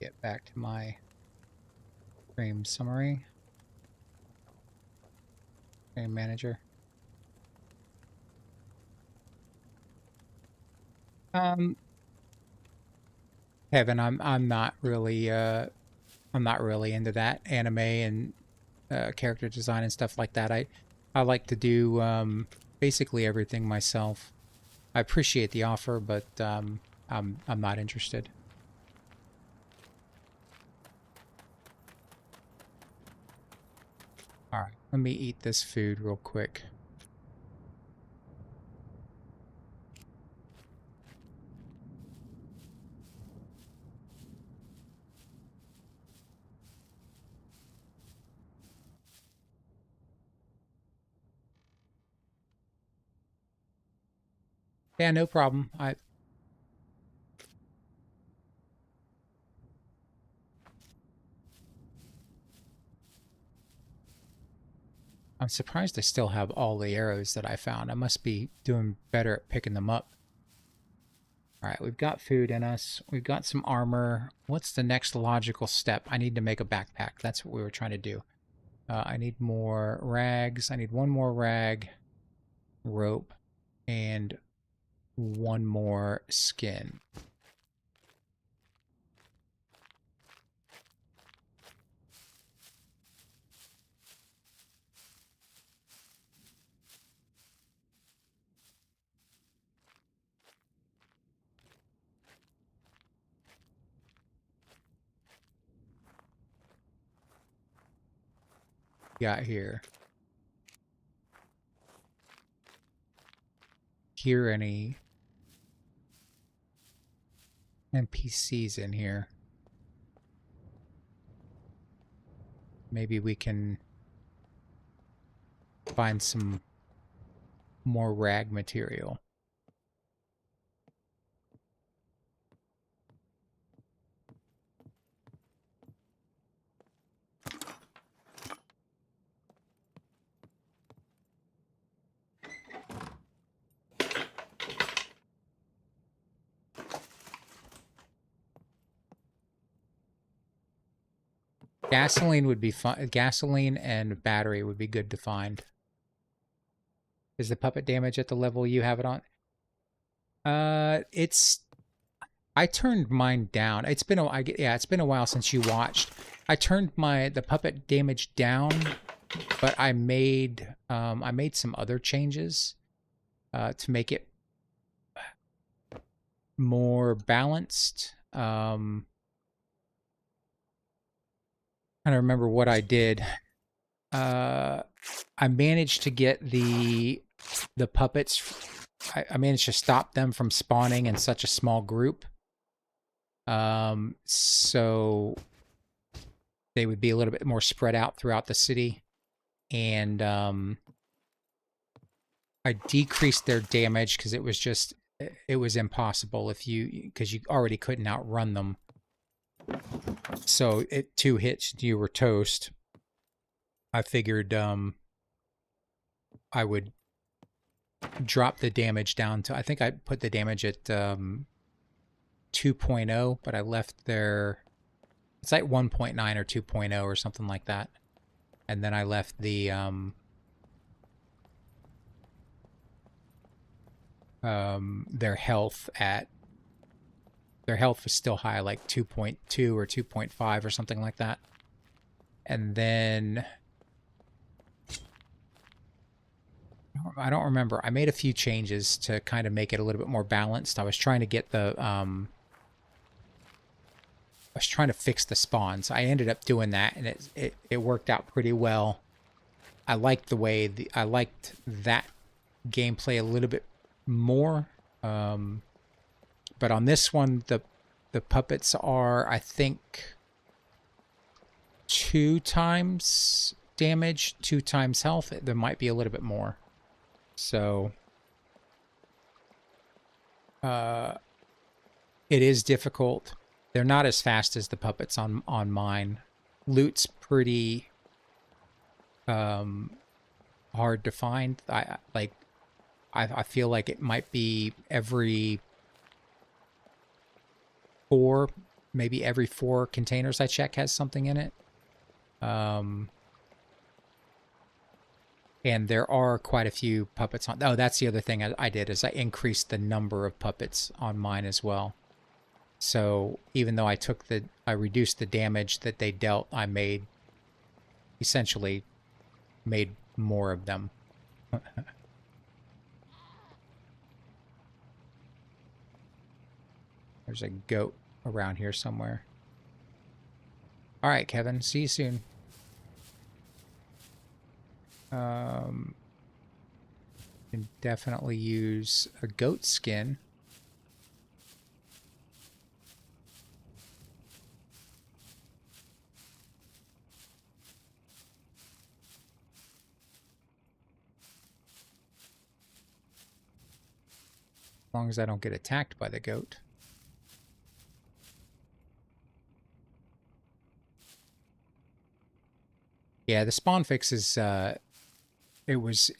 Get back to my stream summary. Stream manager. Kevin, I'm not really into that anime and character design and stuff like that. I like to do basically everything myself. I appreciate the offer, but I'm not interested. All right, let me eat this food real quick. Yeah, no problem. I'm surprised I still have all the arrows that I found. I must be doing better at picking them up. All right, we've got food in us. We've got some armor. What's the next logical step? I need to make a backpack. That's what we were trying to do. I need more rags. I need one more rag, rope, and one more skin. Got here. Hear any NPCs in here? Maybe we can find some more rag material. Gasoline would be fun. Gasoline and battery would be good to find. Is the puppet damage at the level you have it on? I turned mine down. It's been a while since you watched. I turned the puppet damage down, but I made some other changes to make it more balanced. I don't remember what I did. I managed to get the puppets. I managed to stop them from spawning in such a small group. So they would be a little bit more spread out throughout the city, and I decreased their damage because it was just, it was impossible if you, because you already couldn't outrun them. So at 2 hits, you were toast. I figured I would drop the damage down to, I think I put the damage at 2.0, but I left their, it's like 1.9 or 2.0 or something like that. And then I left the their health at, their health was still high, like 2.2 or 2.5 or something like that. And then I don't remember. I made a few changes to kind of make it a little bit more balanced. I was trying to get the I was trying to fix the spawns. I ended up doing that, and it worked out pretty well. I liked the way I liked that gameplay a little bit more. But on this one, the puppets are, I think, 2 times damage, 2 times health. There might be a little bit more. So it is difficult. They're not as fast as the puppets on mine. Loot's pretty hard to find. I feel like it might be every 4, maybe every 4 containers I check has something in it. And there are quite a few puppets on. Oh, that's the other thing I did, is I increased the number of puppets on mine as well. So even though I reduced the damage that they dealt, I essentially made more of them. There's a goat around here somewhere. All right, Kevin. See you soon. Can definitely use a goat skin. As long as I don't get attacked by the goat. Yeah, the spawn fix is it was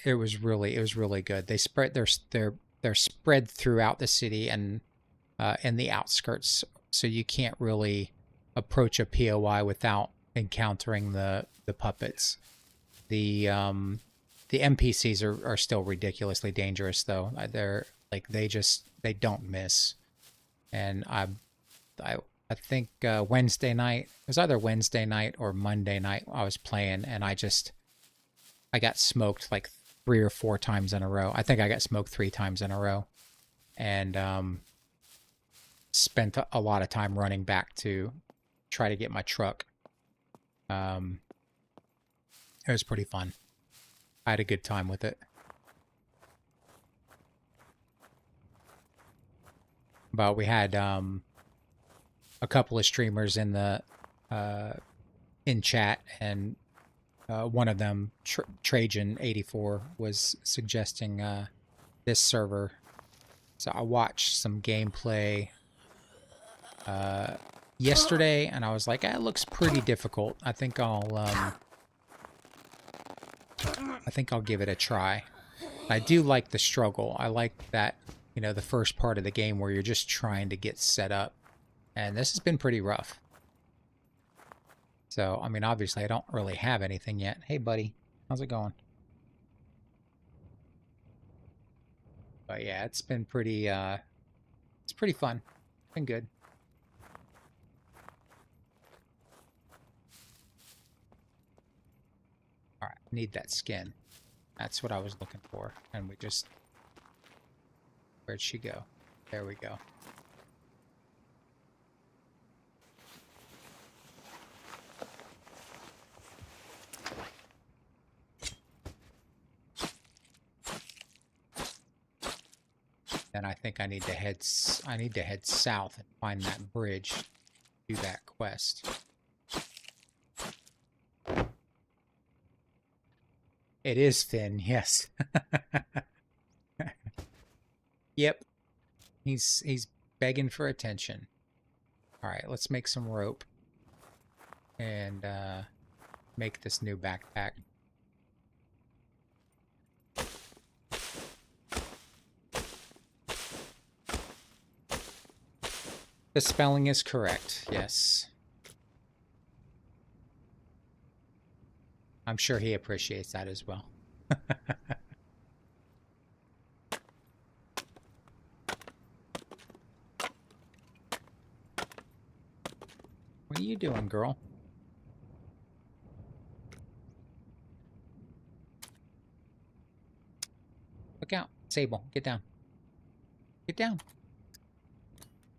really good. They spread they're spread throughout the city and in the outskirts, so you can't really approach a POI without encountering the puppets. The NPCs are still ridiculously dangerous though. They're like they don't miss. And I think Wednesday night, it was either Wednesday night or Monday night I was playing, and I got smoked like 3 or 4 times in a row. I think I got smoked 3 times in a row. And spent a lot of time running back to try to get my truck. It was pretty fun. I had a good time with it. But we had a couple of streamers in the in chat, and one of them, Trajan84, was suggesting this server. So I watched some gameplay yesterday, and I was like, it looks pretty difficult. I think I'll give it a try. I do like the struggle. I like that, you know, the first part of the game where you're just trying to get set up. And this has been pretty rough. So, I mean, obviously I don't really have anything yet. Hey, buddy. How's it going? But yeah, it's been pretty, it's pretty fun. It's been good. Alright, need that skin. That's what I was looking for. And we just... Where'd she go? There we go. Then I think I need to head south and find that bridge, do that quest. It is Finn, yes. Yep. He's begging for attention. All right, let's make some rope and make this new backpack. The spelling is correct, yes. I'm sure he appreciates that as well. What are you doing, girl? Look out. Sable, get down. Get down. Come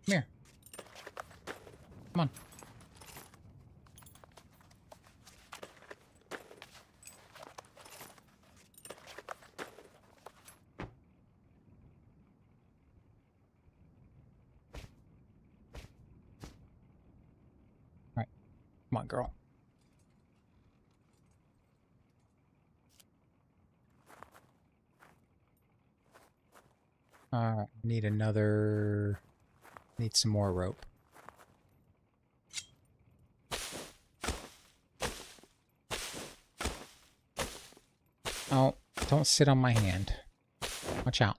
here. Come on. All right. Come on, girl. Need another... Need some more rope. Oh, don't sit on my hand. Watch out.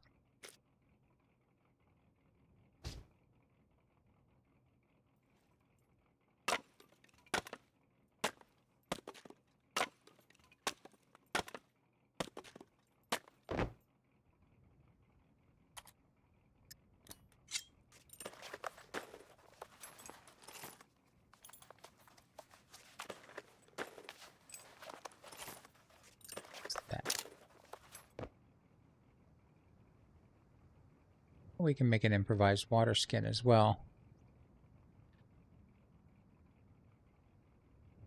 We can make an improvised water skin as well.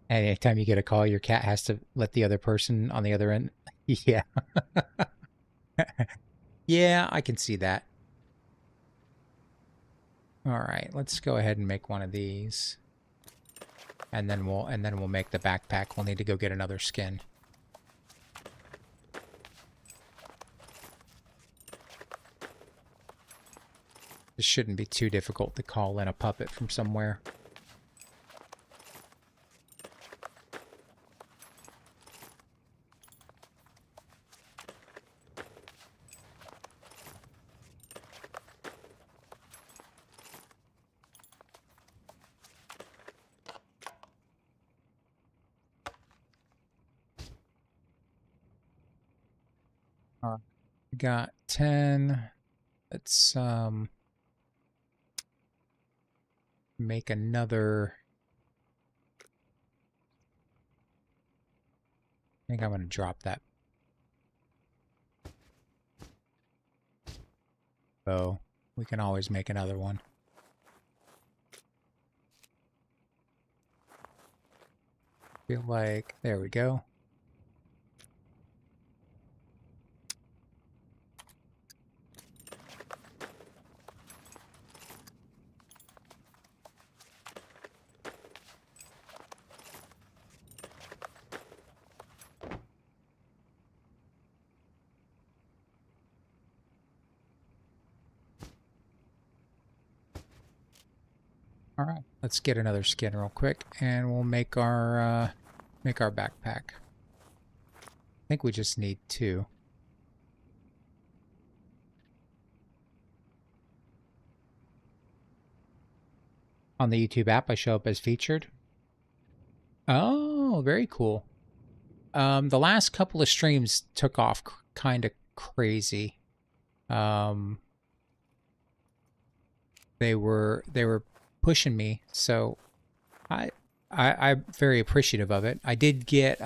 And anytime you get a call, your cat has to let the other person on the other end. Yeah. Yeah, I can see that. All right, let's go ahead and make one of these. And then we'll make the backpack. We'll need to go get another skin. This shouldn't be too difficult to call in a puppet from somewhere. We got 10. Let's make another. I think I'm going to drop that bow. We can always make another one. Feel like, there we go. All right, let's get another skin real quick, and we'll make our backpack. I think we just need 2. On the YouTube app, I show up as featured. Oh, very cool. The last couple of streams took off kind of crazy. They were pushing me, so I'm very appreciative of it. I did get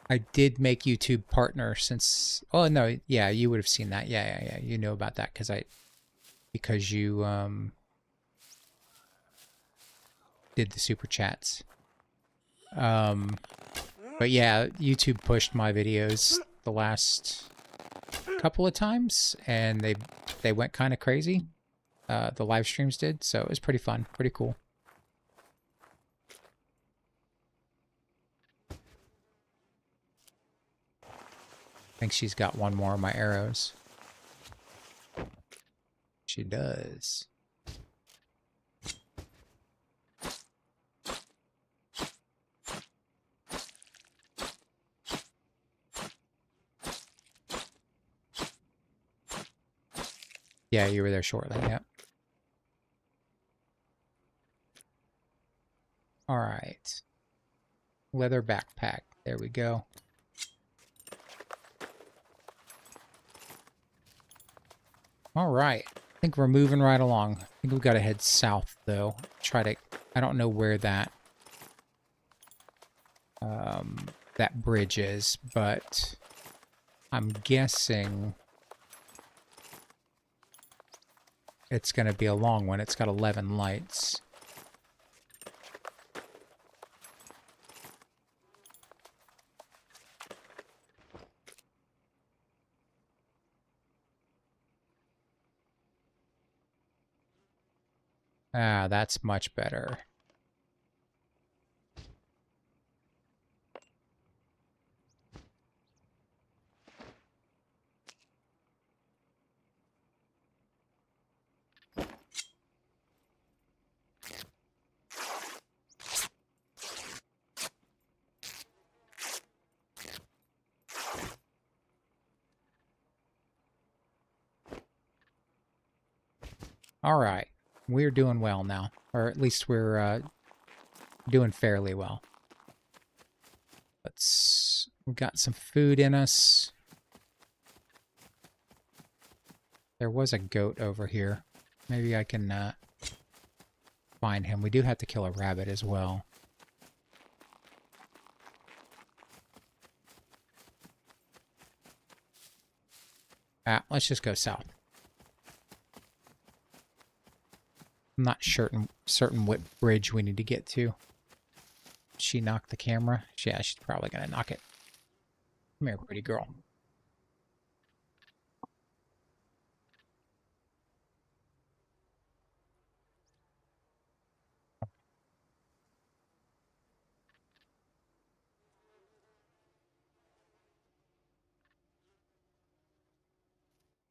I did make YouTube partner since. Oh no, yeah, you would have seen that. Yeah. You know about that because you did the super chats. But yeah, YouTube pushed my videos the last couple of times, and they went kind of crazy. The live streams did, so it was pretty fun, pretty cool. I think she's got one more of my arrows. She does. Yeah, you were there shortly, yep. All right. Leather backpack. There we go. All right. I think we're moving right along. I think we've got to head south, though. Try to... I don't know where that... that bridge is, but... I'm guessing... it's going to be a long one. It's got 11 lights. Ah, that's much better. All right. We're doing well now. Or at least we're doing fairly well. We've got some food in us. There was a goat over here. Maybe I can find him. We do have to kill a rabbit as well. Let's just go south. I'm not certain what bridge we need to get to. She knocked the camera. Yeah, she's probably gonna knock it. Come here, pretty girl.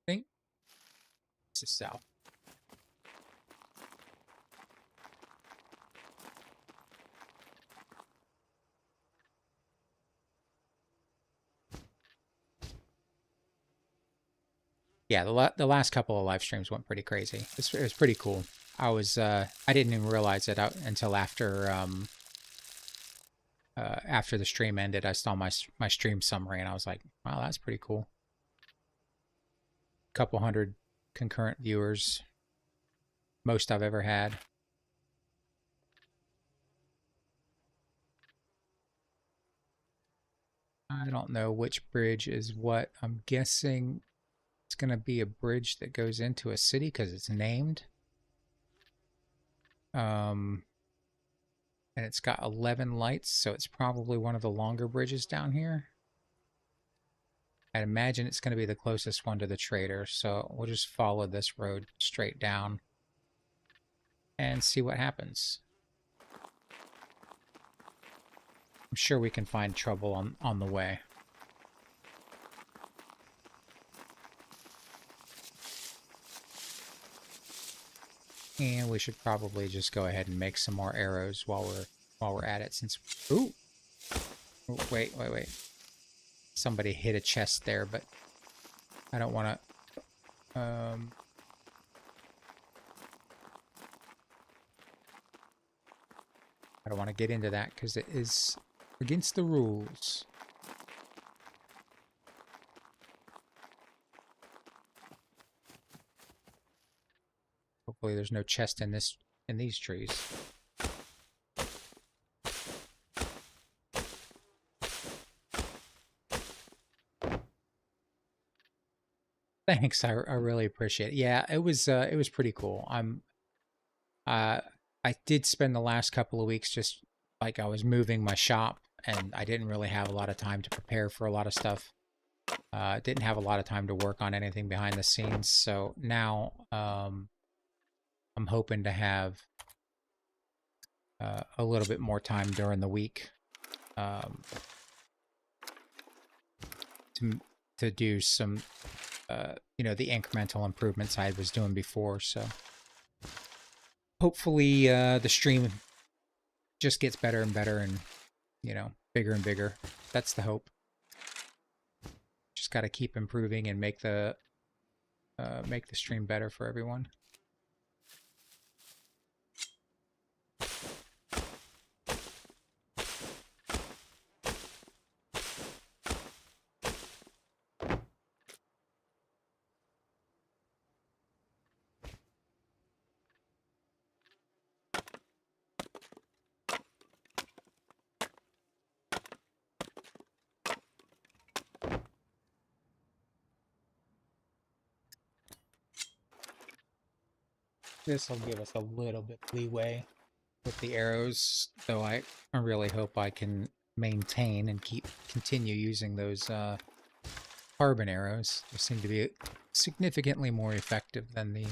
I think this is south. Yeah, the last couple of live streams went pretty crazy. It was pretty cool. I didn't even realize it until after the stream ended. I saw my stream summary and I was like, wow, that's pretty cool. Couple hundred concurrent viewers, most I've ever had. I don't know which bridge is what. I'm guessing it's going to be a bridge that goes into a city because it's named. And it's got 11 lights, so it's probably one of the longer bridges down here. I'd imagine it's going to be the closest one to the trader, so we'll just follow this road straight down and see what happens. I'm sure we can find trouble on the way. And we should probably just go ahead and make some more arrows while we're at it. Since ooh, oh, wait. Somebody hit a chest there, but I don't want to. I don't want to get into that because it is against the rules. Hopefully there's no chest in these trees. Thanks, I really appreciate it. Yeah, it was pretty cool. I did spend the last couple of weeks just like I was moving my shop and I didn't really have a lot of time to prepare for a lot of stuff. Didn't have a lot of time to work on anything behind the scenes. So now I'm hoping to have a little bit more time during the week to to do some, you know, the incremental improvements I was doing before. So hopefully the stream just gets better and better and, you know, bigger and bigger. That's the hope. Just got to keep improving and make the stream better for everyone. This will give us a little bit leeway with the arrows, though I really hope I can maintain and continue using those carbon arrows. They seem to be significantly more effective than the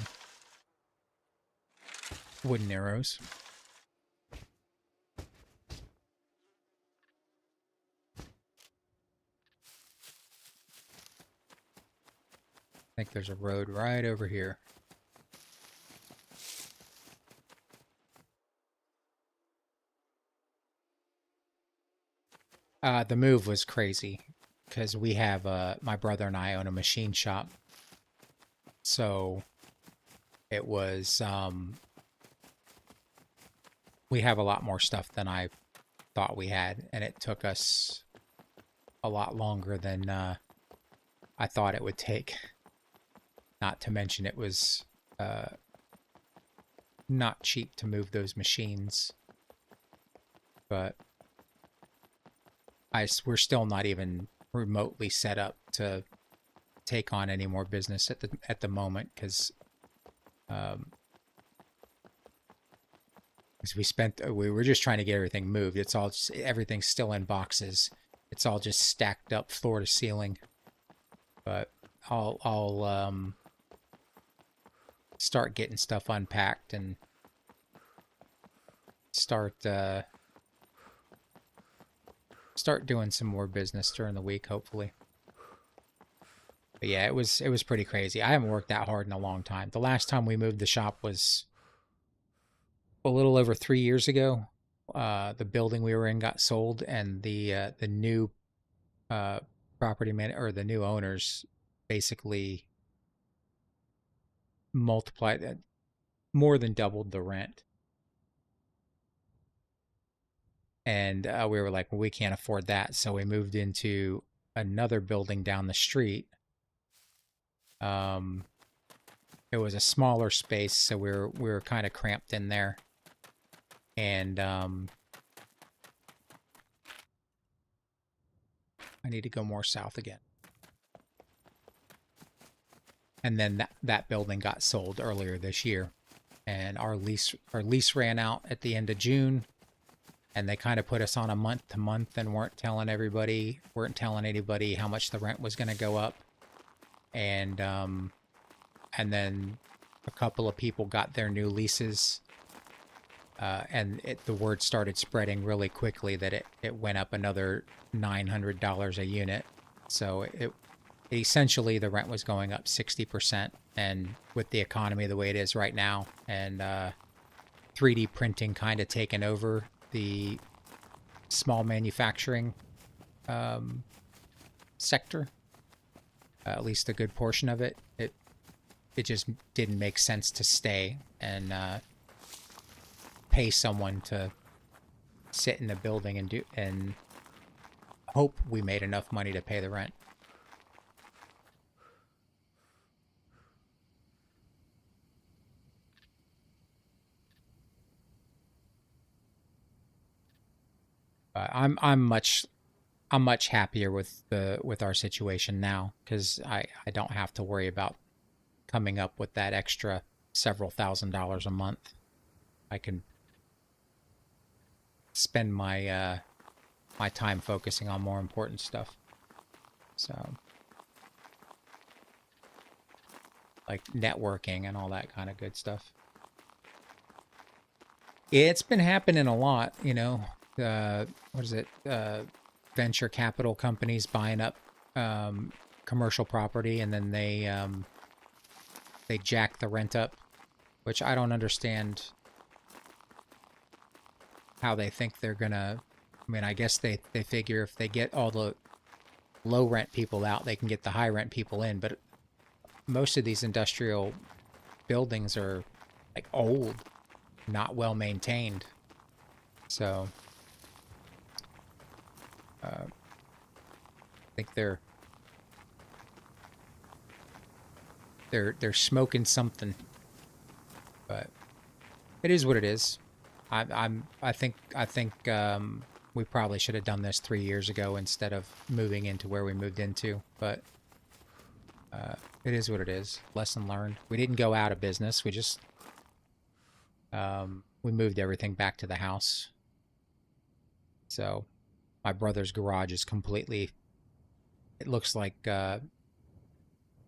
wooden arrows. I think there's a road right over here. The move was crazy because we have my brother and I own a machine shop, so it was we have a lot more stuff than I thought we had, and it took us a lot longer than I thought it would take. Not to mention it was not cheap to move those machines, but we're still not even remotely set up to take on any more business at the moment, because we were just trying to get everything moved. It's all just, everything's still in boxes. It's all just stacked up floor to ceiling. But I'll start getting stuff unpacked and start doing some more business during the week, hopefully. But yeah, it was pretty crazy. I haven't worked that hard in a long time. The last time we moved the shop was a little over 3 years ago. The building we were in got sold, and the new the new owners basically multiplied, more than doubled the rent. And we were like, well, we can't afford that. So we moved into another building down the street. It was a smaller space, so we were kind of cramped in there. And I need to go more south again. And then that building got sold earlier this year. And our lease ran out at the end of June. And they kind of put us on a month to month and weren't telling anybody how much the rent was going to go up. And then a couple of people got their new leases. And the word started spreading really quickly that it went up another $900 a unit. So essentially the rent was going up 60%. And with the economy the way it is right now, and 3D printing kind of taken over the small manufacturing sector, at least a good portion of it, it just didn't make sense to stay and pay someone to sit in the building and hope we made enough money to pay the rent. I'm much happier with our situation now, because I don't have to worry about coming up with that extra several $1,000s a month. I can spend my my time focusing on more important stuff. So, like networking and all that kind of good stuff. It's been happening a lot, you know. What is it? Venture capital companies buying up commercial property, and then they jack the rent up, which I don't understand how they think they're gonna. I mean, I guess they figure if they get all the low rent people out, they can get the high rent people in, but most of these industrial buildings are like old, not well maintained. So I think they're smoking something, but it is what it is. I think we probably should have done this 3 years ago instead of moving into where we moved into, but it is what it is. Lesson learned. We didn't go out of business. We just we moved everything back to the house. So my brother's garage is completely, it looks like a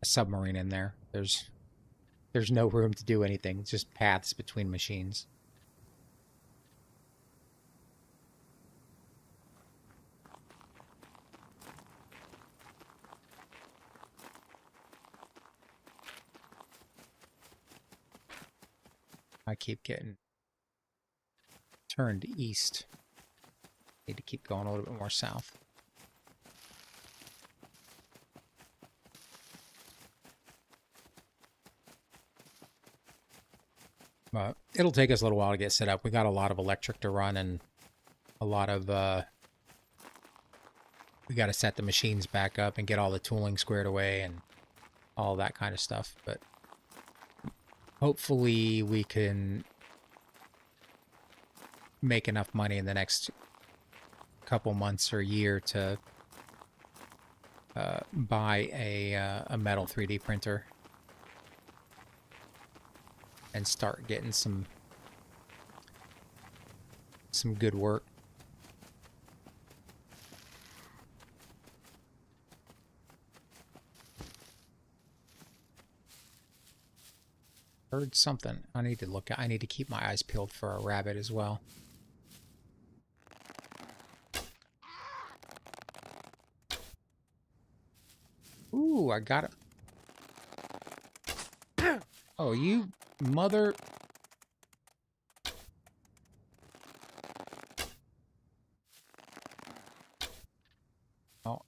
submarine in there. There's no room to do anything. It's just paths between machines. I keep getting turned east. Need to keep going a little bit more south. But it'll take us a little while to get set up. We got a lot of electric to run and a lot of we got to set the machines back up and get all the tooling squared away and all that kind of stuff. But hopefully we can make enough money in the next couple months or year to buy a metal 3D printer and start getting some good work. Heard something. I need to look at. I need to keep my eyes peeled for a rabbit as well. Ooh, I got it. Oh, you mother. Oh.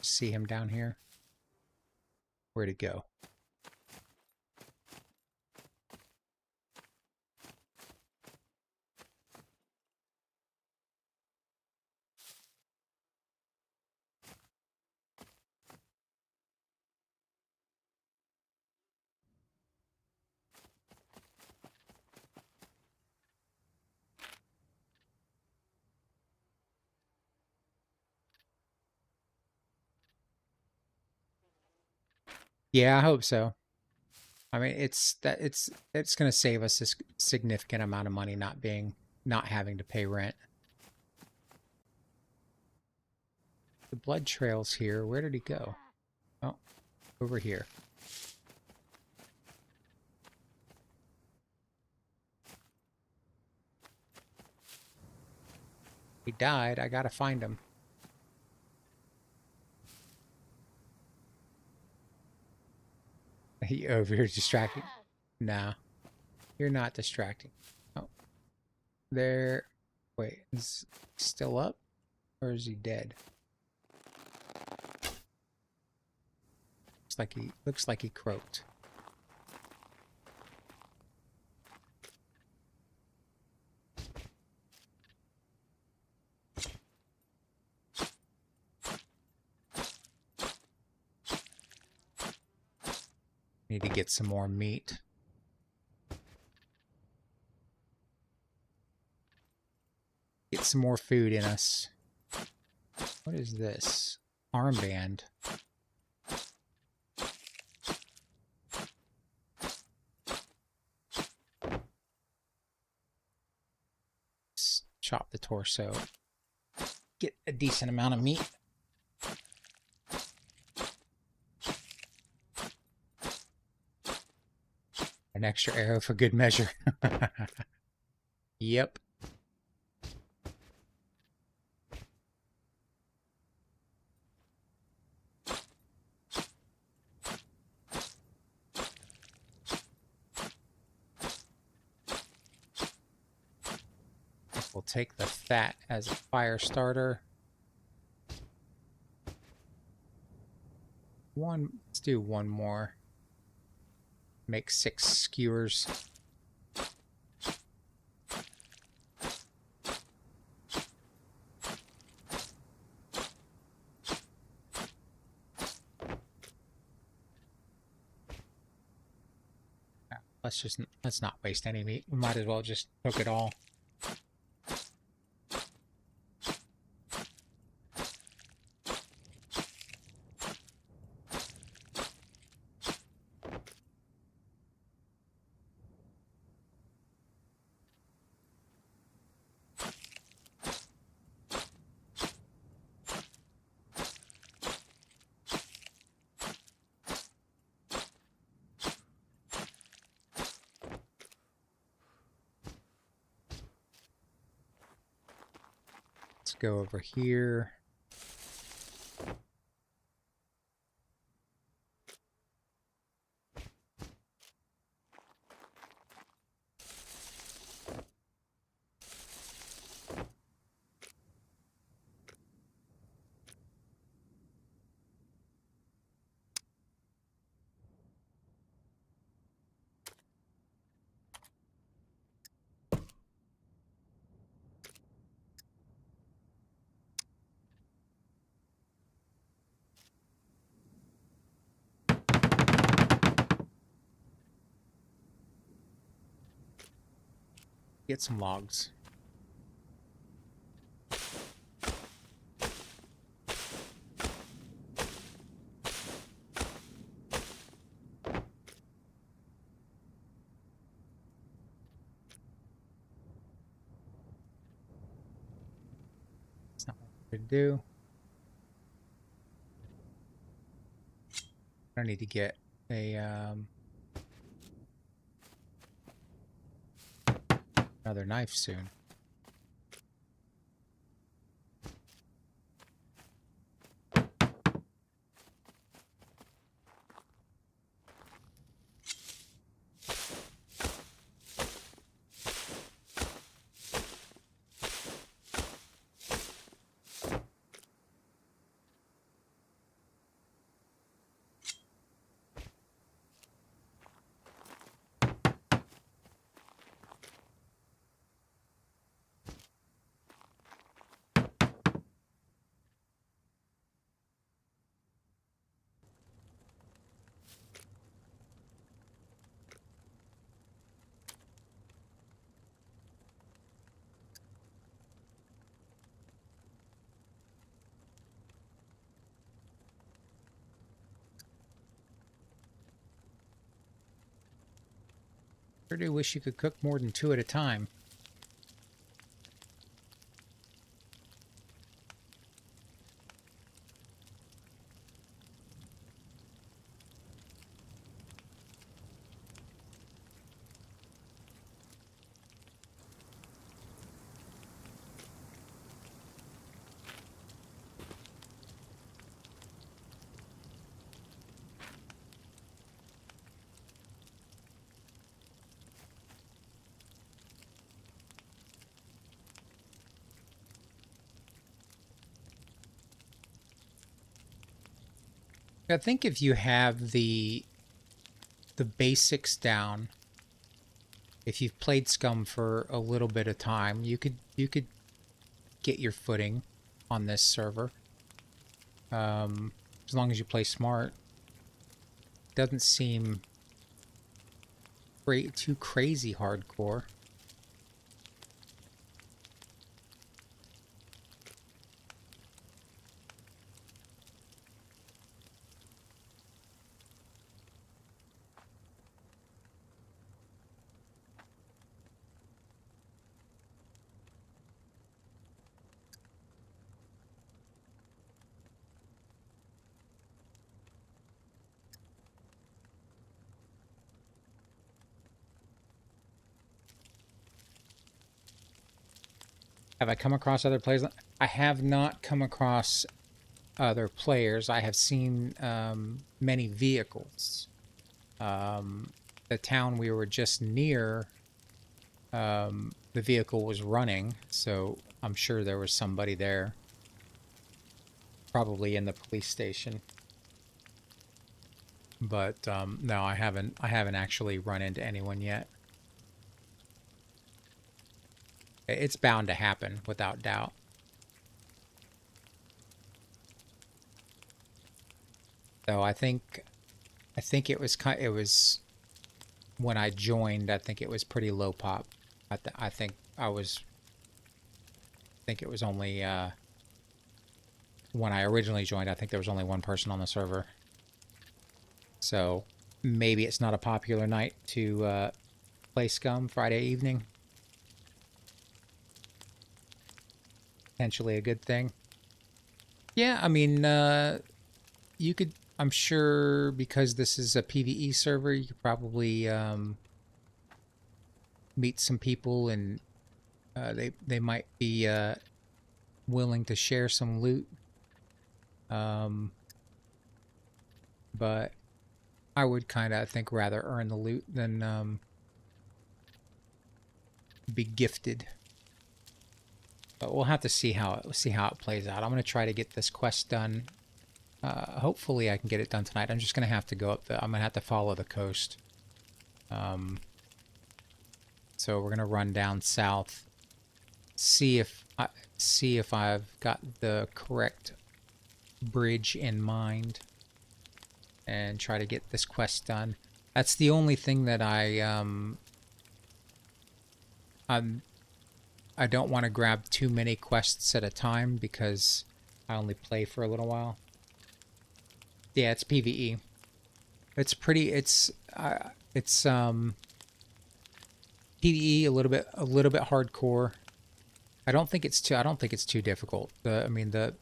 See him down here? Where'd he go? Yeah, I hope so. I mean, it's going to save us a significant amount of money not having to pay rent. The blood trail's here. Where did he go? Oh, over here. He died. I gotta find him. He over here distracting. Nah, you're not distracting. Oh, there. Wait, is he still up, or is he dead? Looks like he croaked. Need to get some more meat. Get some more food in us. What is this? Armband. Let's chop the torso. Get a decent amount of meat. An extra arrow for good measure. Yep. We'll take the fat as a fire starter. Let's do one more. Make 6 skewers. Let's not waste any meat. We might as well just cook it all. Let's go over here. Get some logs. That's not what we're gonna do. I need to get a another knife soon. Sure do wish you could cook more than 2 at a time. I think if you have the basics down, if you've played SCUM for a little bit of time, you could get your footing on this server. As long as you play smart. Doesn't seem too crazy hardcore. Have I come across other players? I have not come across other players. I have seen many vehicles. The town we were just near, the vehicle was running, so I'm sure there was somebody there. Probably in the police station. But no, I haven't actually run into anyone yet. It's bound to happen, without doubt. So I think it was when I joined. I think it was pretty low pop. I think it was only when I originally joined. I think there was only one person on the server. So maybe it's not a popular night to play SCUM Friday evening. Potentially a good thing. Yeah, I mean, you could, I'm sure, because this is a PvE server, you could probably meet some people, and they might be willing to share some loot. But I would kind of think rather earn the loot than be gifted. But we'll have to see how it plays out. I'm going to try to get this quest done. Hopefully I can get it done tonight. I'm just going to have to go up I'm going to have to follow the coast. So we're going to run down south, see if I've got the correct bridge in mind, and try to get this quest done. That's the only thing that I don't want to grab too many quests at a time, because I only play for a little while. Yeah, it's PvE. It's PvE a little bit hardcore. I don't think it's too difficult. I mean the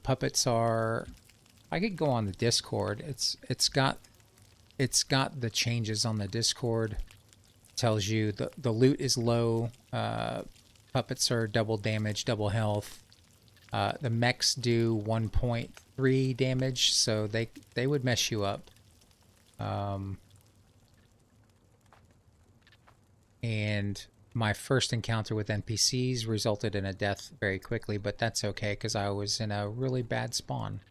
puppets are, I could go on the Discord. It's got the changes on the Discord. It tells you the loot is low. Puppets are double damage, double health. The mechs do 1.3 damage, so they would mess you up. And my first encounter with NPCs resulted in a death very quickly, but that's okay, because I was in a really bad spawn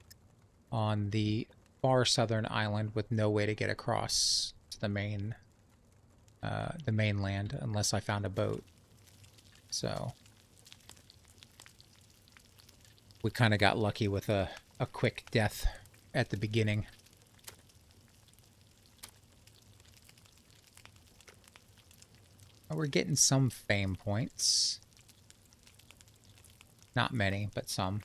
on the far southern island with no way to get across to the mainland unless I found a boat. So we kind of got lucky with a quick death at the beginning. We're getting some fame points. Not many, but some.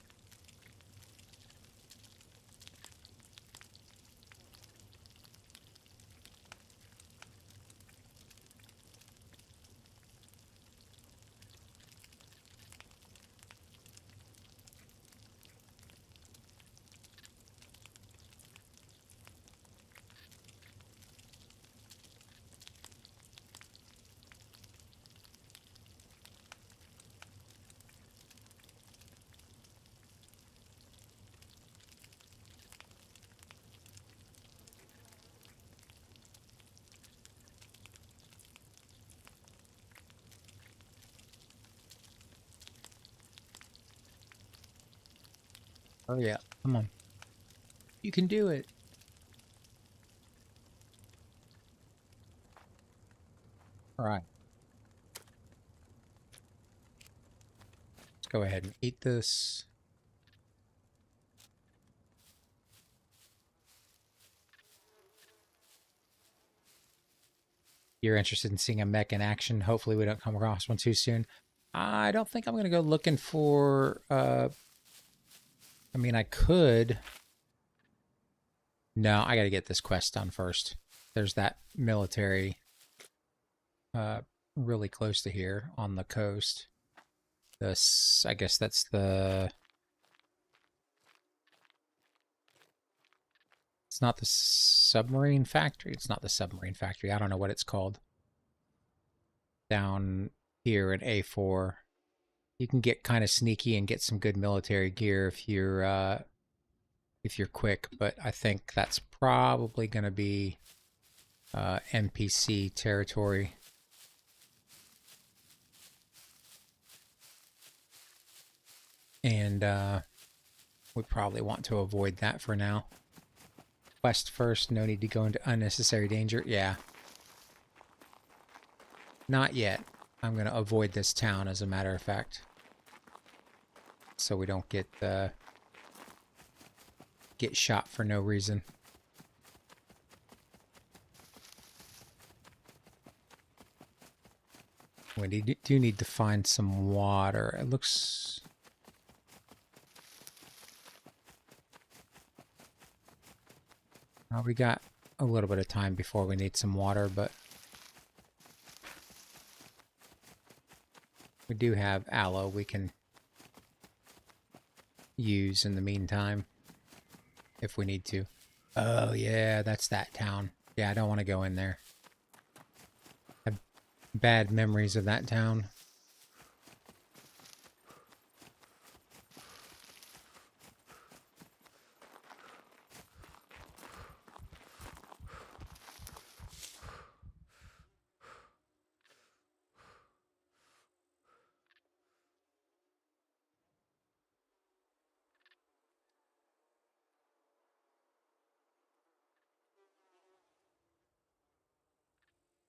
Oh yeah, come on. You can do it. All right. Let's go ahead and eat this. You're interested in seeing a mech in action. Hopefully we don't come across one too soon. I don't think I'm going to go looking for... I mean, I could... No, I got to get this quest done first. There's that military really close to here on the coast. I guess that's the... It's not the submarine factory. It's not the submarine factory. I don't know what it's called. Down here at A4. You can get kind of sneaky and get some good military gear if you're quick, but I think that's probably going to be NPC territory. And we probably want to avoid that for now. Quest first, no need to go into unnecessary danger. Yeah. Not yet. I'm going to avoid this town, as a matter of fact. So we don't get shot for no reason. We do need to find some water. It looks... we got a little bit of time before we need some water, but... we do have aloe we can use in the meantime, if we need to. Oh yeah, that's that town. Yeah, I don't want to go in there. I have bad memories of that town.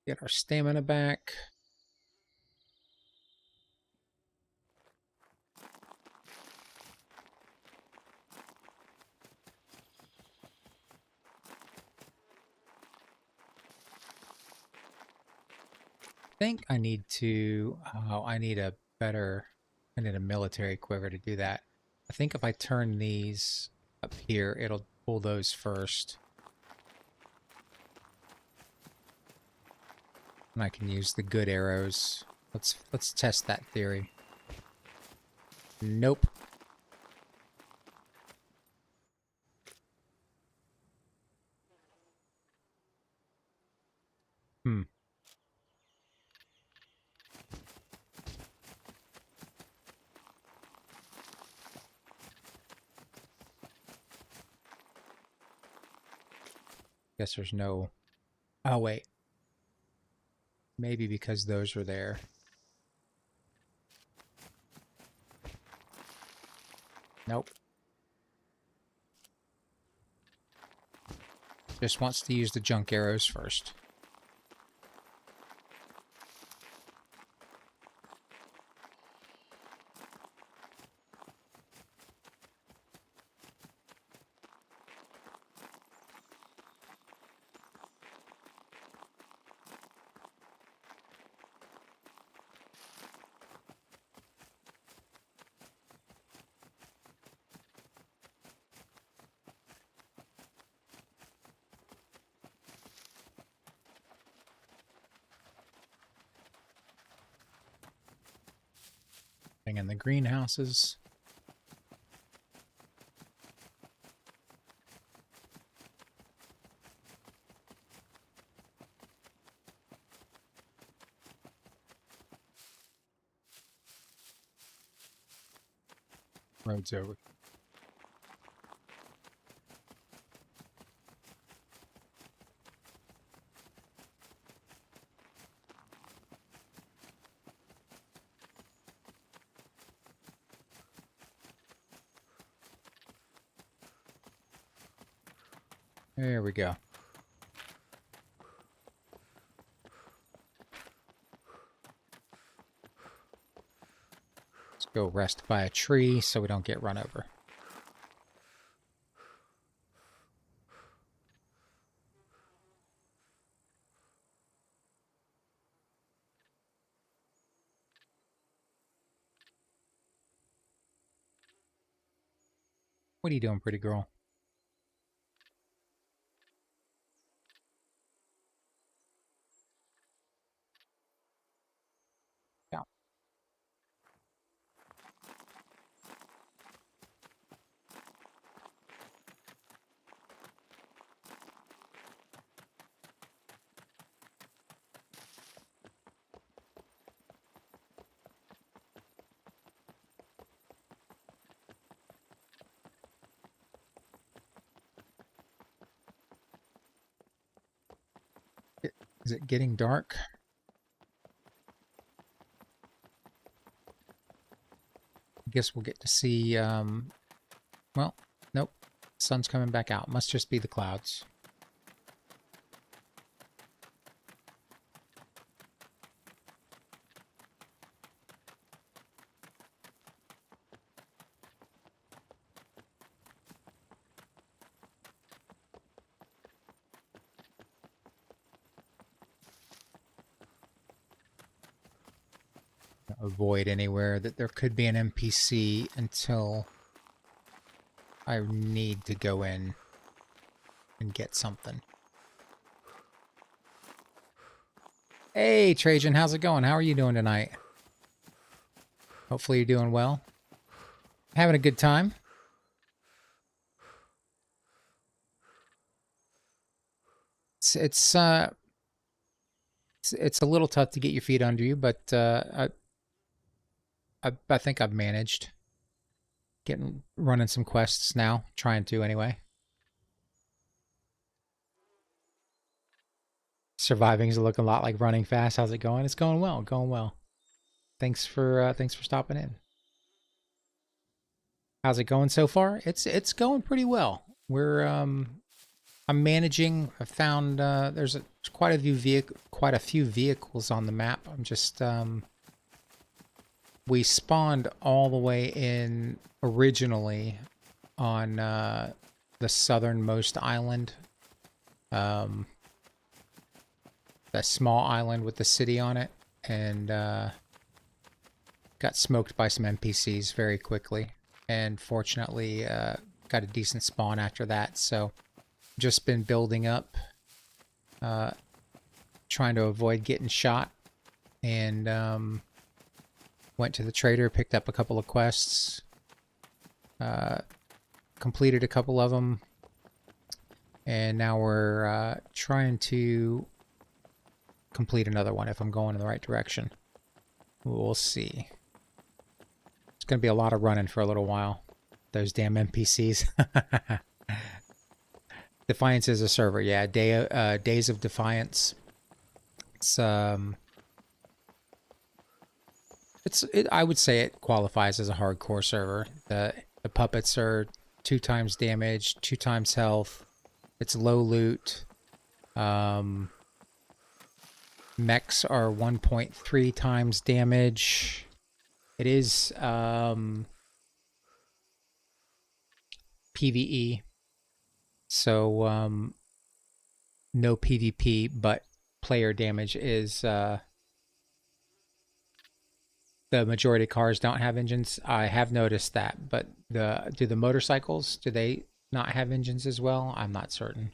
Get our stamina back. I think I need to... oh, I need a military quiver to do that. I think if I turn these up here, it'll pull those first. And I can use the good arrows. Let's test that theory. Nope. Hmm. Guess there's no... oh, wait. Maybe because those are there. Nope. Just wants to use the junk arrows first. In the greenhouses. Road's over. There we go. Let's go rest by a tree so we don't get run over. What are you doing, pretty girl? Yeah. Is it getting dark? I guess we'll get to see, well, nope. Sun's coming back out. Must just be the clouds. Avoid anywhere that there could be an NPC until I need to go in and get something. Hey, Trajan, how's it going? How are you doing tonight? Hopefully you're doing well. Having a good time? It's a little tough to get your feet under you, but I think I've managed. Running some quests now, trying to anyway. Surviving is looking a lot like running fast. How's it going? It's going well, going well. Thanks for stopping in. How's it going so far? It's going pretty well. We're I'm managing. I found there's quite a few vehicles on the map. I'm just we spawned all the way in originally on the southernmost island. The small island with the city on it, and got smoked by some NPCs very quickly, and fortunately got a decent spawn after that. So just been building up, trying to avoid getting shot, and went to the trader, picked up a couple of quests, completed a couple of them, and now we're trying to complete another one if I'm going in the right direction. We'll see. It's going to be a lot of running for a little while. Those damn NPCs. Defiance is a server, yeah. Days of Defiance. I would say it qualifies as a hardcore server. The puppets are 2 times damage, 2 times health. It's low loot. Mechs are 1.3 times damage. It is PvE. So no PvP, but player damage is the majority of cars don't have engines. I have noticed that, but do the motorcycles, do they not have engines as well? I'm not certain.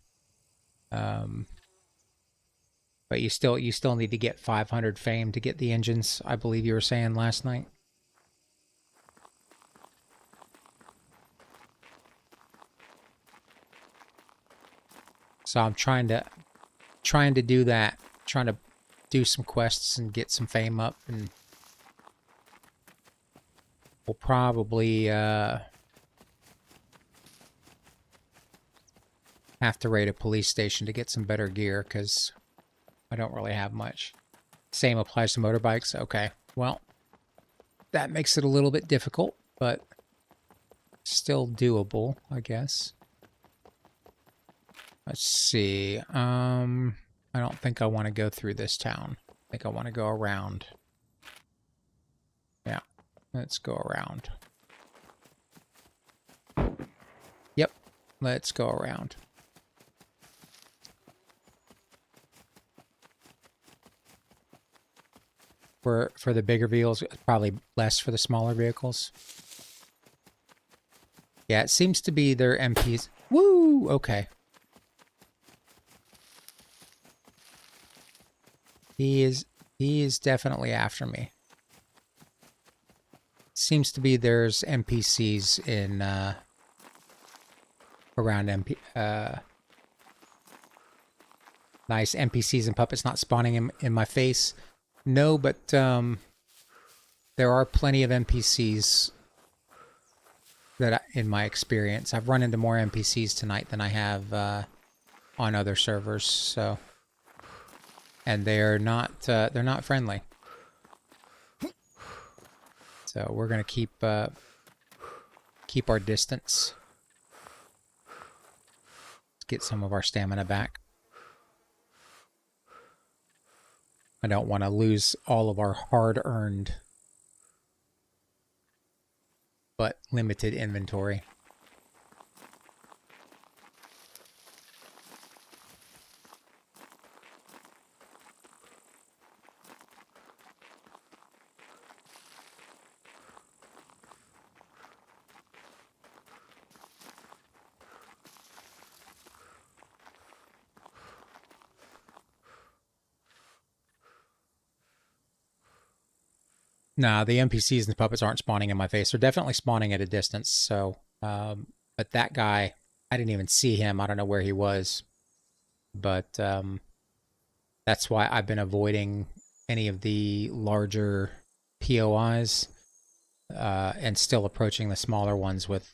But you still need to get 500 fame to get the engines, I believe you were saying last night. So I'm trying to do that, trying to do some quests and get some fame up, and we'll probably have to raid a police station to get some better gear, because I don't really have much. Same applies to motorbikes. Okay, well, that makes it a little bit difficult, but still doable, I guess. Let's see. I don't think I want to go through this town. I think I want to go around. Yeah, let's go around. Yep, let's go around. For the bigger vehicles, probably less for the smaller vehicles. Yeah, it seems to be their MPs. Woo! Okay. He is definitely after me. Seems to be there's NPCs in around nice NPCs and puppets not spawning in my face. No, but there are plenty of NPCs that, in my experience, I've run into more NPCs tonight than I have on other servers. So and they're not friendly. So we're gonna keep our distance. Let's get some of our stamina back. I don't want to lose all of our hard-earned but limited inventory. Nah, the NPCs and the puppets aren't spawning in my face. They're definitely spawning at a distance. So, but that guy, I didn't even see him. I don't know where he was. But that's why I've been avoiding any of the larger POIs and still approaching the smaller ones with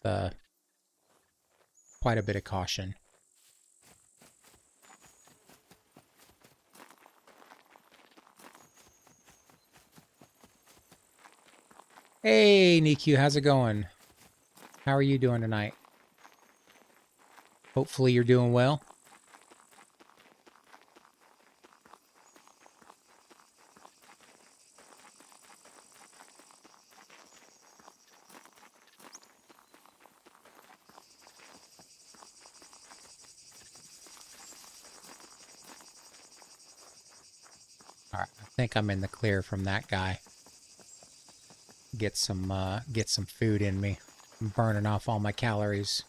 quite a bit of caution. Hey, Niku, how's it going? How are you doing tonight? Hopefully you're doing well. All right, I think I'm in the clear from that guy. Get some food in me. I'm burning off all my calories.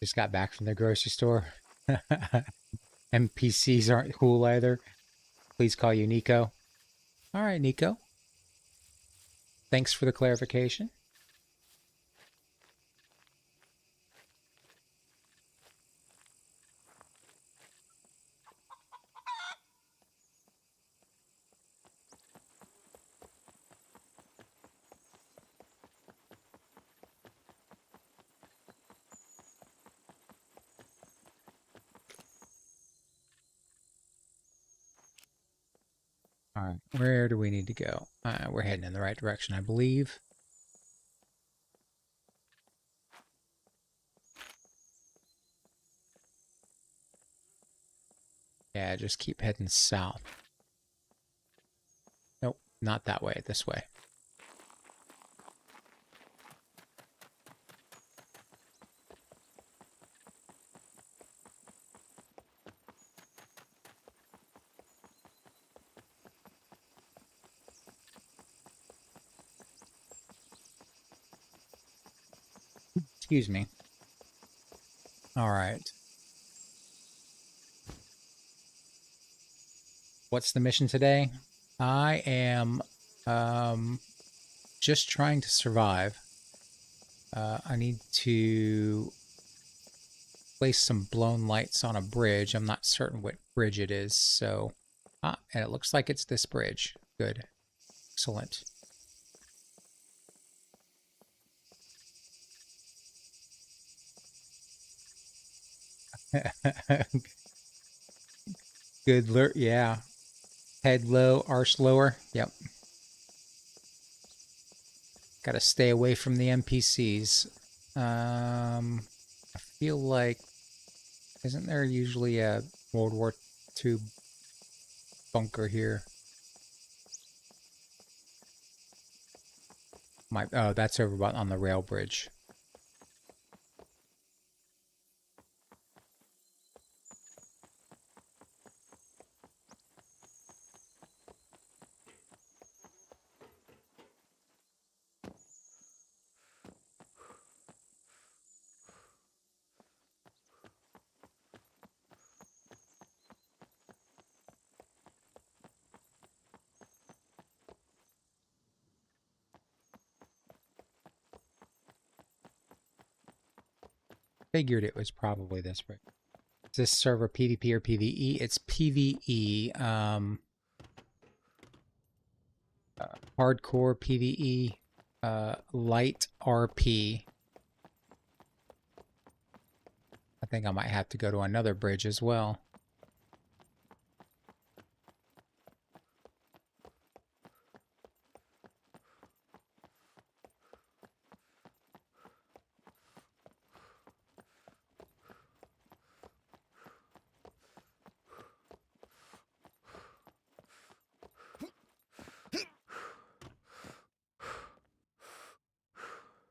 Just got back from the grocery store. NPCs aren't cool either. Please call you Nico. All right, Nico. Thanks for the clarification. All right, where do we need to go? We're heading in the right direction, I believe. Yeah, just keep heading south. Nope, not that way, this way. Excuse me. All right. What's the mission today? I am just trying to survive. I need to place some blown lights on a bridge. I'm not certain what bridge it is, so... and it looks like it's this bridge. Good. Excellent. Good lure, yeah. Head low, arch lower. Yep. Gotta stay away from the NPCs. I feel like... Isn't there usually a World War II bunker here? Oh, that's over on the rail bridge. figured it was probably this bridge. Is this server PvP or PvE? It's PvE. Hardcore PvE. Light RP. I think I might have to go to another bridge as well.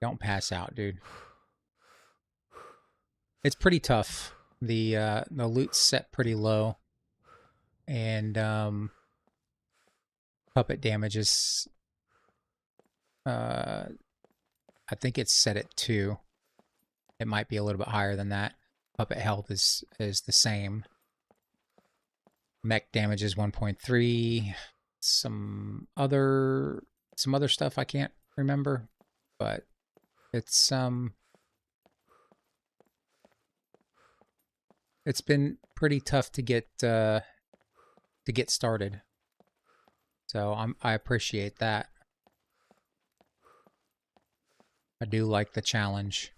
Don't pass out, dude. It's pretty tough. The loot's set pretty low, and puppet damage is I think it's set at 2. It might be a little bit higher than that. Puppet health is the same. Mech damage is 1.3. Some other stuff I can't remember, but it's been pretty tough to get started. So I appreciate that. I do like the challenge.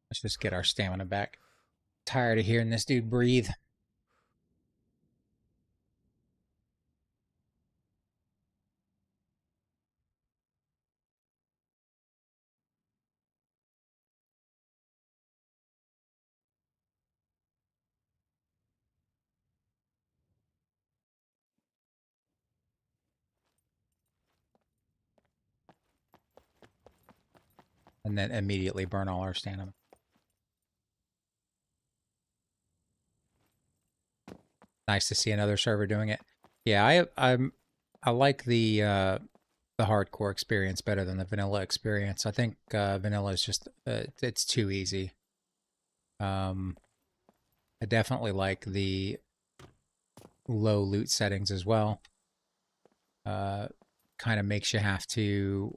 Let's just get our stamina back. Tired of hearing this dude breathe. And then immediately burn all our stamina. Nice to see another server doing it. Yeah, I like the hardcore experience better than the vanilla experience. I think vanilla is just it's too easy. I definitely like the low loot settings as well. Kind of makes you have to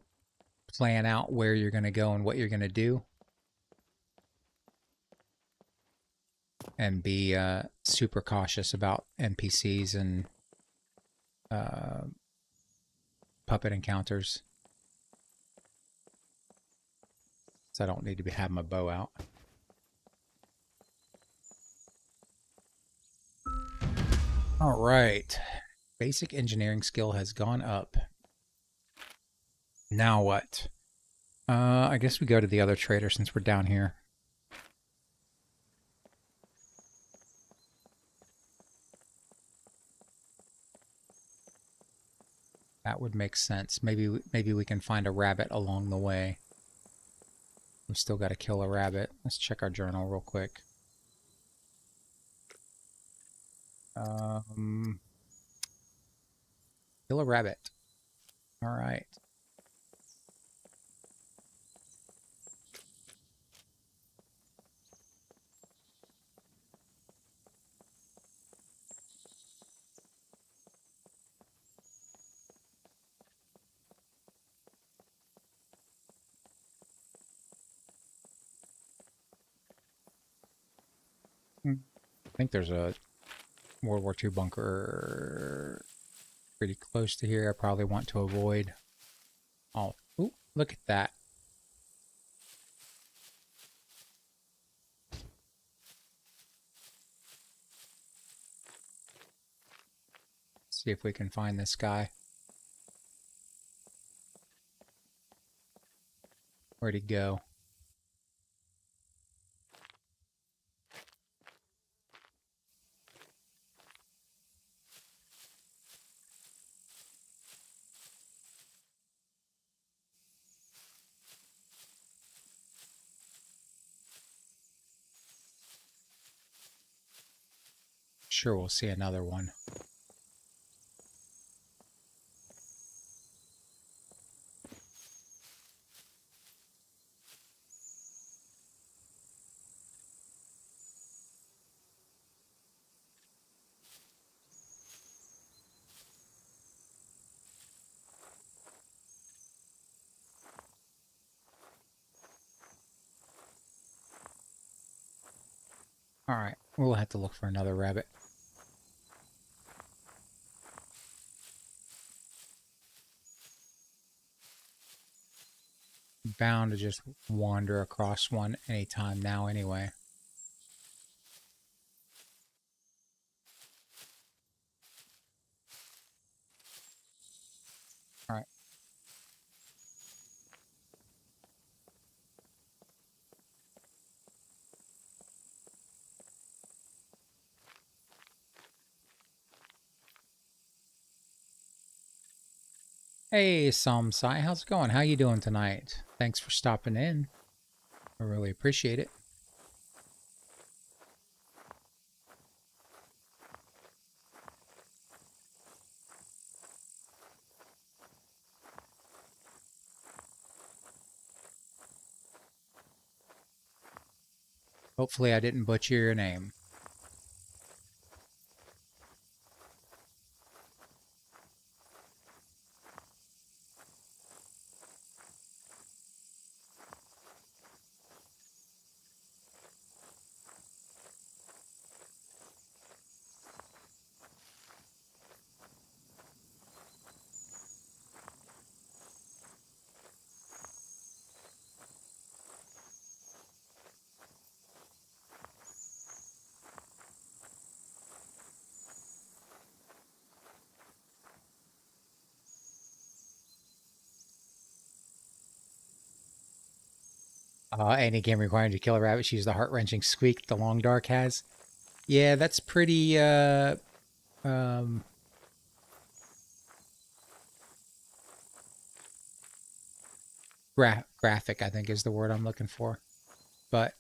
plan out where you're going to go and what you're going to do. And be super cautious about NPCs and puppet encounters. So I don't need to have my bow out. All right. Basic engineering skill has gone up. Now what? I guess we go to the other trader since we're down here. That would make sense. Maybe we can find a rabbit along the way. We still got to kill a rabbit. Let's check our journal real quick. Kill a rabbit. All right. I think there's a World War II bunker pretty close to here. I probably want to avoid. Oh, ooh, look at that. See if we can find this guy. Where'd he go? Sure, we'll see another one. Alright, we'll have to look for another rabbit. Bound to just wander across one anytime now anyway. Alright. Hey, Samsai, how's it going? How you doing tonight? Thanks for stopping in. I really appreciate it. Hopefully I didn't butcher your name. Any game requiring to kill a rabbit, use the heart-wrenching squeak the long dark has. Yeah, that's pretty, graphic, I think is the word I'm looking for. But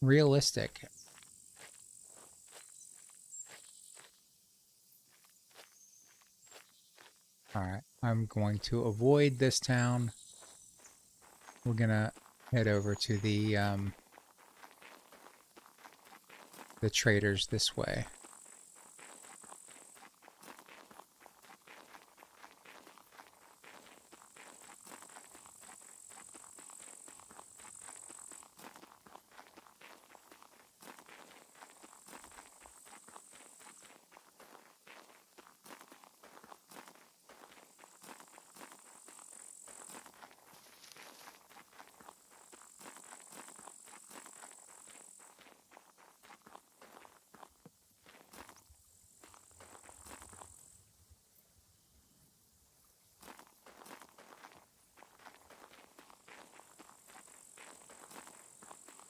realistic. Alright, I'm going to avoid this town. We're gonna head over to the traders this way.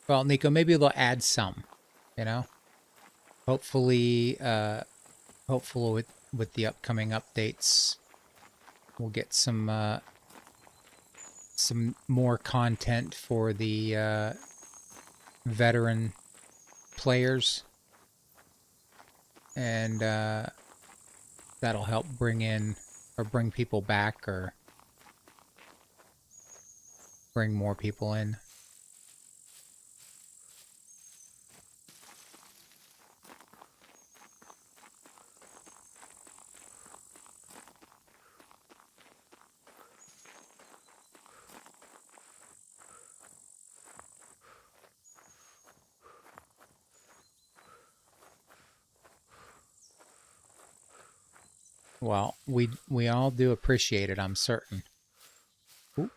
Well, Nico, maybe they'll add some, you know? Hopefully, hopefully with the upcoming updates, we'll get some more content for the veteran players, and that'll help bring in or bring people back or bring more people in. Well, we all do appreciate it, I'm certain. Ooh.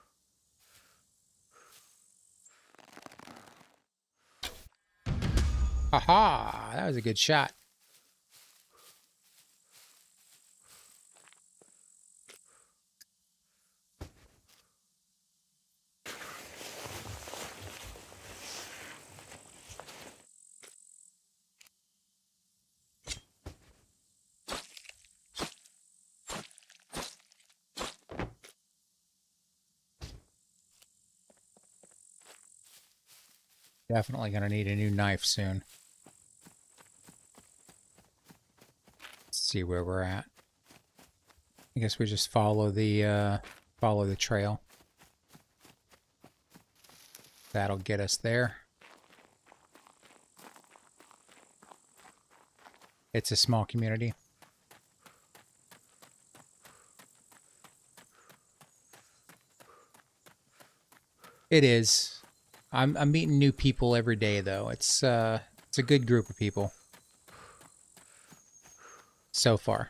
Aha! That was a good shot. Definitely gonna need a new knife soon. Let's see where we're at. I guess we just follow the trail. That'll get us there. It's a small community. It is. I'm meeting new people every day though. It's It's a good group of people. So far.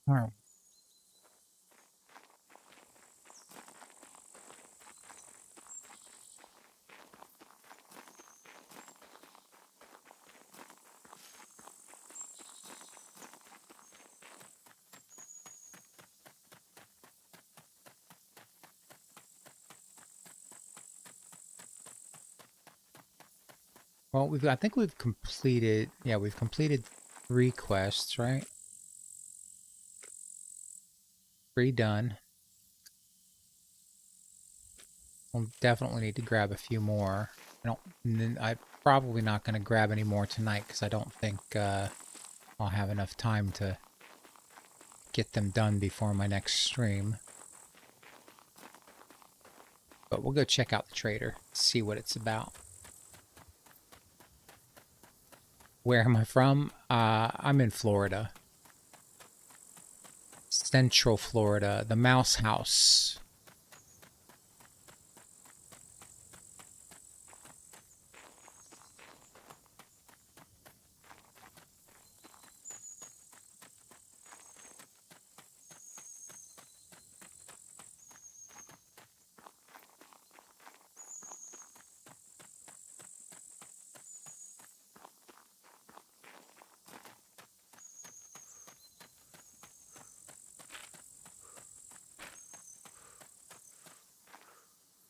All right. Well, I think we've completed, yeah, we've completed 3 quests, right? 3 done. We'll definitely need to grab a few more. I'm probably not going to grab any more tonight because I don't think I'll have enough time to get them done before my next stream. But we'll go check out the trader, see what it's about. Where am I from? I'm in Florida. Central Florida, the Mouse House.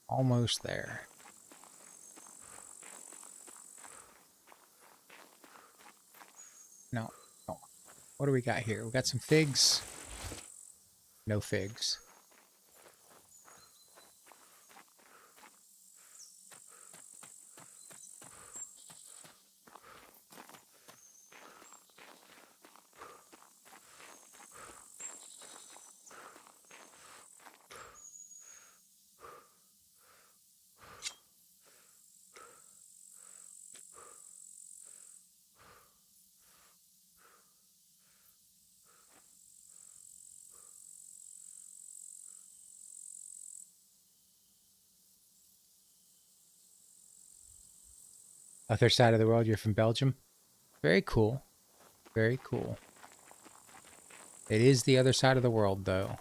Almost there. No, no. What do we got here? We got some figs. No figs. Other side of the world, you're from Belgium? Very cool. Very cool. It is the other side of the world, though.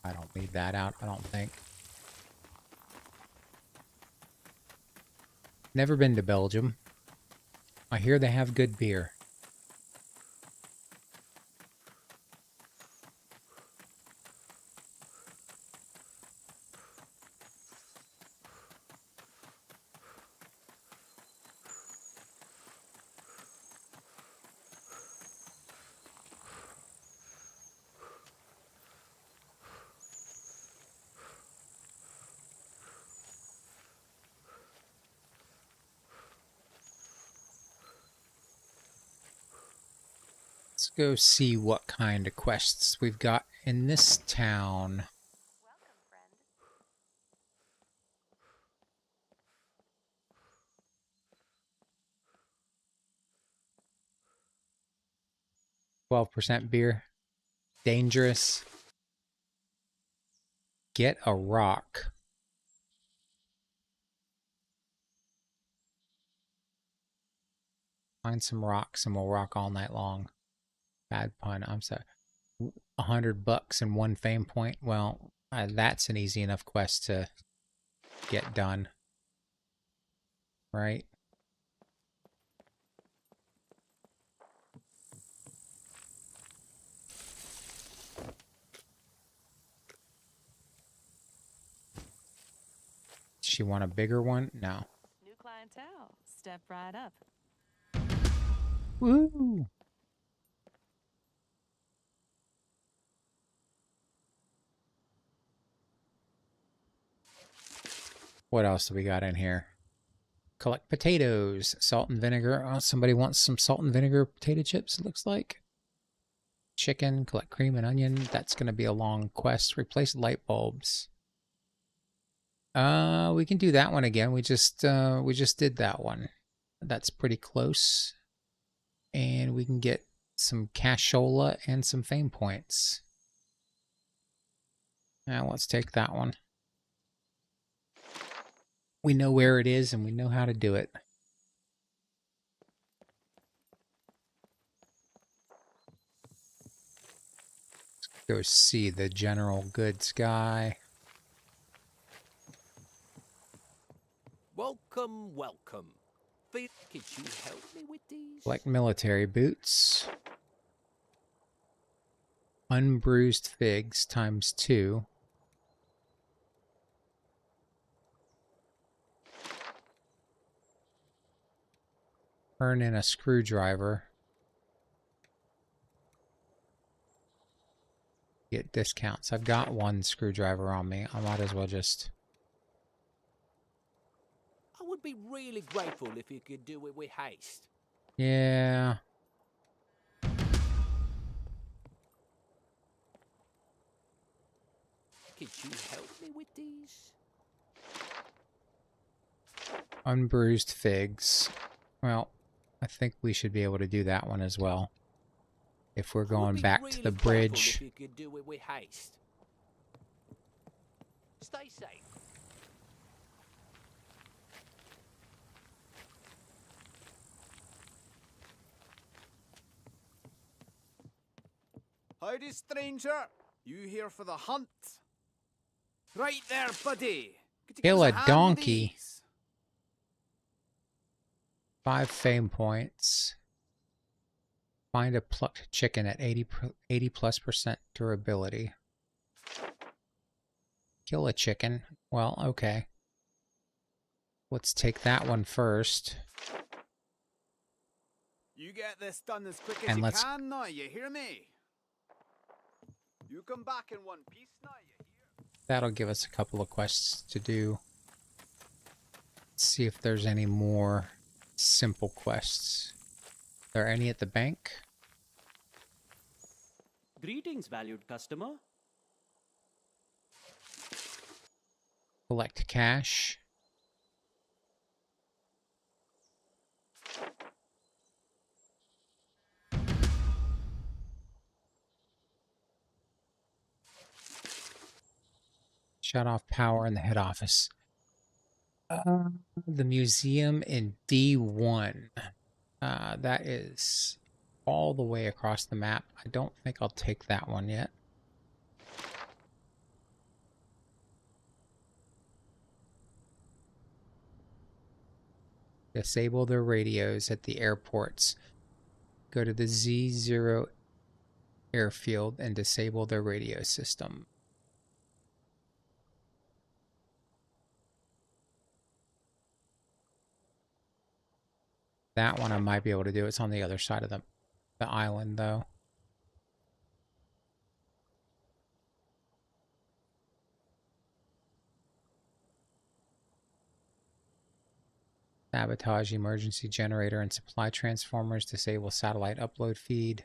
I don't leave that out, I don't think. Never been to Belgium. I hear they have good beer. Let's go see what kind of quests we've got in this town. 12% beer. Dangerous. Get a rock. Find some rocks and we'll rock all night long. Bad pun, I'm sorry. $100 and 1 fame point. Well, that's an easy enough quest to get done. Right? She want a bigger one? No. New clientele. Step right up. Woo! What else do we got in here? Collect potatoes, salt and vinegar. Oh, somebody wants some salt and vinegar potato chips, it looks like. Chicken, collect cream and onion. That's going to be a long quest. Replace light bulbs. We can do that one again. We just did that one. That's pretty close. And we can get some cashola and some fame points. Now let's take that one. We know where it is and we know how to do it. Let's go see the general goods guy. Welcome, welcome. Could you help me with these? Like military boots. Unbruised figs ×2. Earn in a screwdriver. Get discounts. I've got one screwdriver on me. I might as well just... I would be really grateful if you could do it with haste. Yeah. Could you help me with these? Unbruised figs. Well, I think we should be able to do that one as well. If we're going back to the bridge. If you could do it with haste. Stay safe. Howdy, stranger. You here for the hunt? Right there, buddy. Could you Kill give us a hand with donkey. these? 5 fame points. Find a plucked chicken at 80+% durability. Kill a chicken. Well, okay. Let's take that one first. You get this done as quick as And you let's- can now, you hear me? You come back in one piece now, you hear? That'll give us a couple of quests to do. Let's see if there's any more simple quests. Are there any at the bank? Greetings, valued customer. Collect cash. Shut off power in the head office. The museum in D1. That is all the way across the map. I don't think I'll take that one yet. Disable their radios at the airports. Go to the Z0 airfield and disable their radio system. That one I might be able to do. It's on the other side of the island, though. Sabotage emergency generator and supply transformers. Disable satellite upload feed.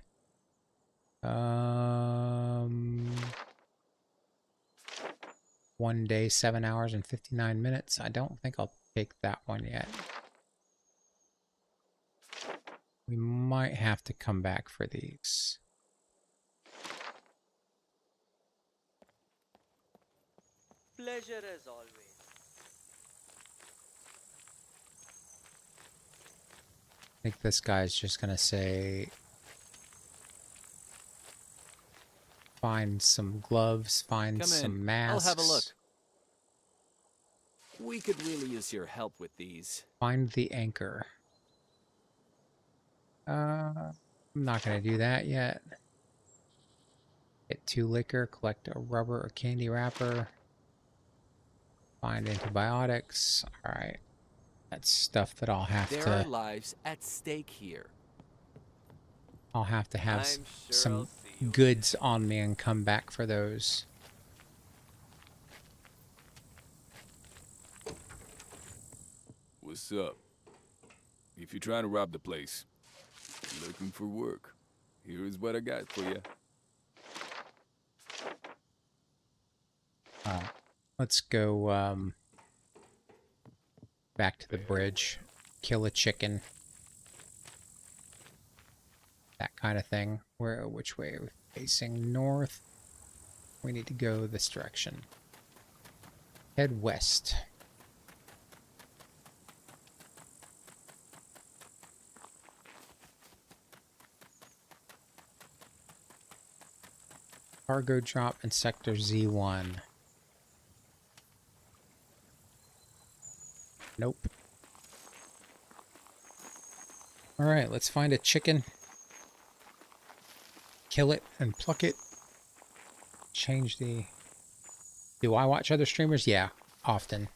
1 day, 7 hours and 59 minutes. I don't think I'll take that one yet. We might have to come back for these. Pleasure as always. I think this guy's just gonna say find some gloves, find Come some in. masks. I'll have a look. We could really use your help with these. Find the anchor. I'm not gonna do that yet. Get 2 liquor, collect a rubber or candy wrapper. Find antibiotics. Alright. That's stuff that I'll have There are lives at stake here. I'll have to have I'm sure some I'll see you goods on me and come back for those. What's up? If you're trying to rob the place, looking for work, here's what I got for you. Let's go back to the bridge. Kill a chicken. That kind of thing. Which way are we facing? North. We need to go this direction. Head west. Cargo drop in sector Z1. Nope. Alright, let's find a chicken. Kill it and pluck it. Change the... Do I watch other streamers? Yeah, often.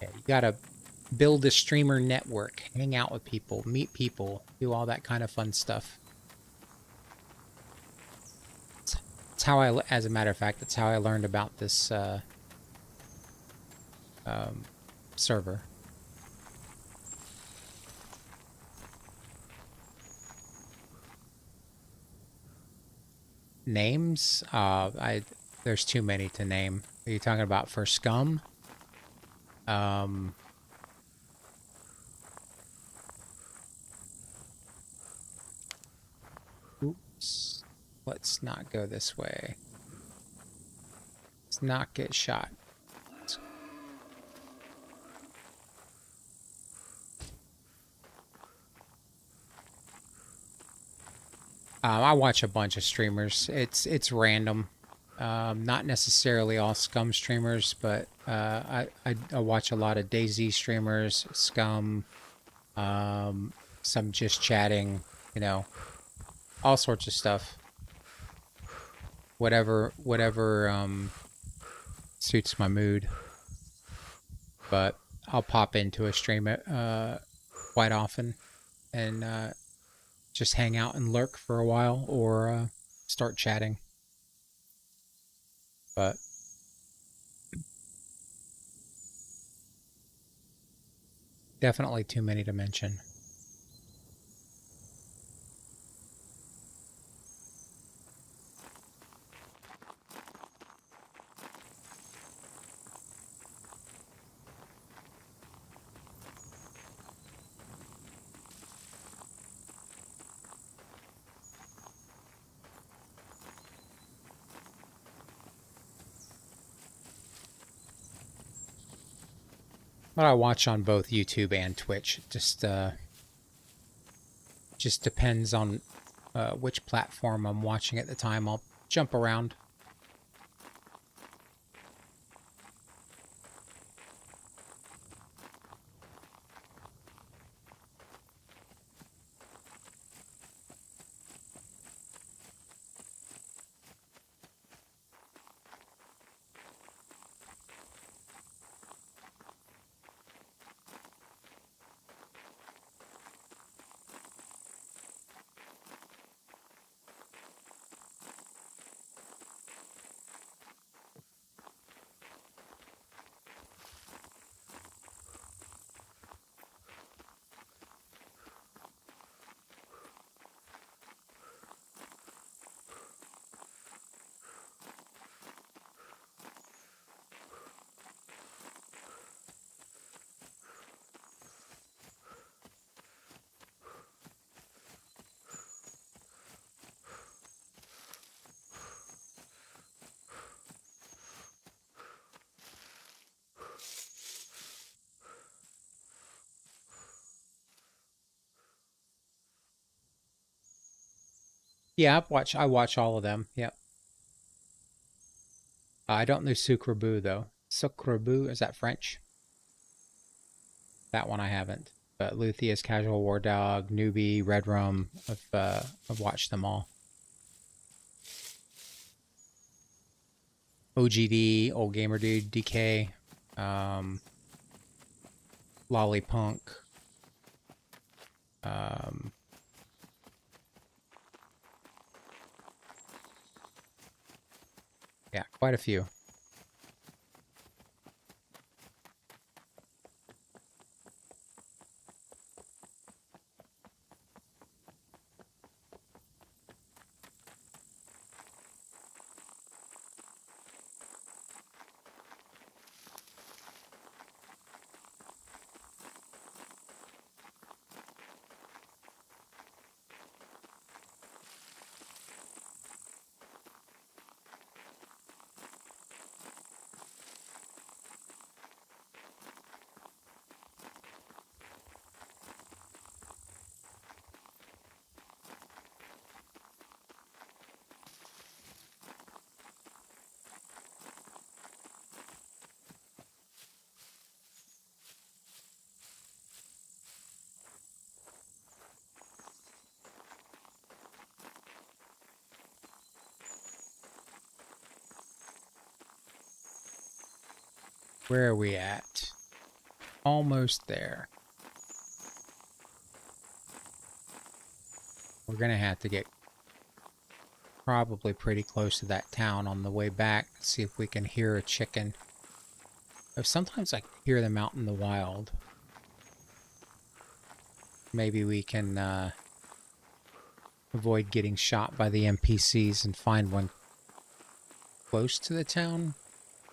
Yeah, you gotta build a streamer network, hang out with people, meet people, do all that kind of fun stuff. That's how I, as a matter of fact, that's how I learned about this server. Names? There's too many to name. Are you talking about for SCUM? Oops. Let's not go this way. Let's not get shot. I watch a bunch of streamers. It's random. Not necessarily all SCUM streamers, but I watch a lot of DayZ streamers, SCUM, some just chatting, you know, all sorts of stuff. Whatever suits my mood. But I'll pop into a stream quite often and just hang out and lurk for a while or start chatting. But definitely too many to mention. But I watch on both YouTube and Twitch. It just depends on which platform I'm watching at the time. I'll jump around. Yeah, I watch all of them. Yep. I don't know Sucrebu though. Sucrebu, is that French? That one I haven't. But Luthier's Casual War Dog, Newbie, Red Rum, I've watched them all. OGD, Old Gamer Dude, DK. Lollipunk. Um, yeah, quite a few. Where are we at? Almost there. We're gonna have to get probably pretty close to that town on the way back. See if we can hear a chicken. Sometimes I hear them out in the wild. Maybe we can avoid getting shot by the NPCs and find one close to the town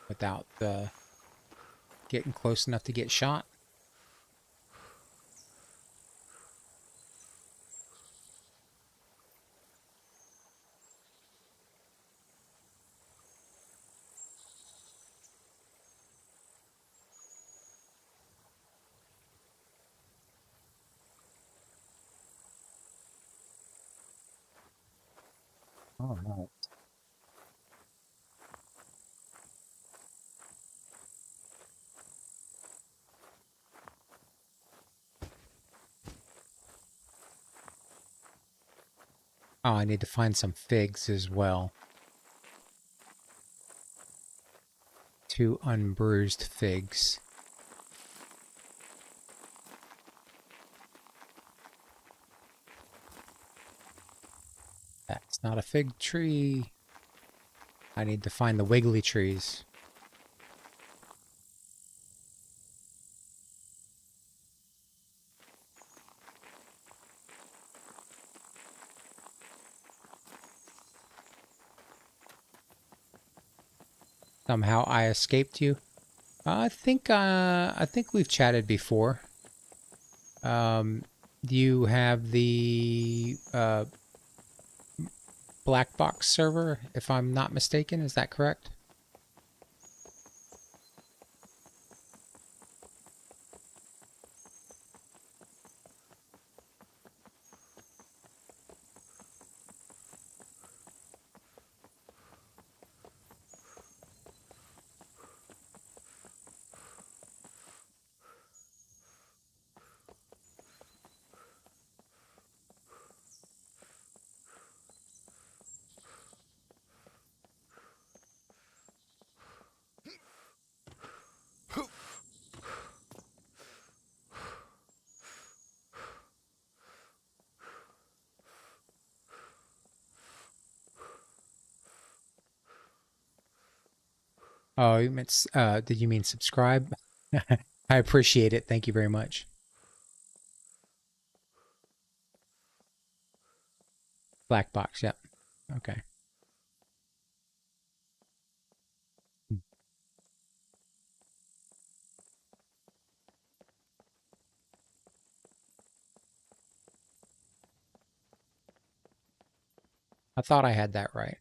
without getting close enough to get shot. All right. Oh, I need to find some figs as well. 2 unbruised figs. That's not a fig tree. I need to find the wiggly trees. Somehow I escaped you. I think we've chatted before. You have the black box server, if I'm not mistaken. Is that correct? Oh, you meant, did you mean subscribe? I appreciate it. Thank you very much. Black box, yep. Okay. I thought I had that right.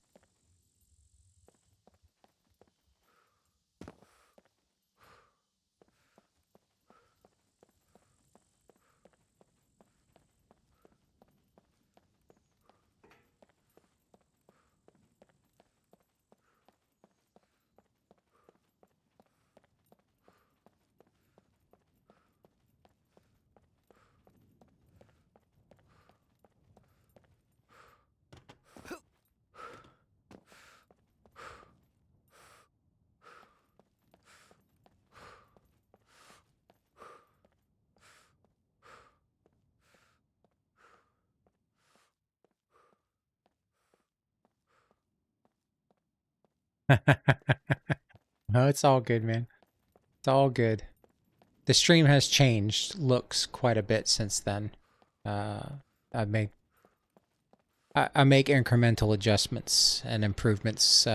No, it's all good, man. It's all good. The stream has changed looks quite a bit since then. I make I make incremental adjustments and improvements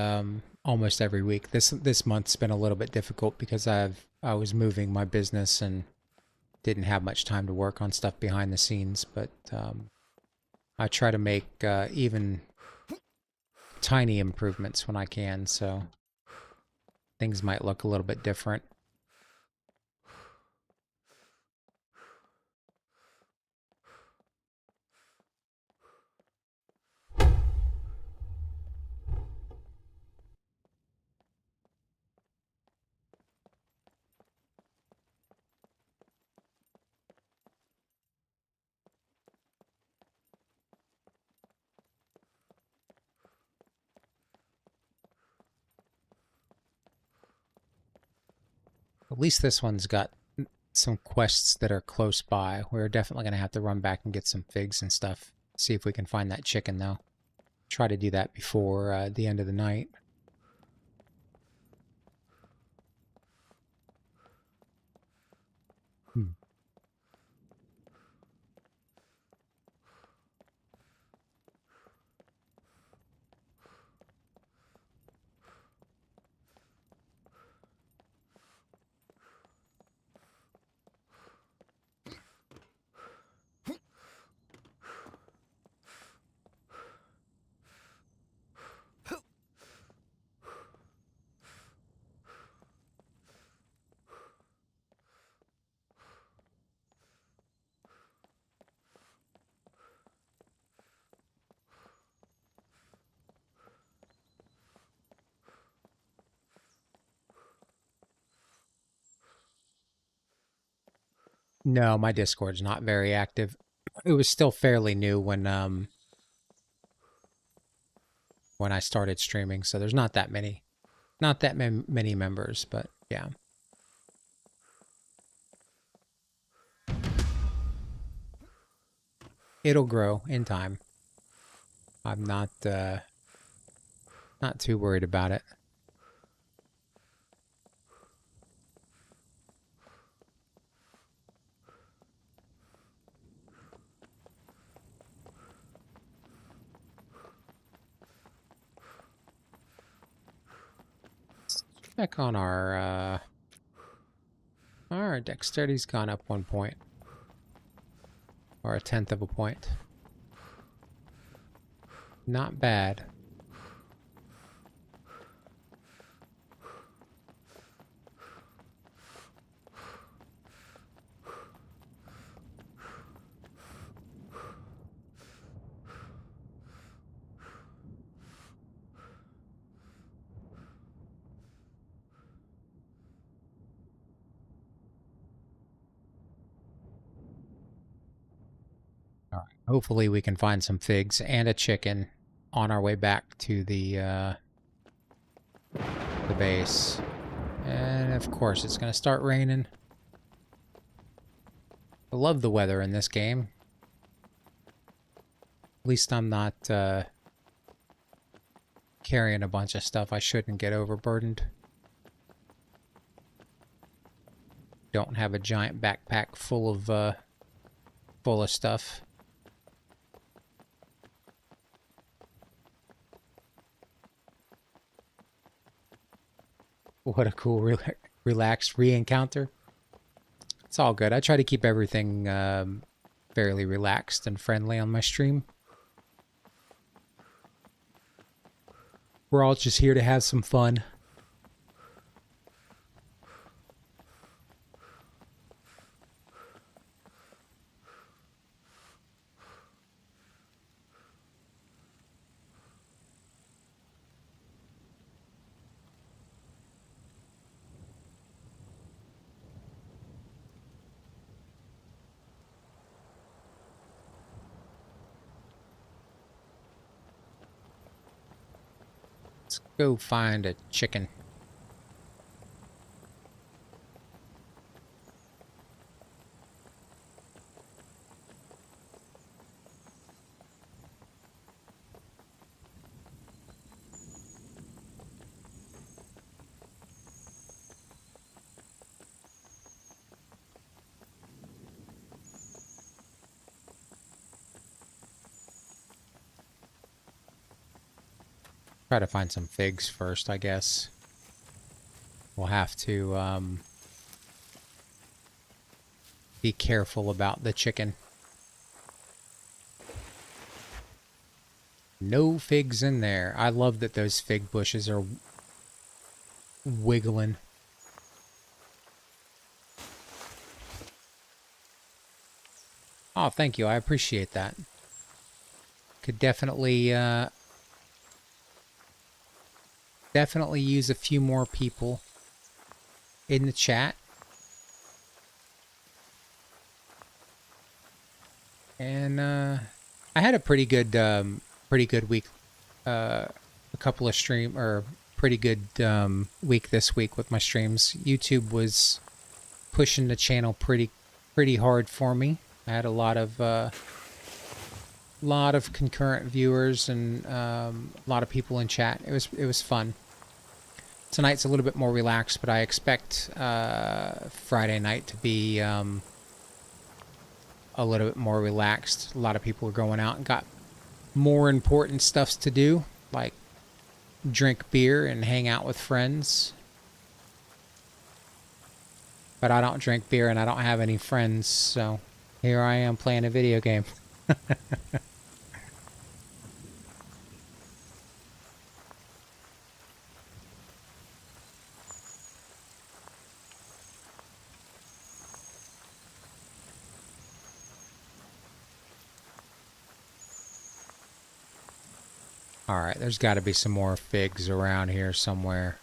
almost every week. This month's been a little bit difficult because I was moving my business and didn't have much time to work on stuff behind the scenes. But I try to make even tiny improvements when I can, so things might look a little bit different. At least this one's got some quests that are close by. We're definitely going to have to run back and get some figs and stuff. See if we can find that chicken, though. Try to do that before the end of the night. No, my Discord's not very active. It was still fairly new when I started streaming, so there's not that many many members, but yeah. It'll grow in time. I'm not too worried about it. Check on our dexterity's gone up 1 point. Or 1/10 of a point. Not bad. All right. Hopefully we can find some figs and a chicken on our way back to the base. And of course it's going to start raining. I love the weather in this game. At least I'm not carrying a bunch of stuff I shouldn't get overburdened. Don't have a giant backpack full of stuff. What a cool relaxed re-encounter. It's all good. I try to keep everything fairly relaxed and friendly on my stream. We're all just here to have some fun. Let's go find a chicken. Try to find some figs first, I guess. We'll have to be careful about the chicken. No figs in there. I love that those fig bushes are wiggling. Oh, thank you. I appreciate that. Could definitely use a few more people in the chat. And I had a pretty good week. A couple of pretty good week this week with my streams. YouTube was pushing the channel pretty hard for me. I had a lot of concurrent viewers and a lot of people in chat. It was fun. Tonight's a little bit more relaxed, but I expect Friday night to be a little bit more relaxed. A lot of people are going out and got more important stuffs to do, like drink beer and hang out with friends. But I don't drink beer and I don't have any friends, so here I am playing a video game. Alright, there's got to be some more figs around here somewhere.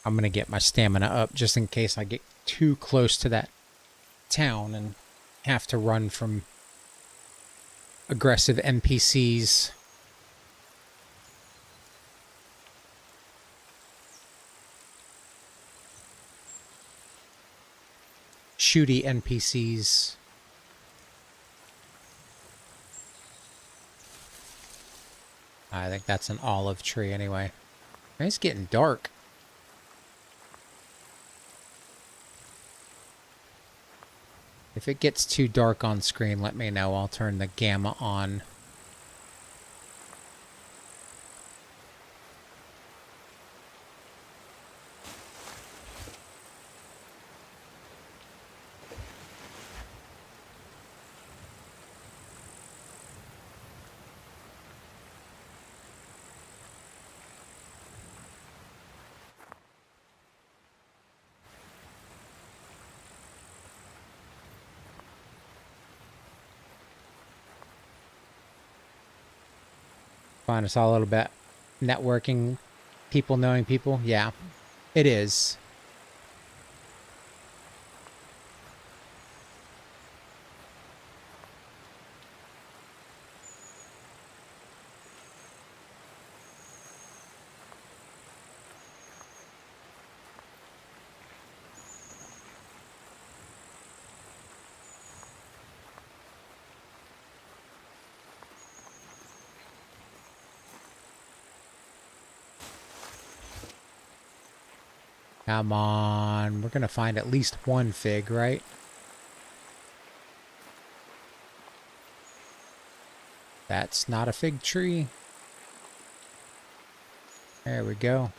I'm going to get my stamina up just in case I get too close to that town and have to run from aggressive NPCs. Shooty NPCs. I think that's an olive tree anyway. It's getting dark. If it gets too dark on screen, let me know. I'll turn the gamma on. Find us all a little bit. Networking, people knowing people. Yeah, it is. Come on. We're going to find at least one fig, right? That's not a fig tree. There we go.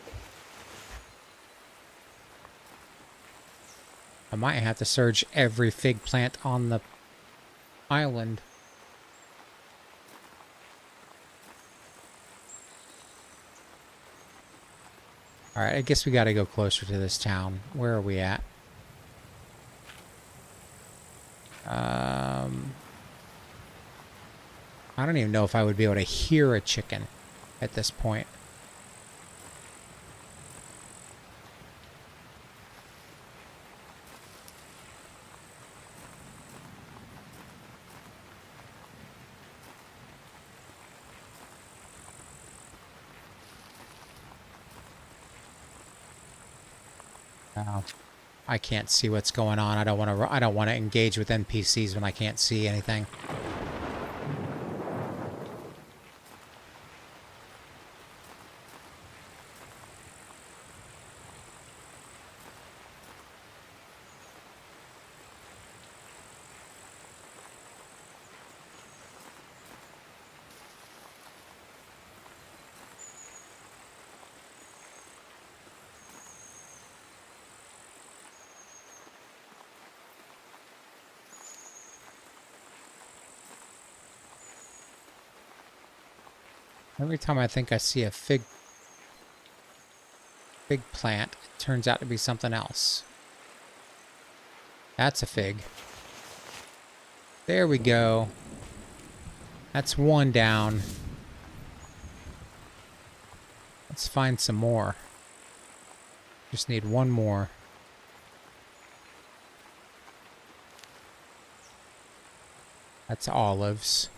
I might have to search every fig plant on the island. Alright, I guess we gotta go closer to this town. Where are we at? I don't even know if I would be able to hear a chicken at this point. I can't see what's going on. I don't want to engage with NPCs when I can't see anything. Every time I think I see a fig plant, it turns out to be something else. That's a fig. There we go. That's one down. Let's find some more. Just need one more. That's olives.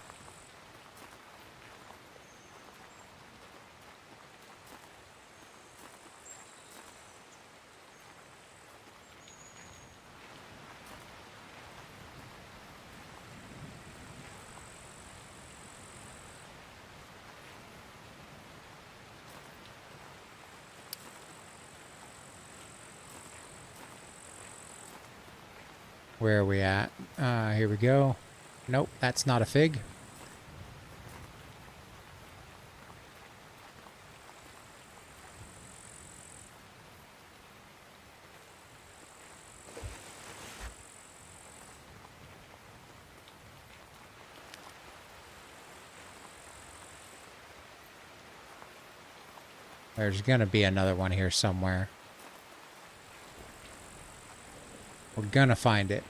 Where are we at? Here we go. Nope, that's not a fig. There's gonna be another one here somewhere. We're gonna find it.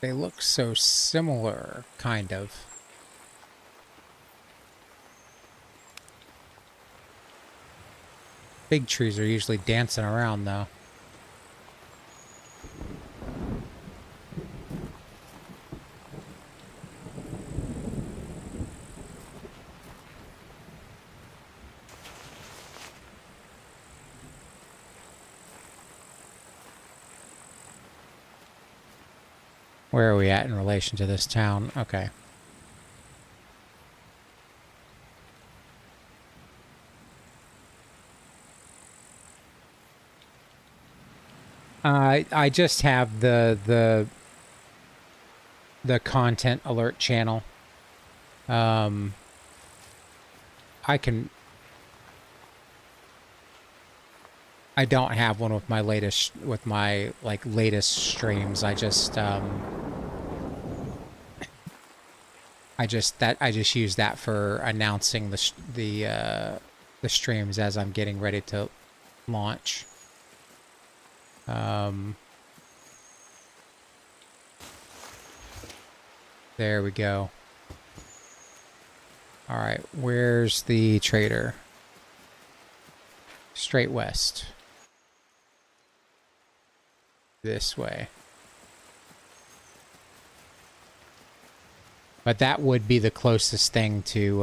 They look so similar, kind of. Big trees are usually dancing around, though. Where are we at in relation to this town? Okay. I just have the content alert channel. I don't have one with my latest streams. I just use that for announcing the streams as I'm getting ready to launch. There we go. All right, where's the trader? Straight west. This way. But that would be the closest thing to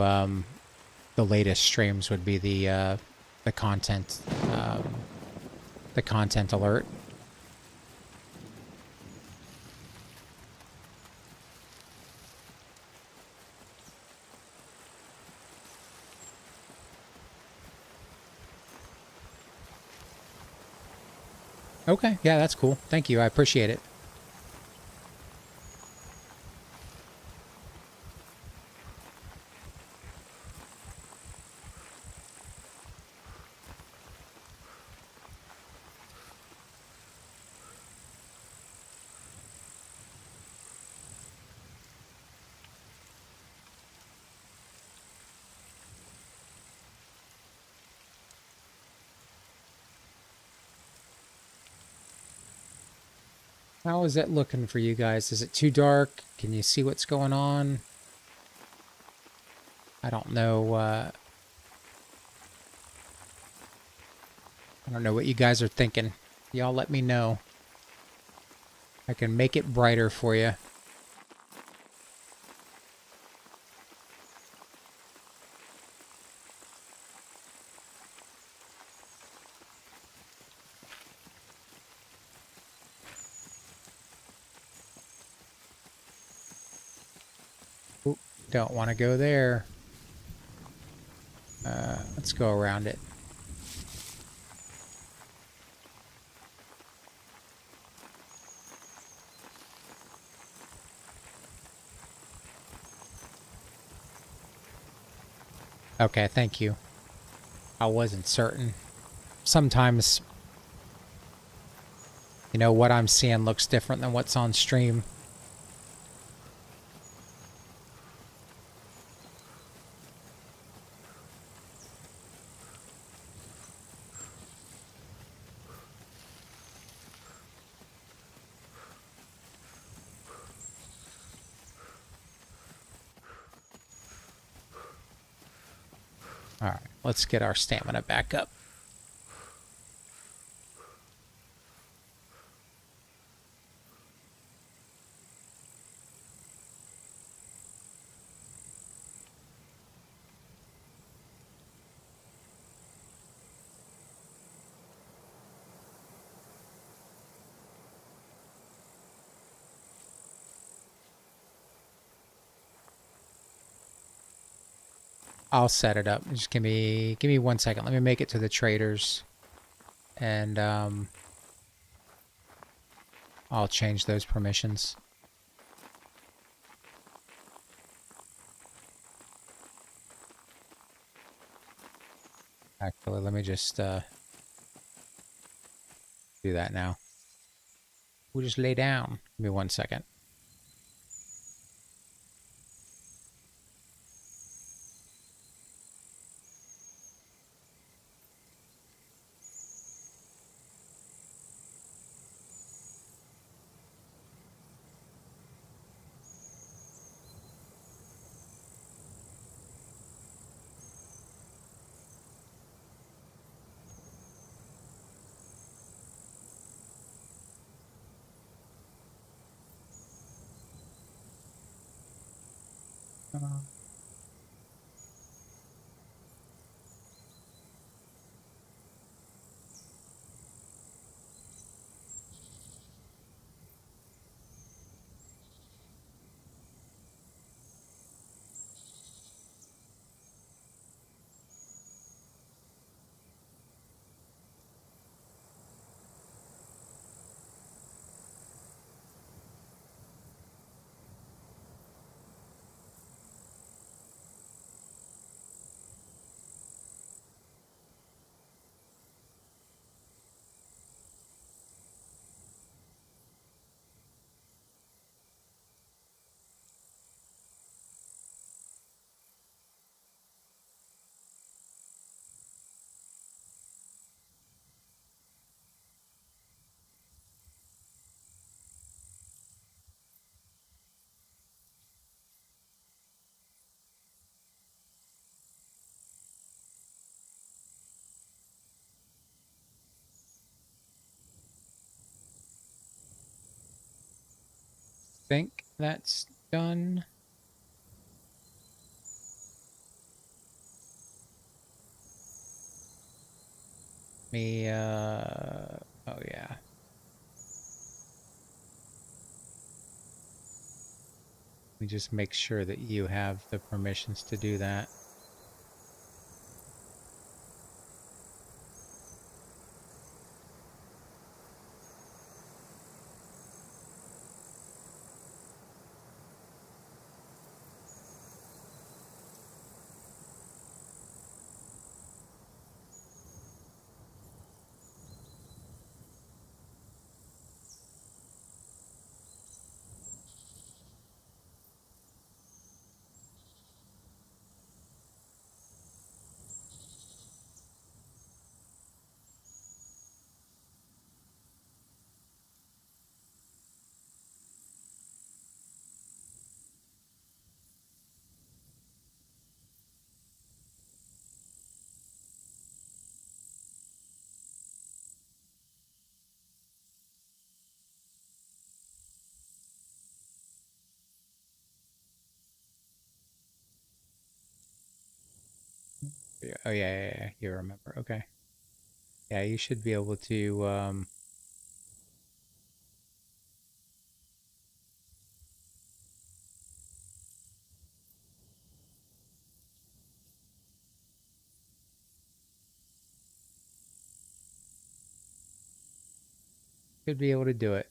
the latest streams would be the content alert. Okay, yeah, that's cool. Thank you. I appreciate it. How is it looking for you guys? Is it too dark? Can you see what's going on? I don't know. I don't know what you guys are thinking. Y'all let me know. I can make it brighter for you. Don't want to go there. Let's go around it. Okay, thank you. I wasn't certain. Sometimes, you know, what I'm seeing looks different than what's on stream. All right, let's get our stamina back up. I'll set it up. Just give me 1 second. Let me make it to the traders, and I'll change those permissions. Actually, let me just do that now. We'll just lay down. Give me 1 second. Think that's done. Me, oh yeah. Let me just make sure that you have the permissions to do that. Oh yeah, you remember. Okay. Yeah, you should be able to Should be able to do it.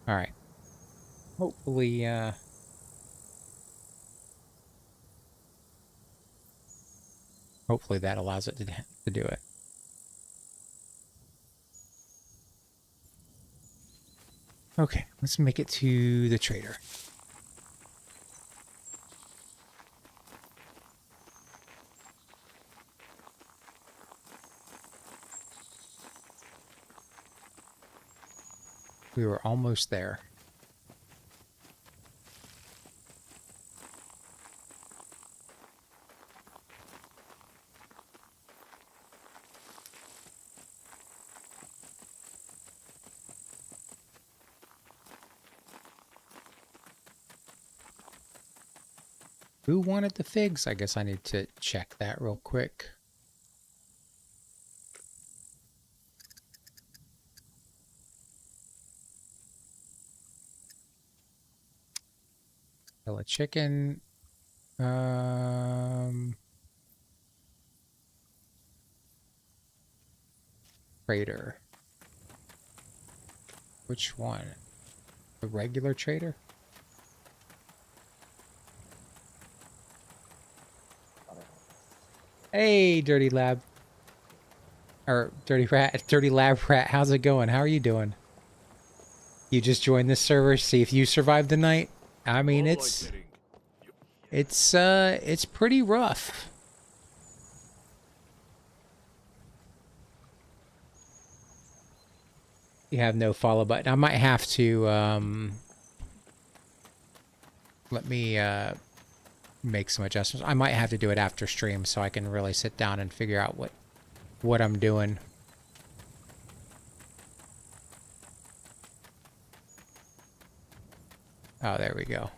All right. Hopefully, hopefully that allows it to do it. Okay, let's make it to the trader. We were almost there. Who wanted the figs? I guess I need to check that real quick. Kill a chicken. Trader. Which one? The regular trader? Hey, Dirty Lab. Or Dirty Rat, Dirty Lab Rat, how's it going? How are you doing? You just joined this server, see if you survived the night? I mean, it's pretty rough. You have no follow button. I might have to, let me, make some adjustments. I might have to do it after stream so I can really sit down and figure out what I'm doing. Oh, there we go.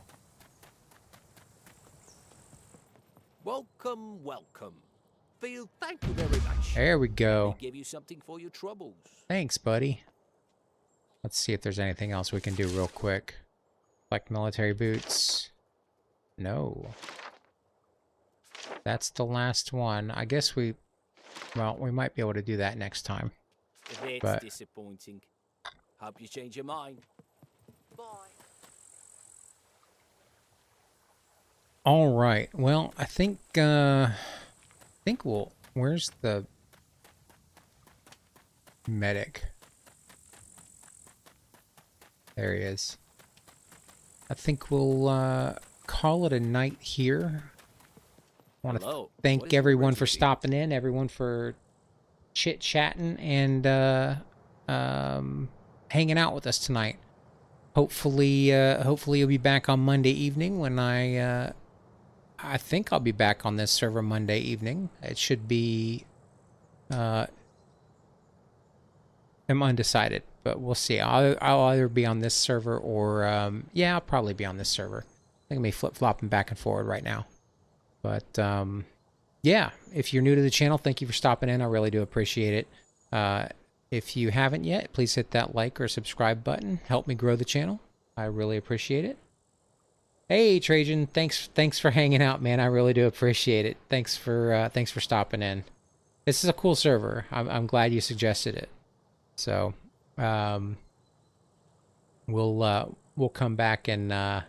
Welcome, welcome. Feel thank you very much. There we go. Give you something for your troubles. Thanks, buddy. Let's see if there's anything else we can do real quick. Like military boots. No. That's the last one. I guess well, we might be able to do that next time. That's disappointing. Hope you change your mind. Bye. All right. Well, I think we'll... Where's the medic? There he is. I think we'll call it a night here. I want to thank everyone for stopping in, everyone for chit-chatting and hanging out with us tonight. Hopefully you'll be back on Monday evening when I think I'll be back on this server Monday evening. It should be I'm undecided, but we'll see. I'll either be on this server or yeah, I'll probably be on this server. I think I may flip-flopping back and forward right now. But yeah, if you're new to the channel, thank you for stopping in. I really do appreciate it. If you haven't yet, please hit that like or subscribe button. Help me grow the channel. I really appreciate it. Hey, Trajan, thanks for hanging out, man. I really do appreciate it. Thanks for stopping in. This is a cool server. I'm glad you suggested it. So we'll come back and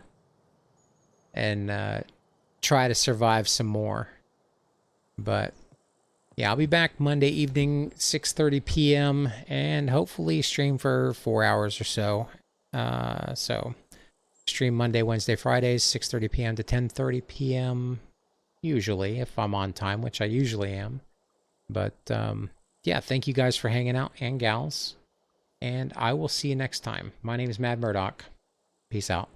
try to survive some more. But yeah, I'll be back Monday evening, 6:30 p.m. and hopefully stream for 4 hours or so. So stream Monday, Wednesday, Fridays, 6:30 p.m. to 10:30 p.m. usually, if I'm on time, which I usually am. But yeah, thank you guys for hanging out, and gals, and I will see you next time. My name is Mad Murdock. Peace out.